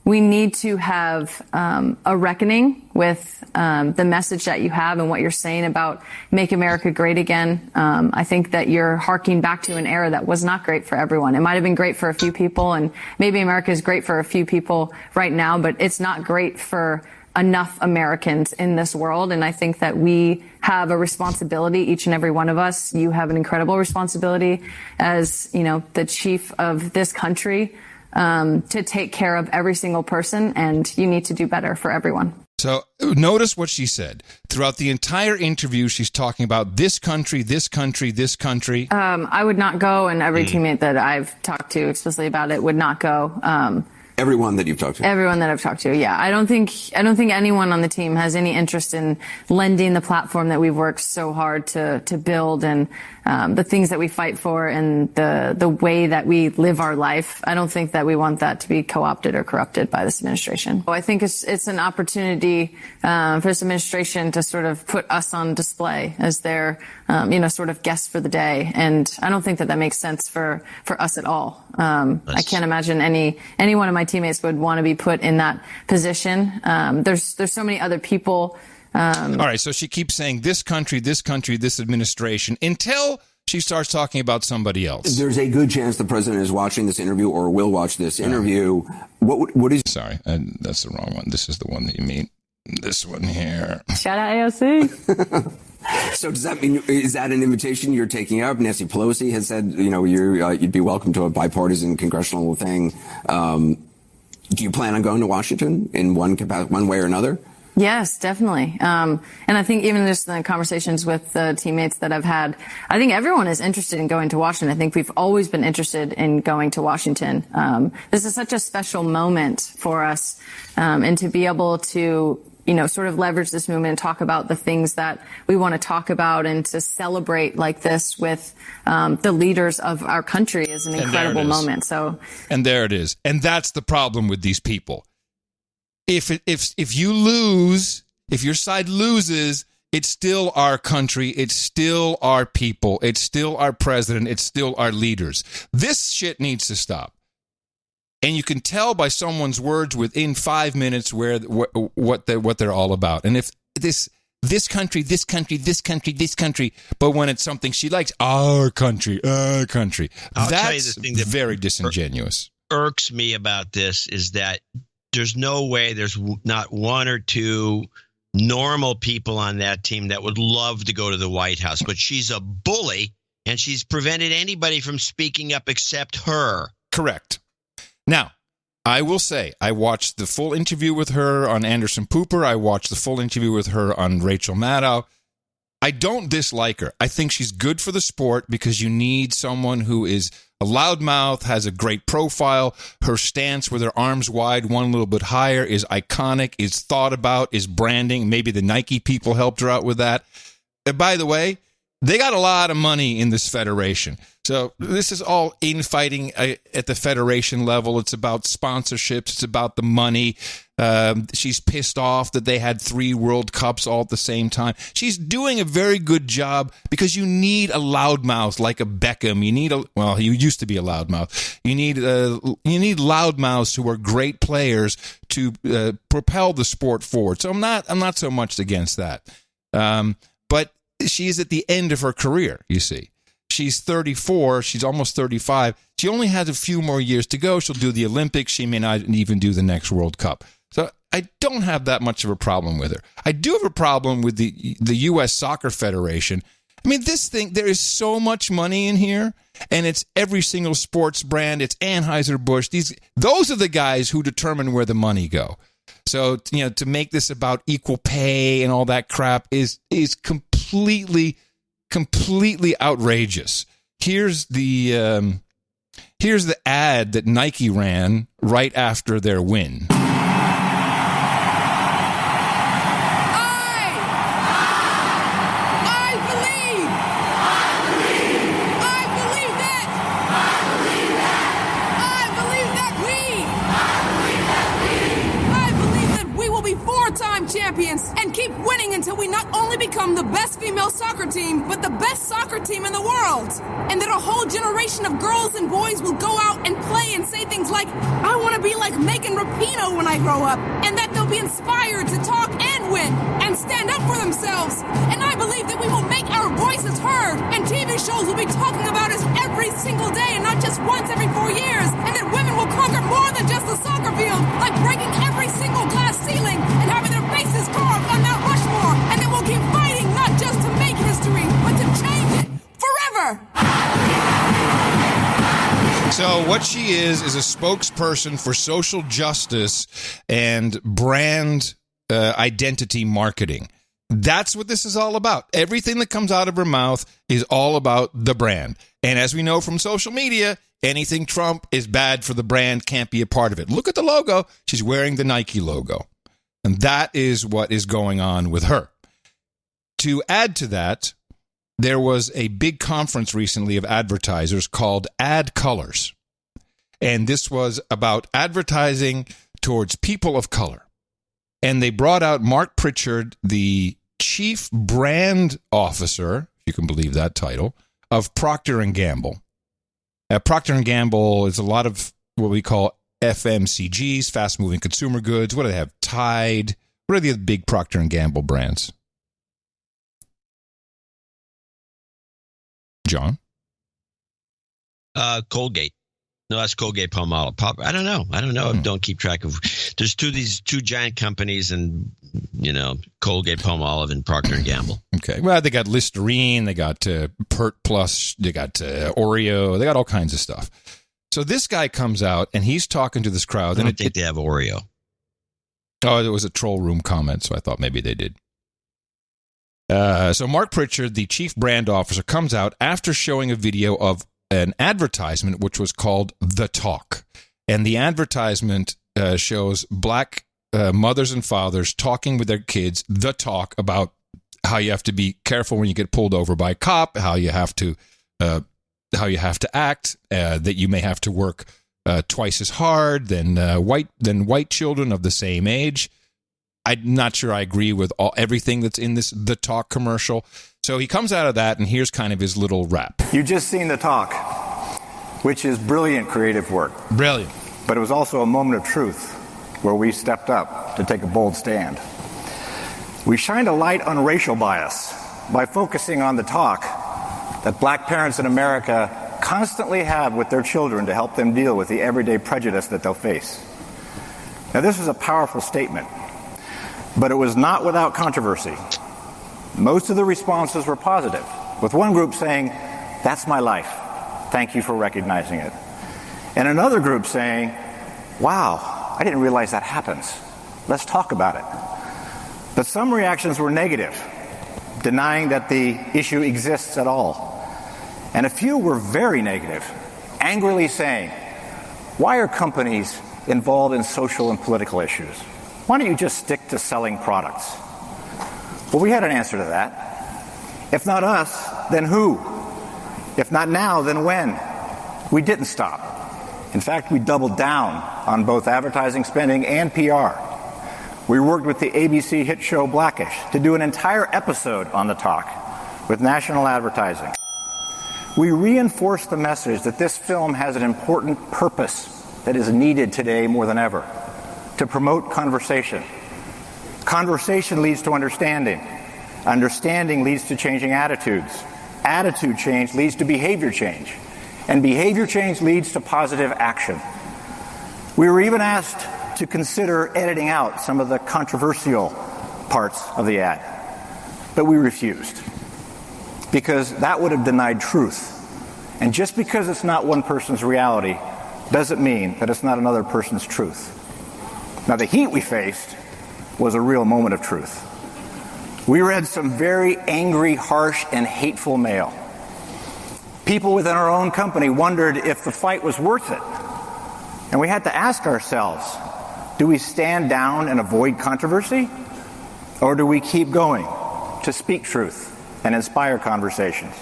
we need to have a reckoning with the message that you have and what you're saying about Make America Great Again. I think that you're harking back to an era that was not great for everyone. It might have been great for a few people, and maybe America is great for a few people right now, but it's not great for enough Americans in this world. And I think that we have a responsibility, each and every one of us. You have an incredible responsibility as, the chief of this country, to take care of every single person, and you need to do better for everyone. So notice what she said. Throughout the entire interview, she's talking about this country, this country, this country. I would not go, and every teammate that I've talked to explicitly about it would not go. Everyone that you've talked to? Everyone that I've talked to, yeah. I don't think anyone on the team has any interest in lending the platform that we've worked so hard to build, and the things that we fight for, and the way that we live our life. I don't think that we want that to be co-opted or corrupted by this administration. I think it's an opportunity for this administration to sort of put us on display as their sort of guests for the day, and I don't think that makes sense for us at all. I can't imagine any one of my teammates would want to be put in that position. There's so many other people. All right, so she keeps saying this country, this administration, until she starts talking about somebody else. There's a good chance the president is watching this interview or will watch this interview. What is... Sorry, that's the wrong one. This is the one that you mean. This one here. Shout out AOC. So does that mean, is that an invitation you're taking up? Nancy Pelosi has said, you'd be welcome to a bipartisan congressional thing. Do you plan on going to Washington in one way or another? Yes, definitely. And I think even just in the conversations with the teammates that I've had, I think everyone is interested in going to Washington. I think we've always been interested in going to Washington. This is such a special moment for us, and to be able to sort of leverage this movement and talk about the things that we want to talk about, and to celebrate like this with the leaders of our country is an incredible moment. And there it is. And that's the problem with these people. If you lose, if your side loses, it's still our country, it's still our people, it's still our president, it's still our leaders. This shit needs to stop. And you can tell by someone's words within 5 minutes what they're all about. And if this country, but when it's something she likes, our country, that's very disingenuous. Irks me about this is that there's no way there's not one or two normal people on that team that would love to go to the White House, but she's a bully, and she's prevented anybody from speaking up except her. Correct. Now, I will say, I watched the full interview with her on Anderson Pooper. I watched the full interview with her on Rachel Maddow. I don't dislike her. I think she's good for the sport because you need someone who is a loudmouth, has a great profile. Her stance with her arms wide, one a little bit higher, is iconic, is thought about, is branding. Maybe the Nike people helped her out with that. And by the way, they got a lot of money in this federation. So this is all infighting at the federation level. It's about sponsorships. It's about the money. She's pissed off that they had 3 World Cups all at the same time. She's doing a very good job because you need a loudmouth like a Beckham. You need he used to be a loudmouth. You need loudmouths who are great players to propel the sport forward. So I'm not so much against that. But she's at the end of her career, you see. She's 34. She's almost 35. She only has a few more years to go. She'll do the Olympics. She may not even do the next World Cup. So I don't have that much of a problem with her. I do have a problem with the U.S. Soccer Federation. I mean, this thing, there is so much money in here, and it's every single sports brand. It's Anheuser-Busch. Those are the guys who determine where the money go. So, to make this about equal pay and all that crap is completely outrageous. Here's the ad that Nike ran right after their win. Champions and keep winning until we not only become become the best female soccer team, but the best soccer team in the world. And that a whole generation of girls and boys will go out and play and say things like, I want to be like Megan Rapinoe when I grow up. And that they'll be inspired to talk and win and stand up for themselves. And I believe that we will make our voices heard, and TV shows will be talking about us every single day and not just once every 4 years. And that women will conquer more than just the soccer field, like breaking every single glass ceiling and having their faces carved on Mount Rushmore. And that we'll keep fighting not just to make history, but to change it forever. So what she is a spokesperson for social justice and brand identity marketing. That's what this is all about. Everything that comes out of her mouth is all about the brand. And as we know from social media, anything Trump is bad for the brand, can't be a part of it. Look at the logo. She's wearing the Nike logo. And that is what is going on with her. To add to that, there was a big conference recently of advertisers called Ad Colors. And this was about advertising towards people of color. And they brought out Mark Pritchard, the chief brand officer, if you can believe that title, of Procter & Gamble. Procter & Gamble is a lot of what we call FMCGs, fast-moving consumer goods. What do they have? Tide. What are the big Procter & Gamble brands? John? Colgate. No, that's Colgate Palmolive. I don't know. Don't keep track of. There's these two giant companies, and Colgate Palmolive and Procter & Gamble. Okay. Well, they got Listerine, they got Pert Plus, they got Oreo, they got all kinds of stuff. So this guy comes out and he's talking to this crowd. I don't think they have Oreo. Oh, it was a troll room comment, so I thought maybe they did. So Mark Pritchard, the chief brand officer, comes out after showing a video of an advertisement which was called The Talk. And the advertisement shows black mothers and fathers talking with their kids, the talk about how you have to be careful when you get pulled over by a cop, how you have to act, that you may have to work twice as hard than white children of the same age. I'm not sure I agree with everything that's in this The Talk commercial. So he comes out of that, and here's kind of his little rap. You just seen The Talk, which is brilliant creative work. Brilliant. But it was also a moment of truth where we stepped up to take a bold stand. We shined a light on racial bias by focusing on the talk that black parents in America constantly have with their children to help them deal with the everyday prejudice that they'll face. Now, this is a powerful statement, but it was not without controversy. Most of the responses were positive, with one group saying, "That's my life. Thank you for recognizing it." And another group saying, "Wow, I didn't realize that happens. Let's talk about it." But some reactions were negative, denying that the issue exists at all. And a few were very negative, angrily saying, "Why are companies involved in social and political issues? Why don't you just stick to selling products?" Well, we had an answer to that. If not us, then who? If not now, then when? We didn't stop. In fact, we doubled down on both advertising spending and PR. We worked with the ABC hit show Blackish to do an entire episode on The Talk with national advertising. We reinforced the message that this film has an important purpose that is needed today more than ever: to promote conversation. Conversation leads to understanding. Understanding leads to changing attitudes. Attitude change leads to behavior change. And behavior change leads to positive action. We were even asked to consider editing out some of the controversial parts of the ad. But we refused, because that would have denied truth. And just because it's not one person's reality doesn't mean that it's not another person's truth. Now, the heat we faced was a real moment of truth. We read some very angry, harsh, and hateful mail. People within our own company wondered if the fight was worth it. And we had to ask ourselves, do we stand down and avoid controversy? Or do we keep going to speak truth and inspire conversations?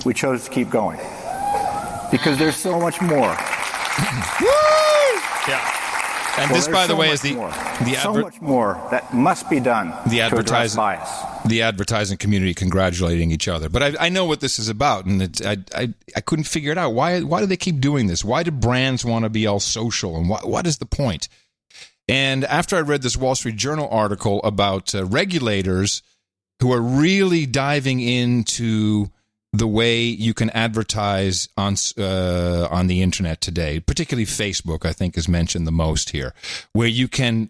We chose to keep going, because there's so much more. Yeah. And this, by the way, is so much more that must be done the to address bias. the advertising community congratulating each other. But I know what this is about, and I couldn't figure it out. Why do they keep doing this? Why do brands want to be all social, and what is the point? And after I read this Wall Street Journal article about regulators who are really diving into the way you can advertise on the internet today, particularly Facebook, I think is mentioned the most here, where you can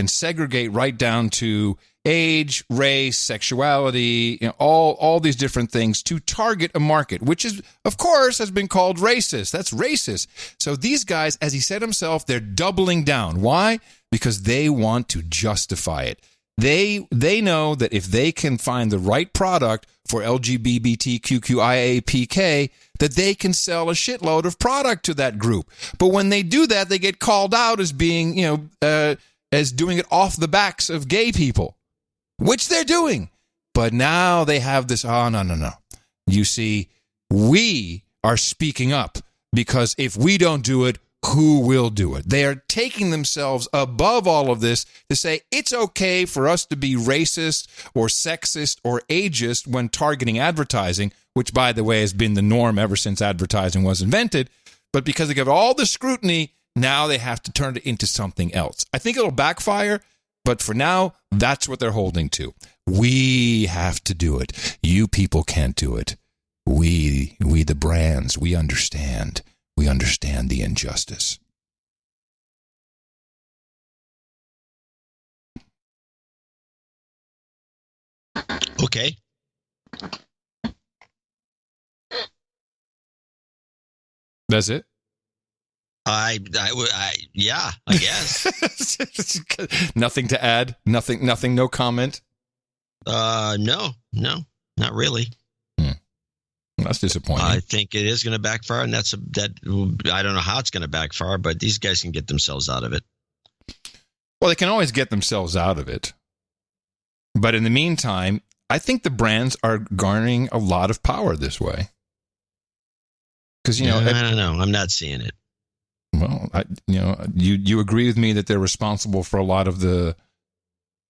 segregate right down to age, race, sexuality, all these different things to target a market, which is, of course, has been called racist. That's racist. So these guys, as he said himself, they're doubling down. Why? Because they want to justify it. They know that if they can find the right product for LGBTQIAPK, that they can sell a shitload of product to that group. But when they do that, they get called out as being, as doing it off the backs of gay people, which they're doing. But now they have this, no. You see, we are speaking up because if we don't do it, who will do it? They are taking themselves above all of this to say it's okay for us to be racist or sexist or ageist when targeting advertising, which, by the way, has been the norm ever since advertising was invented. But because they get all the scrutiny, now they have to turn it into something else. I think it'll backfire, but for now, that's what they're holding to. We have to do it. You people can't do it. We the brands, we understand. We understand the injustice. Okay. That's it? Yeah, I guess. Nothing to add? Nothing, no comment? No, not really. That's disappointing. I think it is going to backfire, and I don't know how it's going to backfire, but these guys can get themselves out of it. Well, they can always get themselves out of it. But in the meantime, I think the brands are garnering a lot of power this way. Because, I don't know. I'm not seeing it. Well, you agree with me that they're responsible for a lot of the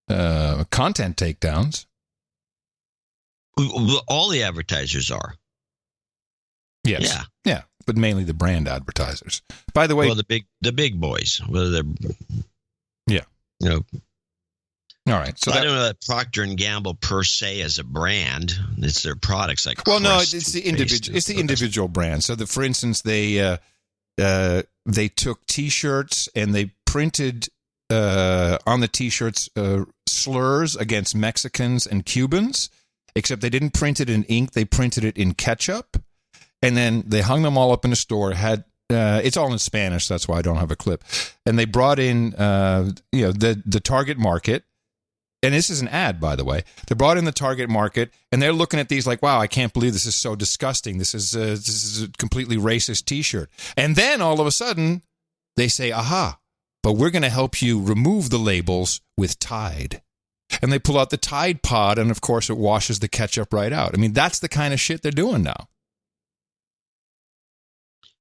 content takedowns. All the advertisers are. Yes. Yeah. But mainly the brand advertisers. By the way, well, the big boys, whether they're, all right. So I don't know that Procter and Gamble per se as a brand. It's their products like. Well, no, it's the individual. It's the individual brand. So for instance, they took T-shirts and they printed on the T-shirts slurs against Mexicans and Cubans. Except they didn't print it in ink; they printed it in ketchup, and then they hung them all up in a store. It's all in Spanish, that's why I don't have a clip. And they brought in, the target market, and this is an ad, by the way. They brought in the target market, and they're looking at these like, "Wow, I can't believe this is so disgusting. This is a completely racist T-shirt." And then all of a sudden, they say, "Aha! But we're going to help you remove the labels with Tide." And they pull out the Tide Pod, and of course, it washes the ketchup right out. I mean, that's the kind of shit they're doing now.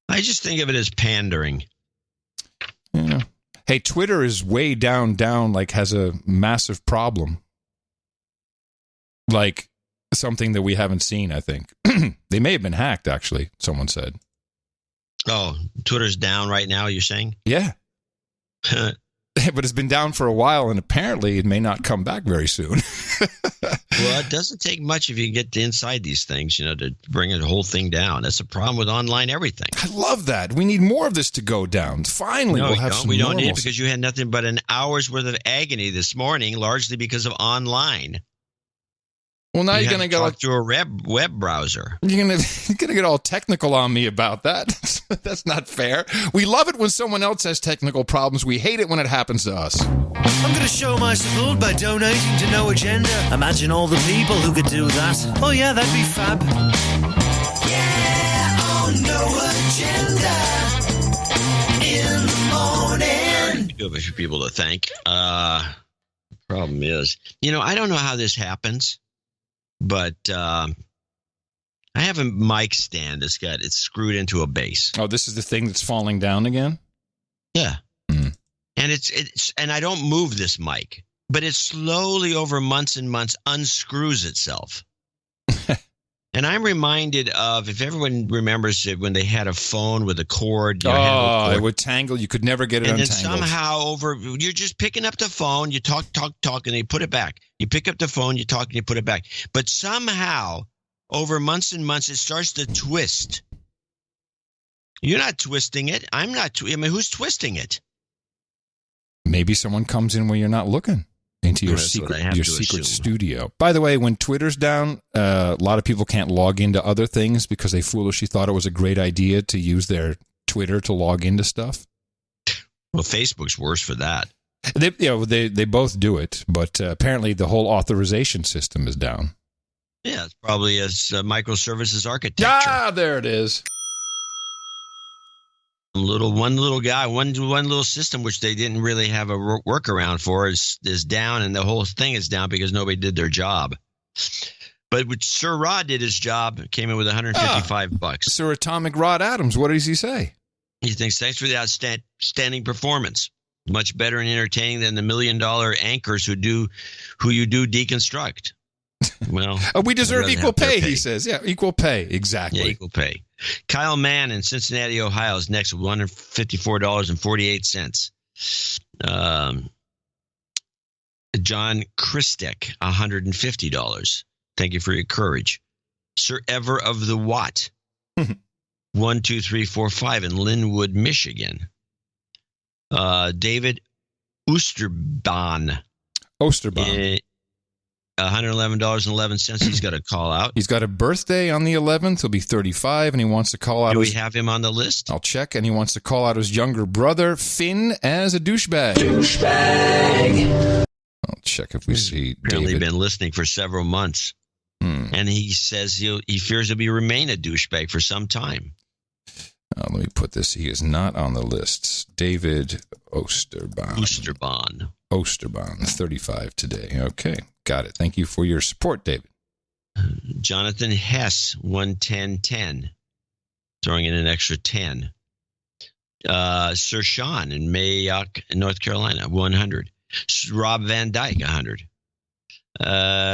I just think of it as pandering. Yeah. Hey, Twitter is way down, like has a massive problem. Like something that we haven't seen, I think. They may have been hacked, actually, someone said. Oh, Twitter's down right now, you're saying? Yeah. But it's been down for a while, and apparently it may not come back very soon. Well, it doesn't take much if you get inside these things, to bring the whole thing down. That's the problem with online everything. I love that. We need more of this to go down. Finally, we'll have some We don't need it because you had nothing but an hour's worth of agony this morning, largely because of online. Well, now you're going to go through a web browser. You're going to get all technical on me about that. That's not fair. We love it when someone else has technical problems. We hate it when it happens to us. I'm going to show my support by donating to No Agenda. Imagine all the people who could do that. Oh yeah, that'd be fab. Yeah, on No Agenda in the morning. You have a few people to thank. Problem is, I don't know how this happens. But I have a mic stand it's screwed into a base. Oh, this is the thing that's falling down again? Yeah. And it's and I don't move this mic. but it slowly over months and months unscrews itself. And I'm reminded of, if everyone remembers it, when they had a phone with a cord. It would tangle. You could never get it untangled. And then somehow you're just picking up the phone, you talk, and you put it back. You pick up the phone, you talk, and you put it back. But somehow, over months and months, it starts to twist. You're not twisting it. I'm not. I mean, who's twisting it? Maybe someone comes in where you're not looking. Into your secret studio. By the way, when Twitter's down, a lot of people can't log into other things because they foolishly thought it was a great idea to use their Twitter to log into stuff. Well, Facebook's worse for that. They both do it, but apparently the whole authorization system is down. Yeah, it's probably as microservices architecture. There it is. One little system which they didn't really have a workaround for is down, and the whole thing is down because nobody did their job. But Sir Rod did his job, came in with $155. Sir Atomic Rod Adams, what does he say? He thinks, thanks for the outstanding performance. Much better and entertaining than the $1 million anchors who you do deconstruct. Well, we deserve equal pay, he says. Yeah, equal pay. Exactly. Yeah, equal pay. Kyle Mann in Cincinnati, Ohio is next with $154.48. John Christek, $150. Thank you for your courage. Sir Ever of the Watt, 12345 in Linwood, Michigan. David Oosterbahn. $111.11. He's got a call out. He's got a birthday on the 11th. He'll be 35, and he wants to call out. Do we have him on the list? I'll check, and he wants to call out his younger brother, Finn, as a douchebag. I'll check if we see apparently David. Been listening for several months, and he says he fears he'll remain a douchebag for some time. Let me put this. He is not on the list. David Oosterbahn, 35 today. Okay, got it. Thank you for your support, David. Jonathan Hess, 110.10, throwing in an extra 10. Sir Sean in Mayock, North Carolina, 100. Rob Van Dyke, 100.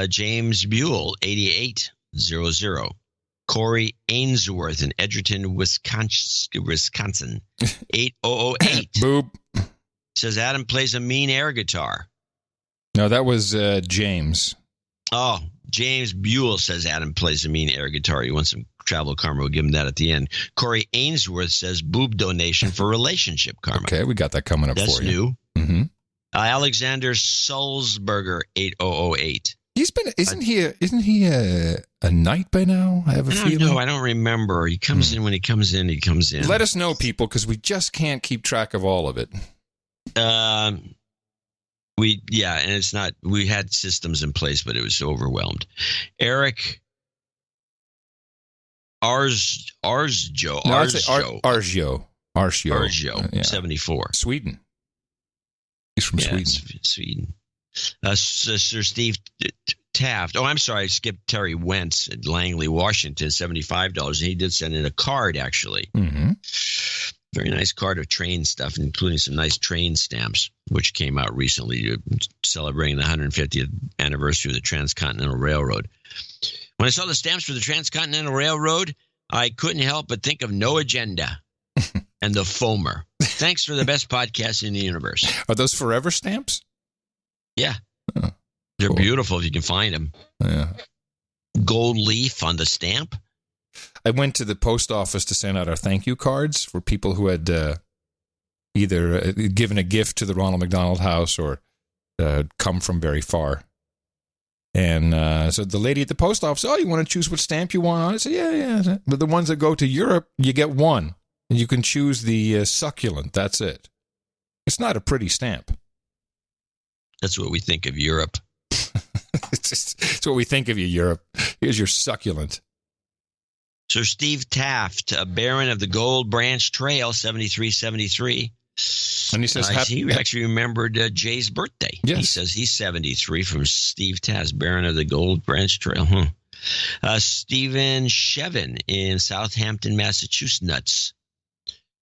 James Buell, 88.00. Corey Ainsworth in Edgerton, Wisconsin, 8008. Boop. Says Adam plays a mean air guitar. No, that was James. Oh, James Buell says Adam plays a mean air guitar. You want some travel karma? We'll give him that at the end. Corey Ainsworth says boob donation for relationship karma. Okay, we got that coming up That's for you. That's new. Mm-hmm. Alexander Sulzberger, 8008. Isn't he a knight by now? I have a feeling. No, I don't remember. He comes in when he comes in. He comes in. Let us know, people, because we just can't keep track of all of it. And it's not. We had systems in place, but it was overwhelmed. Eric Arsjo, 74. Sweden. He's from Sweden. Sweden. Sir Steve Taft. Oh, I'm sorry. I skipped Terry Wentz at Langley, Washington, $75. And he did send in a card, actually. Mm-hmm. Very nice card of train stuff, including some nice train stamps, which came out recently celebrating the 150th anniversary of the Transcontinental Railroad. When I saw the stamps for the Transcontinental Railroad, I couldn't help but think of No Agenda and the Foamer. Thanks for the best podcast in the universe. Are those forever stamps? Yeah. Oh, they're cool. Beautiful if you can find them. Yeah. Gold leaf on the stamp. I went to the post office to send out our thank you cards for people who had either given a gift to the Ronald McDonald House or come from very far. And so the lady at the post office, you want to choose what stamp you want on it? I said, yeah. But the ones that go to Europe, you get one. And you can choose the succulent. That's it. It's not a pretty stamp. That's what we think of Europe. It's what we think of you, Europe. Here's your succulent. Sir Steve Taft, a Baron of the Gold Branch Trail, 7373. And he says he actually remembered Jay's birthday. Yes. He says he's 73 from Steve Taft, Baron of the Gold Branch Trail. Stephen Shevin in Southampton, Massachusetts.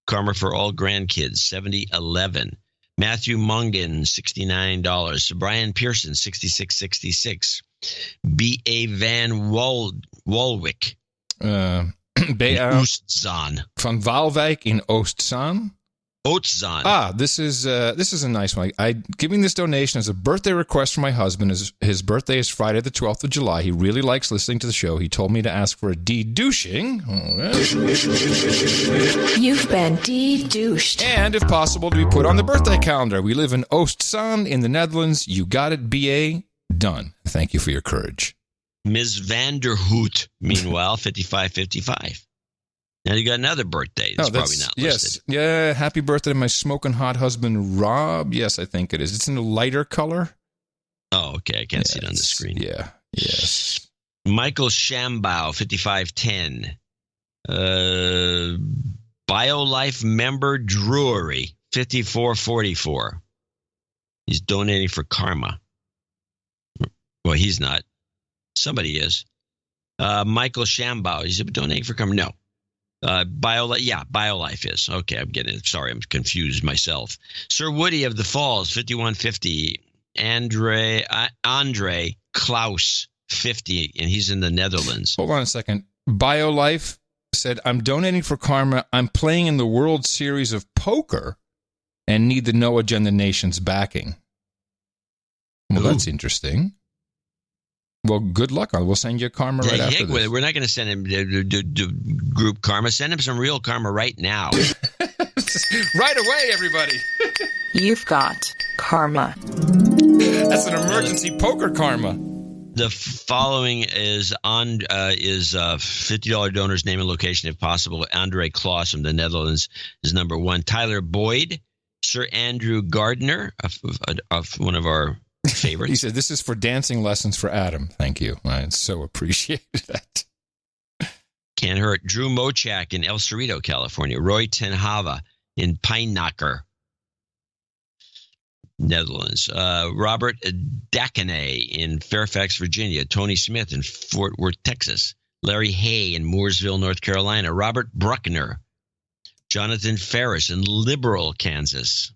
Karma for all grandkids, 7011. Matthew Mongan, $69. Brian Pearson, $66.66. B.A. Van Walwick. Oostzaan. Van Waalwijk in Oostzaan. Oostzaan. This is a nice one. I'm giving this donation as a birthday request for my husband. His birthday is Friday the 12th of July. He really likes listening to the show. He told me to ask for a de-douching. You've been de-douched. And, if possible, to be put on the birthday calendar. We live in Oostzaan in the Netherlands. You got it, B.A. Done. Thank you for your courage. Ms. Vanderhoot, meanwhile, 5555. Now you got another birthday that's probably not listed. Yes. Yeah, happy birthday to my smoking hot husband, Rob. Yes, I think it is. It's in a lighter color. Oh, okay. I can't see it on the screen. Yeah. Yes. Michael Shambow, 5510. BioLife member Drury, 5444. He's donating for karma. Well, he's not. Somebody is. Michael Shambow. He's donating for karma. No. BioLife is. Okay, I'm getting it. Sorry, I'm confused myself. Sir Woody of the Falls, 5150. Andre Klaus, 50, and he's in the Netherlands. Hold on a second. BioLife said, I'm donating for karma. I'm playing in the World Series of Poker and need the No Agenda Nation's backing. Well, that's interesting. Well, good luck. We'll send you karma right after this. We're not going to send him group karma. Send him some real karma right now. Right away, everybody. You've got karma. That's an emergency poker karma. The following is $50 donors, name and location if possible. Andre Klaus from the Netherlands is number one. Tyler Boyd, Sir Andrew Gardner of one of our favorites. He said, this is for dancing lessons for Adam. Thank you. I so appreciate that. Can't hurt. Drew Mochak in El Cerrito, California. Roy Tenhava in Pine Knocker, Netherlands. Robert Dacanay in Fairfax, Virginia. Tony Smith in Fort Worth, Texas. Larry Hay in Mooresville, North Carolina. Robert Bruckner. Jonathan Ferris in Liberal, Kansas.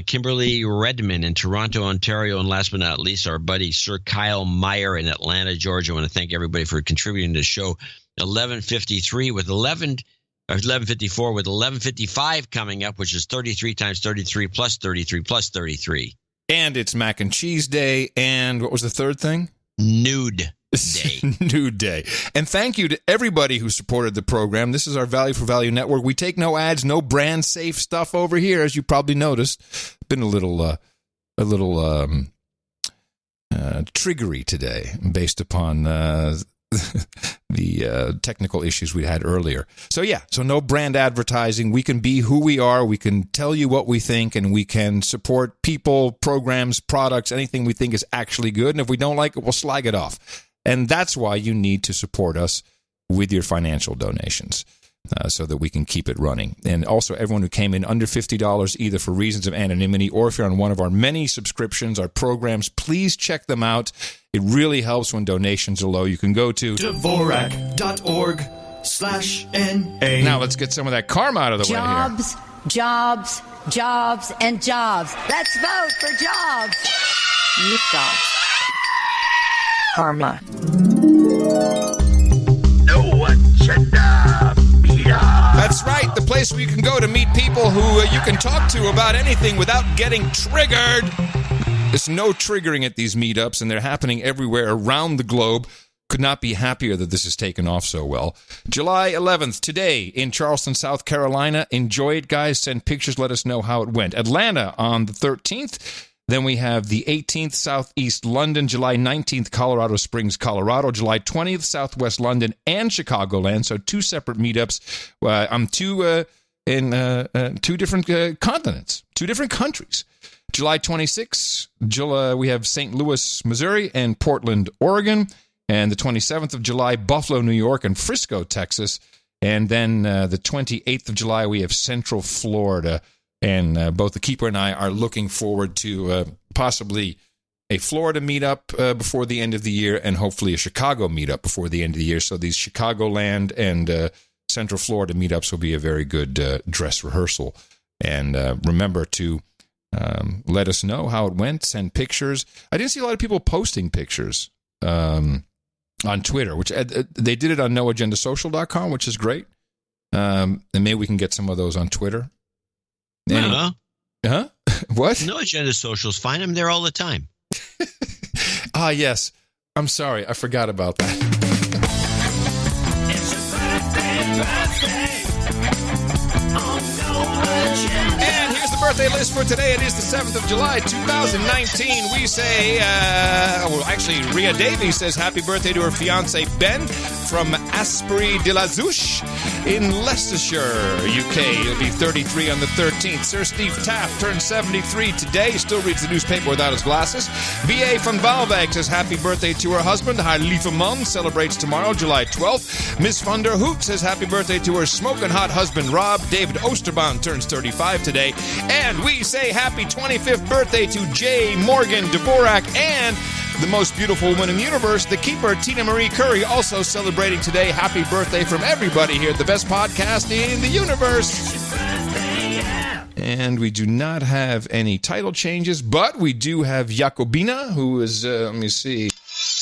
Kimberly Redmond in Toronto, Ontario, and last but not least, our buddy Sir Kyle Meyer in Atlanta, Georgia. I want to thank everybody for contributing to the show. 11:54 with 11:55 coming up, which is 33 times 33 plus 33 plus 33. And it's Mac and Cheese Day, and what was the third thing? Nude Day. Nude Day. And thank you to everybody who supported the program. This is our Value for Value Network. We take no ads, no brand safe stuff over here, as you probably noticed. Been a little triggery today based upon the technical issues we had earlier. So no brand advertising. We can be who we are. We can tell you what we think, and we can support people, programs, products, anything we think is actually good. And if we don't like it, we'll slag it off. And that's why you need to support us with your financial donations so that we can keep it running. And also, everyone who came in under $50, either for reasons of anonymity or if you're on one of our many subscriptions, our programs, please check them out. It really helps when donations are low. You can go to Dvorak.org/NA. Now let's get some of that karma out of the way here. Jobs, and jobs. Let's vote for jobs. You've got karma. No agenda. That's right, the place where you can go to meet people who you can talk to about anything without getting triggered. There's no triggering at these meetups, and they're happening everywhere around the globe. Could not be happier that this has taken off so well. July 11th, today, in Charleston, South Carolina. Enjoy it, guys. Send pictures. Let us know how it went. Atlanta on the 13th. Then we have the 18th, Southeast London. July 19th, Colorado Springs, Colorado. July 20th, Southwest London and Chicagoland. So two separate meetups. In two different continents, two different countries. July 26th, we have St. Louis, Missouri, and Portland, Oregon. And the 27th of July, Buffalo, New York, and Frisco, Texas. And then the 28th of July, we have Central Florida. And both the Keeper and I are looking forward to possibly a Florida meetup before the end of the year, and hopefully a Chicago meetup before the end of the year. So these Chicagoland and Central Florida meetups will be a very good dress rehearsal. And remember to Let us know how it went. Send pictures. I didn't see a lot of people posting pictures on Twitter, which they did it on noagendasocial.com, which is great. And maybe we can get some of those on Twitter. Huh? What? No Agenda Socials. Find them there all the time. Yes. I'm sorry. I forgot about that. It's your birthday. Oh, no agenda. And here's the birthday list for today. It is the 7th of July, 2019. We say, actually, Rhea Davies says happy birthday to her fiancé, Ben, from Asprey de la Zouche in Leicestershire, UK. He'll be 33 on the 13th. Sir Steve Taft turned 73 today. He still reads the newspaper without his glasses. B.A. van Waalwijk says happy birthday to her husband. Haar lieve man celebrates tomorrow, July 12th. Miss van der Hoot says happy birthday to her smoking hot husband, Rob. David Oosterbaan turns 35 today. And we say happy 25th birthday to Jay Morgan Dvorak and the most beautiful woman in the universe, the keeper, Tina Marie Curry, also celebrating today. Happy birthday from everybody here at the best podcast in the universe. And we do not have any title changes, but we do have Jacobina, who is, let me see.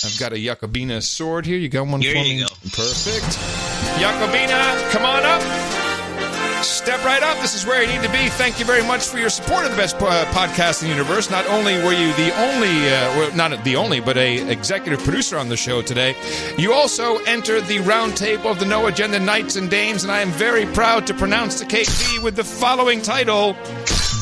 I've got a Jacobina sword here. You got one Here for you me? go. Perfect. Jacobina, come on up. Step right up. This is where you need to be. Thank you very much for your support of the best podcast in the universe. Not only were you the only, not the only, but a executive producer on the show today, you also entered the round table of the No Agenda Knights and Dames, and I am very proud to pronounce the KB with the following title,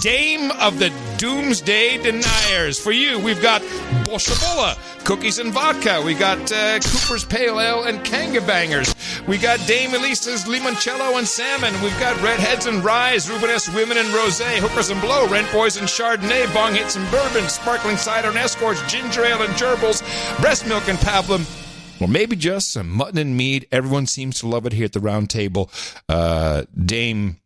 Dame of the Doomsday Deniers. For you, we've got Boshabola, Cookies and Vodka. We got Cooper's Pale Ale and Kangabangers. We got Dame Elisa's Limoncello and Salmon. We've got Redheads and Ryes, Rubenesque Women and Rosé, Hookers and Blow, Rent Boys and Chardonnay, Bong Hits and Bourbon, Sparkling Cider and Escorts, Ginger Ale and Gerbils, Breast Milk and Pablum. Or maybe just some mutton and mead. Everyone seems to love it here at the round table. Dame...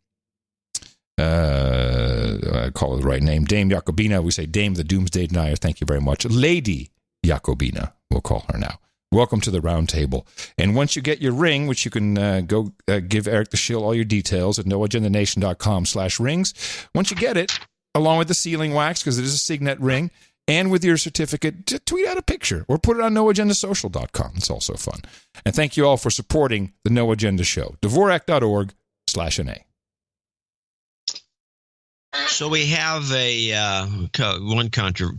I call it the right name. Dame Jacobina. We say Dame the Doomsday Denier. Thank you very much. Lady Jacobina, we'll call her now. Welcome to the round table. And once you get your ring, which you can go give Eric the Shill all your details at noagendanation.com/rings. Once you get it, along with the sealing wax, because it is a signet ring, and with your certificate, just tweet out a picture or put it on noagendasocial.com. It's also fun. And thank you all for supporting the No Agenda Show. Dvorak.org/NA. So we have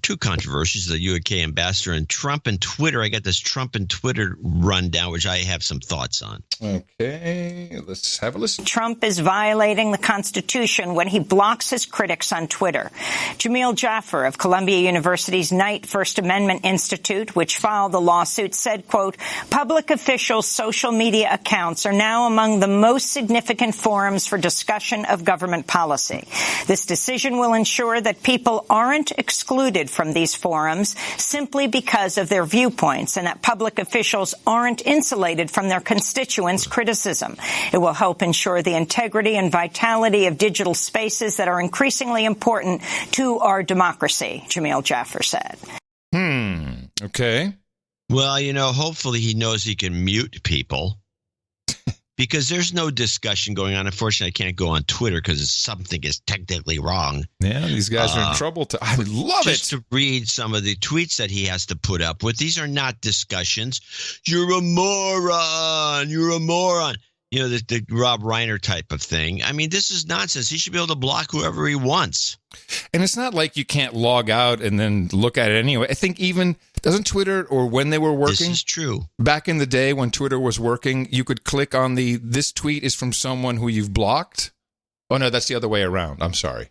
two controversies, the UK ambassador and Trump and Twitter. I got this Trump and Twitter rundown, which I have some thoughts on. Okay, let's have a listen. Trump is violating the Constitution when he blocks his critics on Twitter. Jamil Jaffer of Columbia University's Knight First Amendment Institute, which filed the lawsuit, said, quote, public officials' social media accounts are now among the most significant forums for discussion of government policy. This decision will ensure that people aren't excluded from these forums simply because of their viewpoints and that public officials aren't insulated from their constituents' criticism. It will help ensure the integrity and vitality of digital spaces that are increasingly important to our democracy, Jamil Jaffer said. Okay. Well, hopefully he knows he can mute people. Because there's no discussion going on. Unfortunately, I can't go on Twitter because something is technically wrong. Yeah, these guys are in trouble. I love it. Just to read some of the tweets that he has to put up with. These are not discussions. You're a moron. You're a moron. The Rob Reiner type of thing. I mean, this is nonsense. He should be able to block whoever he wants. And it's not like you can't log out and then look at it anyway. I think even, doesn't Twitter, or when they were working? This is true. Back in the day when Twitter was working, you could click on this tweet is from someone who you've blocked. Oh, no, that's the other way around. I'm sorry.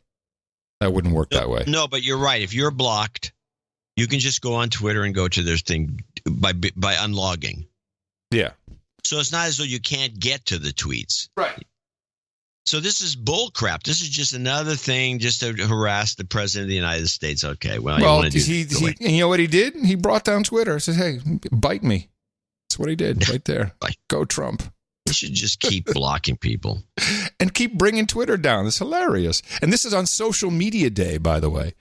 That wouldn't work that way. No, but you're right. If you're blocked, you can just go on Twitter and go to their thing by unlogging. Yeah. So it's not as though you can't get to the tweets. Right. So this is bull crap. This is just another thing just to harass the president of the United States. Okay, well, you want to do and you know what he did? He brought down Twitter. He said, hey, bite me. That's what he did right there. Go Trump. He should just keep blocking people. And keep bringing Twitter down. It's hilarious. And this is on Social Media Day, by the way.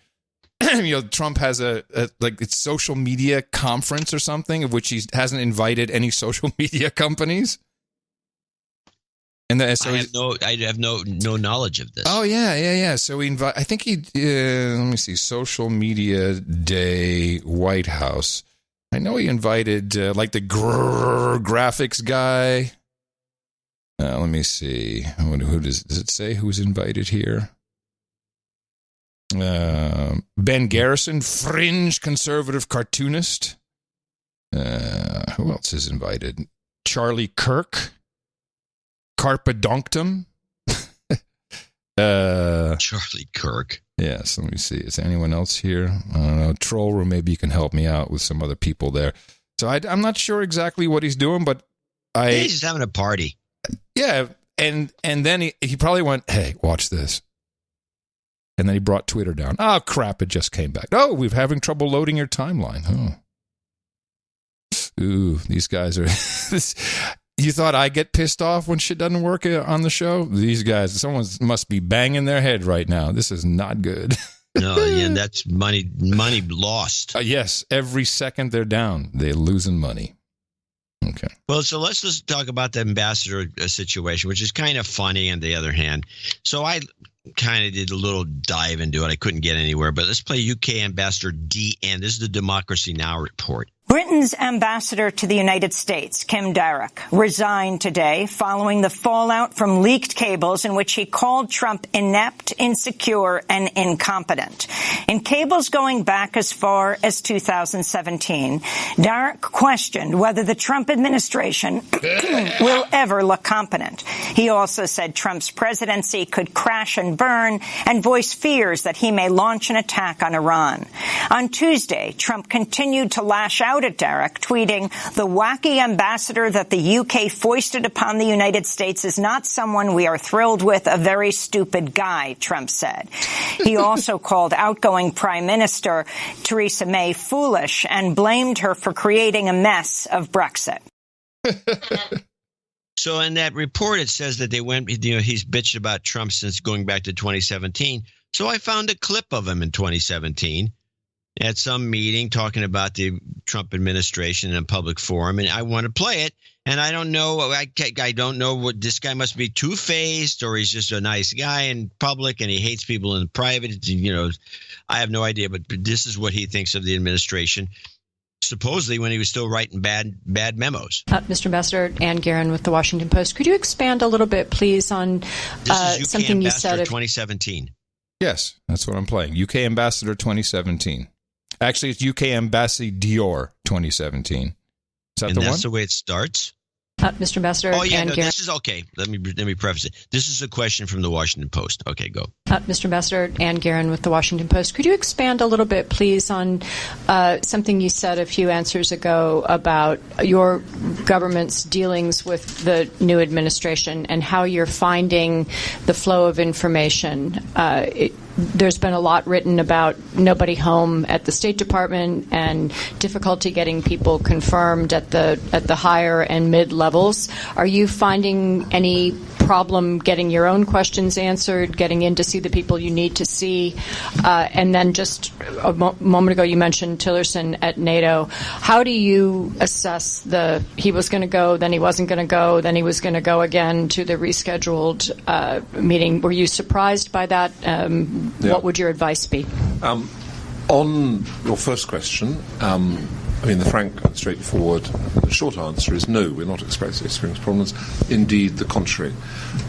Trump has it's social media conference or something of which he hasn't invited any social media companies. And so I have no knowledge of this. Oh yeah. So I think he. Let me see. Social Media Day, White House. I know he invited like the graphics guy. Let me see. Who does it say who's invited here? Ben Garrison, fringe conservative cartoonist. Who else is invited? Charlie Kirk. Carpedonctum. Charlie Kirk. Yes, let me see. Is anyone else here? I don't know. Troll Room, maybe you can help me out with some other people there. So I'm not sure exactly what he's doing, but he's just having a party. Yeah, and then he probably went, hey, watch this. And then he brought Twitter down. Oh, crap, it just came back. Oh, we're having trouble loading your timeline. Oh. Ooh, these guys are... You thought I get pissed off when shit doesn't work on the show? These guys, someone must be banging their head right now. This is not good. No, yeah, that's money lost. Yes, every second they're down, they're losing money. Okay. Well, so let's just talk about the ambassador situation, which is kind of funny on the other hand. So I kind of did a little dive into it. I couldn't get anywhere, but let's play UK Ambassador DN. This is the Democracy Now! Report. Britain's ambassador to the United States, Kim Darroch, resigned today following the fallout from leaked cables in which he called Trump inept, insecure, and incompetent. In cables going back as far as 2017, Darroch questioned whether the Trump administration will ever look competent. He also said Trump's presidency could crash and burn and voiced fears that he may launch an attack on Iran. On Tuesday, Trump continued to lash out at Darroch, tweeting, "The wacky ambassador that the UK foisted upon the United States is not someone we are thrilled with, a very stupid guy," Trump said. He also called outgoing Prime Minister Theresa May foolish and blamed her for creating a mess of Brexit. So in that report, it says that he's bitched about Trump since going back to 2017. So I found a clip of him in 2017. At some meeting talking about the Trump administration in a public forum, and I want to play it. And I don't know. I don't know what this guy must be two-faced, or he's just a nice guy in public and he hates people in private. I have no idea. But this is what he thinks of the administration, supposedly when he was still writing bad memos. Mr. Ambassador, Ann Guerin with the Washington Post. Could you expand a little bit, please, on something you said? 2017. Yes, that's what I'm playing. UK Ambassador 2017. Actually, it's UK Ambassador 2017. Is that the one? That's the way it starts? Mr. Ambassador. Oh, yeah, this is okay. Let me preface it. This is a question from the Washington Post. Okay, go. Mr. Ambassador, Ann Guerin with the Washington Post. Could you expand a little bit, please, on something you said a few answers ago about your government's dealings with the new administration and how you're finding the flow of information? There's been a lot written about nobody home at the State Department and difficulty getting people confirmed at the higher and mid levels. Are you finding any problem getting your own questions answered, getting in to see the people you need to see? And then just a moment ago you mentioned Tillerson at NATO. How do you assess he was going to go, then he wasn't going to go, then he was going to go again to the rescheduled meeting? Were you surprised by that? What would your advice be? On your first question, the frank and straightforward short answer is no, we're not experiencing problems. Indeed, the contrary.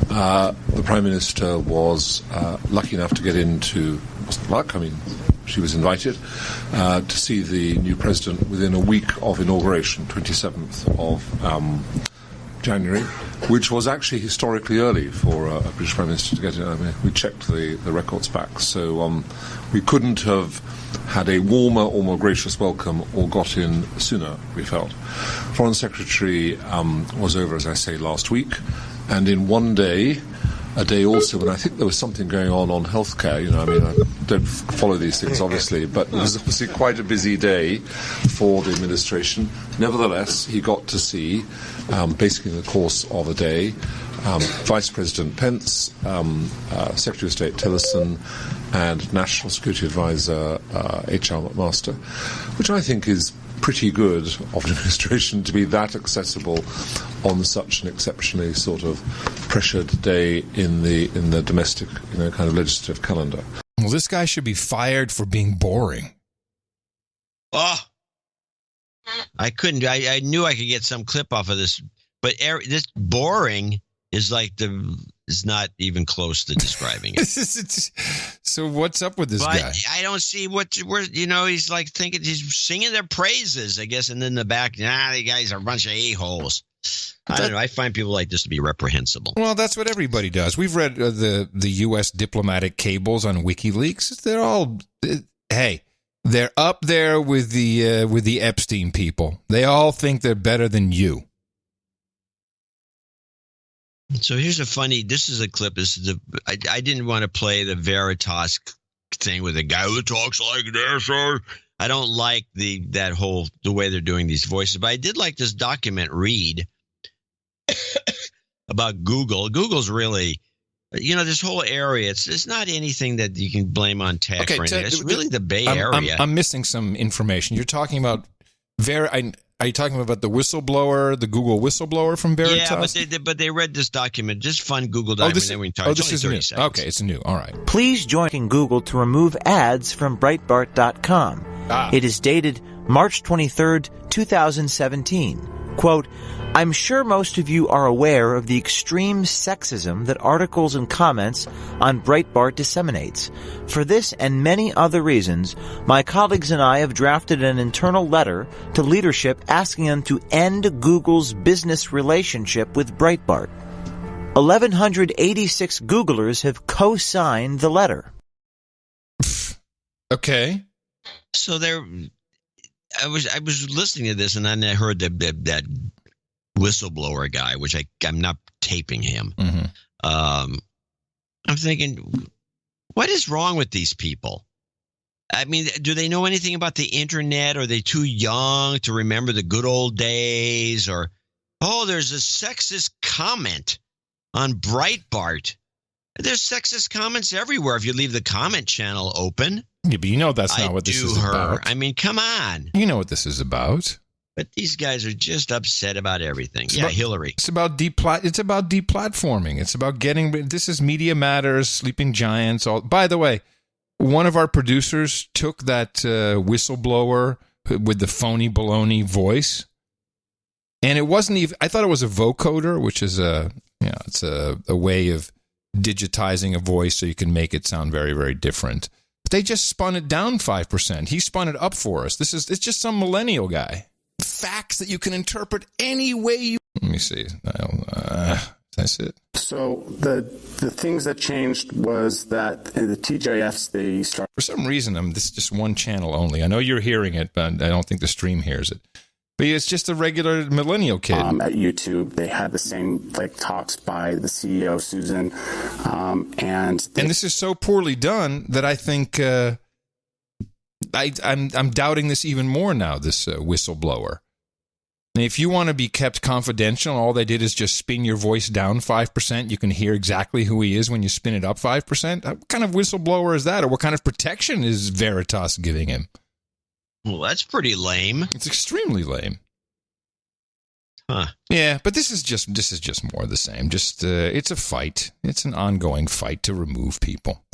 The Prime Minister was lucky enough to get into, wasn't luck, she was invited to see the new president within a week of inauguration, 27th of January, which was actually historically early for a British Prime Minister to get in. We checked the records back, so we couldn't have had a warmer or more gracious welcome or got in sooner, we felt. Foreign Secretary was over, as I say, last week, and in one day, a day also when I think there was something going on healthcare. I don't follow these things, obviously, but it was obviously quite a busy day for the administration. Nevertheless, he got to see, basically in the course of a day, Vice President Pence, Secretary of State Tillerson, and National Security Advisor H.R. McMaster, which I think is pretty good of an administration to be that accessible on such an exceptionally sort of pressured day in the domestic, kind of legislative calendar. Well, this guy should be fired for being boring. Oh, I couldn't. I knew I could get some clip off of this, but this boring is is not even close to describing it. So what's up with this guy? I don't see he's like thinking he's singing their praises, I guess, and then in the back, the guys are a bunch of a-holes. I don't know. I find people like this to be reprehensible. Well, that's what everybody does. We've read the U.S. diplomatic cables on WikiLeaks. They're all, they're up there with the Epstein people. They all think they're better than you. So here's this is a clip. I didn't want to play the Veritas thing with a guy who talks like this. Or I don't like the way they're doing these voices, but I did like this document read about Google. Google's really, this whole area. It's not anything that you can blame on tech or anything. It's really the Bay Area. I'm missing some information. You're talking about Are you talking about the whistleblower, the Google whistleblower from Veritas? Yeah, but they read this document. Just fun Google document. This is new. Seconds. Okay, it's new. All right. Please join Google to remove ads from Breitbart.com. It is dated March 23rd, 2017. Quote, I'm sure most of you are aware of the extreme sexism that articles and comments on Breitbart disseminates. For this and many other reasons, my colleagues and I have drafted an internal letter to leadership asking them to end Google's business relationship with Breitbart. 1,186 Googlers have co-signed the letter. Okay. So I was listening to this, and then I heard that whistleblower guy, which I'm not taping him. Mm-hmm. I'm thinking, what is wrong with these people? I mean, do they know anything about the internet? Are they too young to remember the good old days? Or, there's a sexist comment on Breitbart. There's sexist comments everywhere if you leave the comment channel open. Yeah, but that's not what this is about. I mean, come on. You know what this is about. But these guys are just upset about everything. Hillary. It's about deplatforming. It's about getting rid. This is Media Matters, Sleeping Giants. By the way, one of our producers took that whistleblower with the phony baloney voice, and it wasn't even. I thought it was a vocoder, which is it's a way of digitizing a voice so you can make it sound very, very different. They just spun it down 5%. He spun it up for us. It's just some millennial guy. Facts that you can interpret any way you... Let me see. That's it. So the things that changed was that the TJFs, they started... For some reason, this is just one channel only. I know you're hearing it, but I don't think the stream hears it. But it's just a regular millennial kid. At YouTube, they had the same talks by the CEO, Susan, and this is so poorly done that I think I'm doubting this even more now. This whistleblower. And if you want to be kept confidential, all they did is just spin your voice down 5%. You can hear exactly who he is when you spin it up 5%. What kind of whistleblower is that, or what kind of protection is Veritas giving him? Well, that's pretty lame. It's extremely lame. Huh. Yeah, but this is just more of the same. Just it's a fight. It's an ongoing fight to remove people.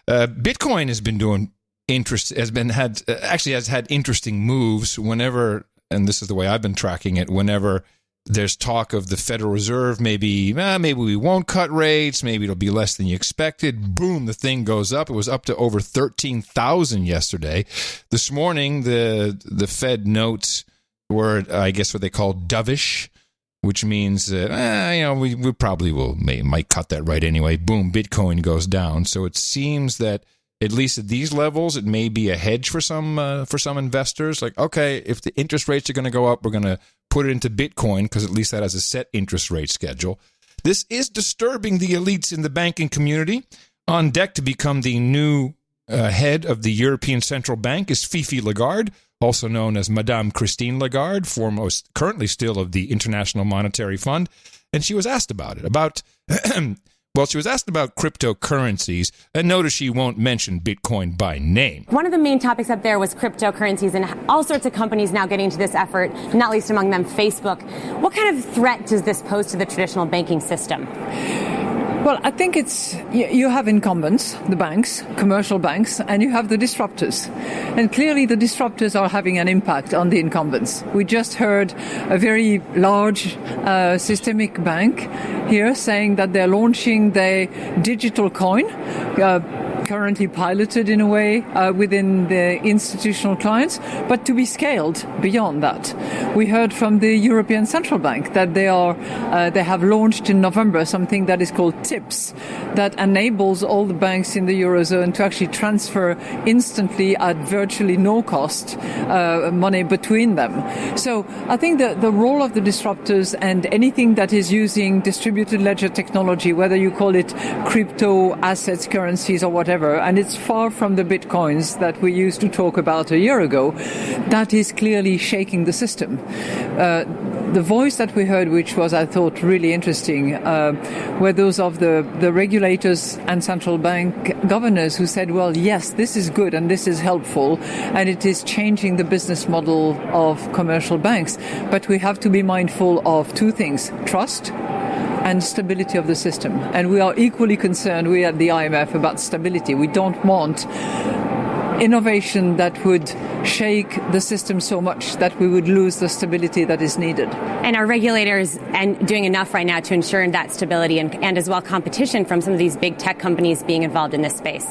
Bitcoin has been doing has had interesting moves whenever, and this is the way I've been tracking it. Whenever there's talk of the Federal Reserve, maybe we won't cut rates, maybe it'll be less than you expected. Boom, the thing goes up. It was up to over 13,000 yesterday. This morning, the Fed notes were, I guess, what they call dovish, which means we probably might cut that right anyway. Boom, Bitcoin goes down. So it seems that at least at these levels, it may be a hedge for some investors. Like, okay, if the interest rates are going to go up, we're going to put it into Bitcoin because at least that has a set interest rate schedule. This is disturbing the elites in the banking community. On deck to become the new head of the European Central Bank is Fifi Lagarde, also known as Madame Christine Lagarde, foremost currently still of the International Monetary Fund. And she was asked about it, about Well, she was asked about cryptocurrencies, and notice she won't mention Bitcoin by name. One of the main topics up there was cryptocurrencies, and all sorts of companies now getting into this effort, not least among them Facebook. What kind of threat does this pose to the traditional banking system? Well, I think it's, you have incumbents, the banks, commercial banks, and you have the disruptors. And clearly the disruptors are having an impact on the incumbents. We just heard a very large systemic bank here saying that they're launching their digital coin, currently piloted in a way within the institutional clients, but to be scaled beyond that. We heard from the European Central Bank that they have launched in November something that is called TIPS, that enables all the banks in the Eurozone to actually transfer instantly at virtually no cost money between them. So I think that the role of the disruptors and anything that is using distributed ledger technology, whether you call it crypto assets, currencies or whatever, and it's far from the bitcoins that we used to talk about a year ago, that is clearly shaking the system. The voice that we heard, which was, I thought, really interesting, were those of the regulators and central bank governors who said, well, yes, this is good and this is helpful and it is changing the business model of commercial banks. But we have to be mindful of two things: trust and stability of the system. And we are equally concerned, we at the IMF, about stability. We don't want innovation that would shake the system so much that we would lose the stability that is needed. And are regulators doing enough right now to ensure that stability and as well competition from some of these big tech companies being involved in this space?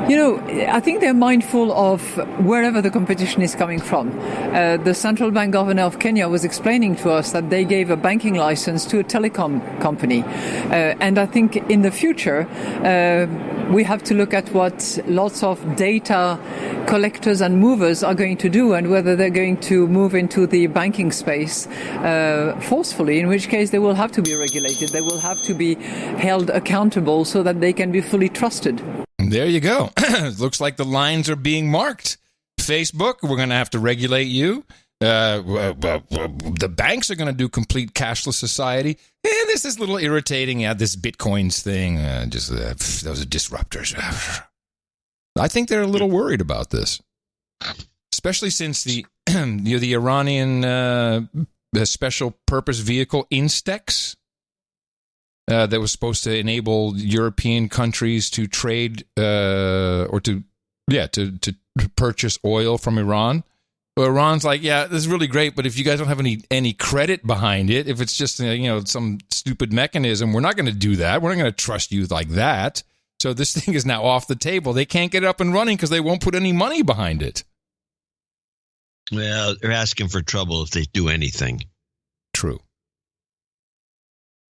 You know, I think they're mindful of wherever the competition is coming from. The central bank governor of Kenya was explaining to us that they gave a banking license to a telecom company. And I think in the future, we have to look at what lots of data collectors and movers are going to do and whether they're going to move into the banking space forcefully, in which case they will have to be regulated. They will have to be held accountable so that they can be fully trusted. There you go. Looks like the lines are being marked. Facebook, we're going to have to regulate you. The banks are going to do complete cashless society. And this is a little irritating. Yeah, this Bitcoins thing. Those are disruptors. I think they're a little worried about this, especially since the Iranian special purpose vehicle Instex that was supposed to enable European countries to trade or to purchase oil from Iran. Well, Iran's like, yeah, this is really great, but if you guys don't have any credit behind it, if it's just some stupid mechanism, we're not going to do that. We're not going to trust you like that. So this thing is now off the table. They can't get it up and running because they won't put any money behind it. Well, they're asking for trouble if they do anything. True.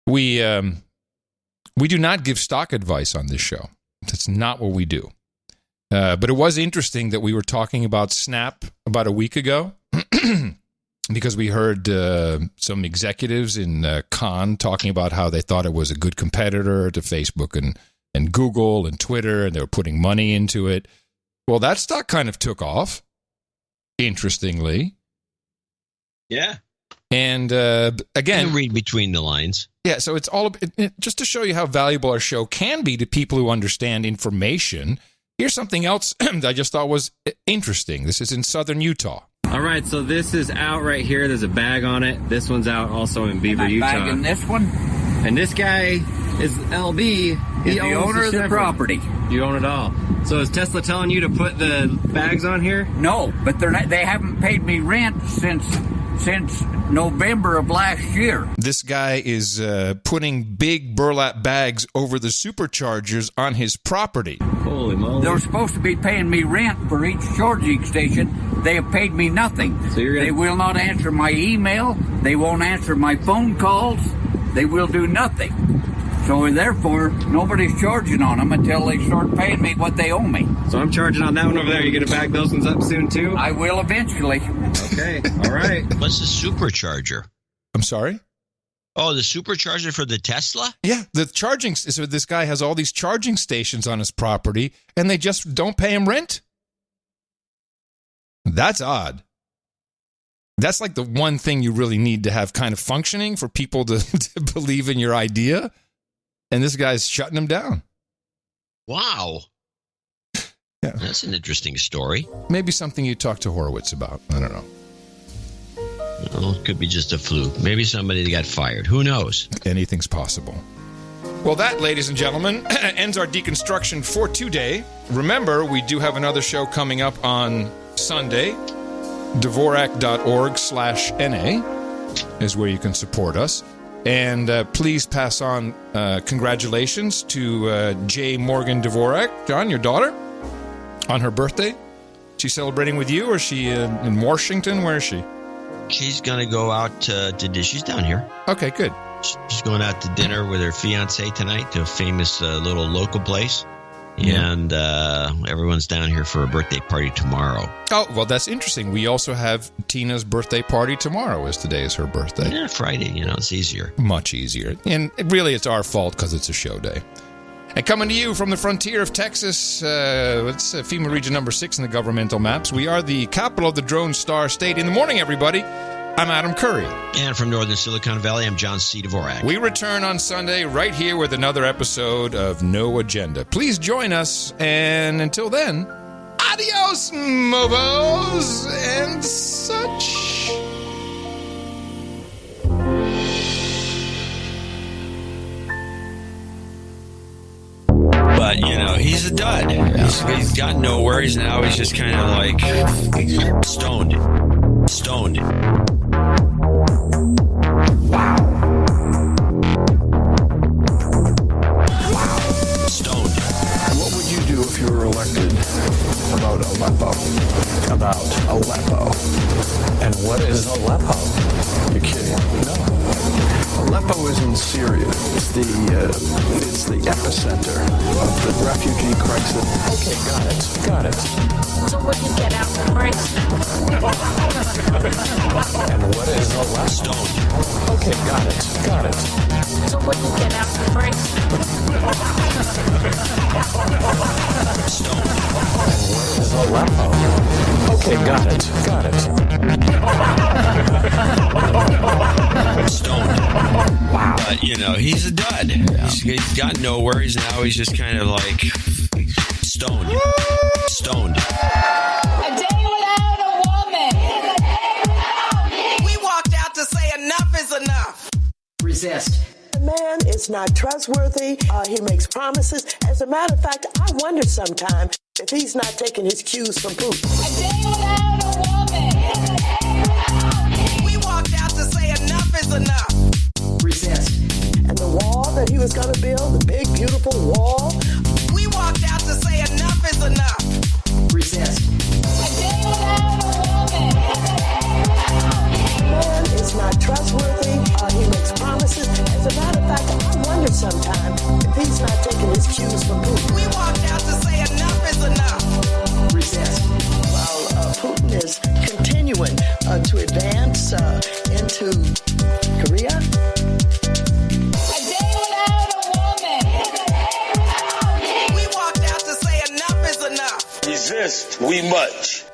We do not give stock advice on this show. That's not what we do. But it was interesting that we were talking about Snap about a week ago because we heard some executives in Cannes talking about how they thought it was a good competitor to Facebook and Google and Twitter, and they were putting money into it. Well, that stock kind of took off, interestingly. Yeah. And again, you read between the lines. Yeah, so it's all just to show you how valuable our show can be to people who understand information. Here's something else that I just thought was interesting. This is in southern Utah. All right, so this is out right here. There's a bag on it. This one's out also in Beaver, Utah. Bag in this one? And this guy is LB. He's the owner of the property. You own it all. So is Tesla telling you to put the bags on here? No, but they haven't paid me rent since November of last year. This guy is putting big burlap bags over the superchargers on his property. Holy moly. They're supposed to be paying me rent for each charging station. They have paid me nothing. So They will not answer my email. They won't answer my phone calls. They will do nothing. So therefore, nobody's charging on them until they start paying me what they owe me. So I'm charging on that one over there. You going to bag those ones up soon too? I will eventually. Okay, all right. What's the supercharger? I'm sorry? Oh, the supercharger for the Tesla? Yeah, the charging. So this guy has all these charging stations on his property, and they just don't pay him rent? That's odd. That's like the one thing you really need to have kind of functioning for people to believe in your idea. and this guy's shutting them down. Wow. Yeah. That's an interesting story. Maybe something you talk to Horowitz about. I don't know. Well, it could be just a fluke. Maybe somebody that got fired. Who knows? Anything's possible. Well, that, ladies and gentlemen, ends our deconstruction for today. Remember, we do have another show coming up on Sunday. Dvorak.org/NA is where you can support us. And please pass on congratulations to J. Morgan Dvorak. John, your daughter, on her birthday. She's celebrating with you, or is she in Washington? Where is she? She's going to go out to dinner. She's down here. Okay, good. She's going out to dinner with her fiancé tonight to a famous little local place. Yeah. And everyone's down here for a birthday party tomorrow. Oh, well, that's interesting. We also have Tina's birthday party tomorrow, as today is her birthday. Yeah, Friday, it's easier. Much easier. And really, it's our fault because it's a show day. And coming to you from the frontier of Texas, it's FEMA region number 6 in the governmental maps. We are the capital of the Drone Star State. In the morning, everybody. I'm Adam Curry. And from northern Silicon Valley, I'm John C. Dvorak. We return on Sunday right here with another episode of No Agenda. Please join us, and until then, adios, mobos, and such. But, he's a dud. He's got nowhere. Now he's just kind of like stoned. Wow. Stoned. What would you do if you were elected? About Aleppo. About Aleppo. And what is Aleppo? You're kidding. No. Aleppo is in Syria. It's the epicenter of the refugee crisis. Okay, got it. So what you get out of grace? And what is Aleppo? Stoned. Okay, got it. So what you get out of grace? Stoned. And what is Aleppo? Okay, got it. Stoned. Wow. But, he's a dud. Yeah. He's got nowhere. Now he's just kind of like stoned. A day without a woman. We walked out to say enough is enough. Resist. The man is not trustworthy. He makes promises. As a matter of fact, I wonder sometimes if he's not taking his cues from Putin. A day without a woman. We walked out to say enough is enough. Resist. And the wall that he was going to build, the big, beautiful wall. We walked out to say enough is enough. Resist. A day without a woman. The man is not trustworthy. He makes promises. As a matter of fact, I wonder sometimes if he's not taking his cues from Putin. We walked out to say enough is enough. Resist. While Putin is continuing to advance into Korea. A day without a woman. We walked out to say enough is enough. Resist, we much.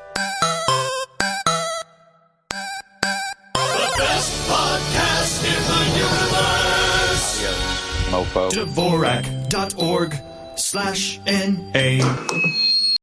The best podcast in the universe. Mofo. Dvorak.org/NA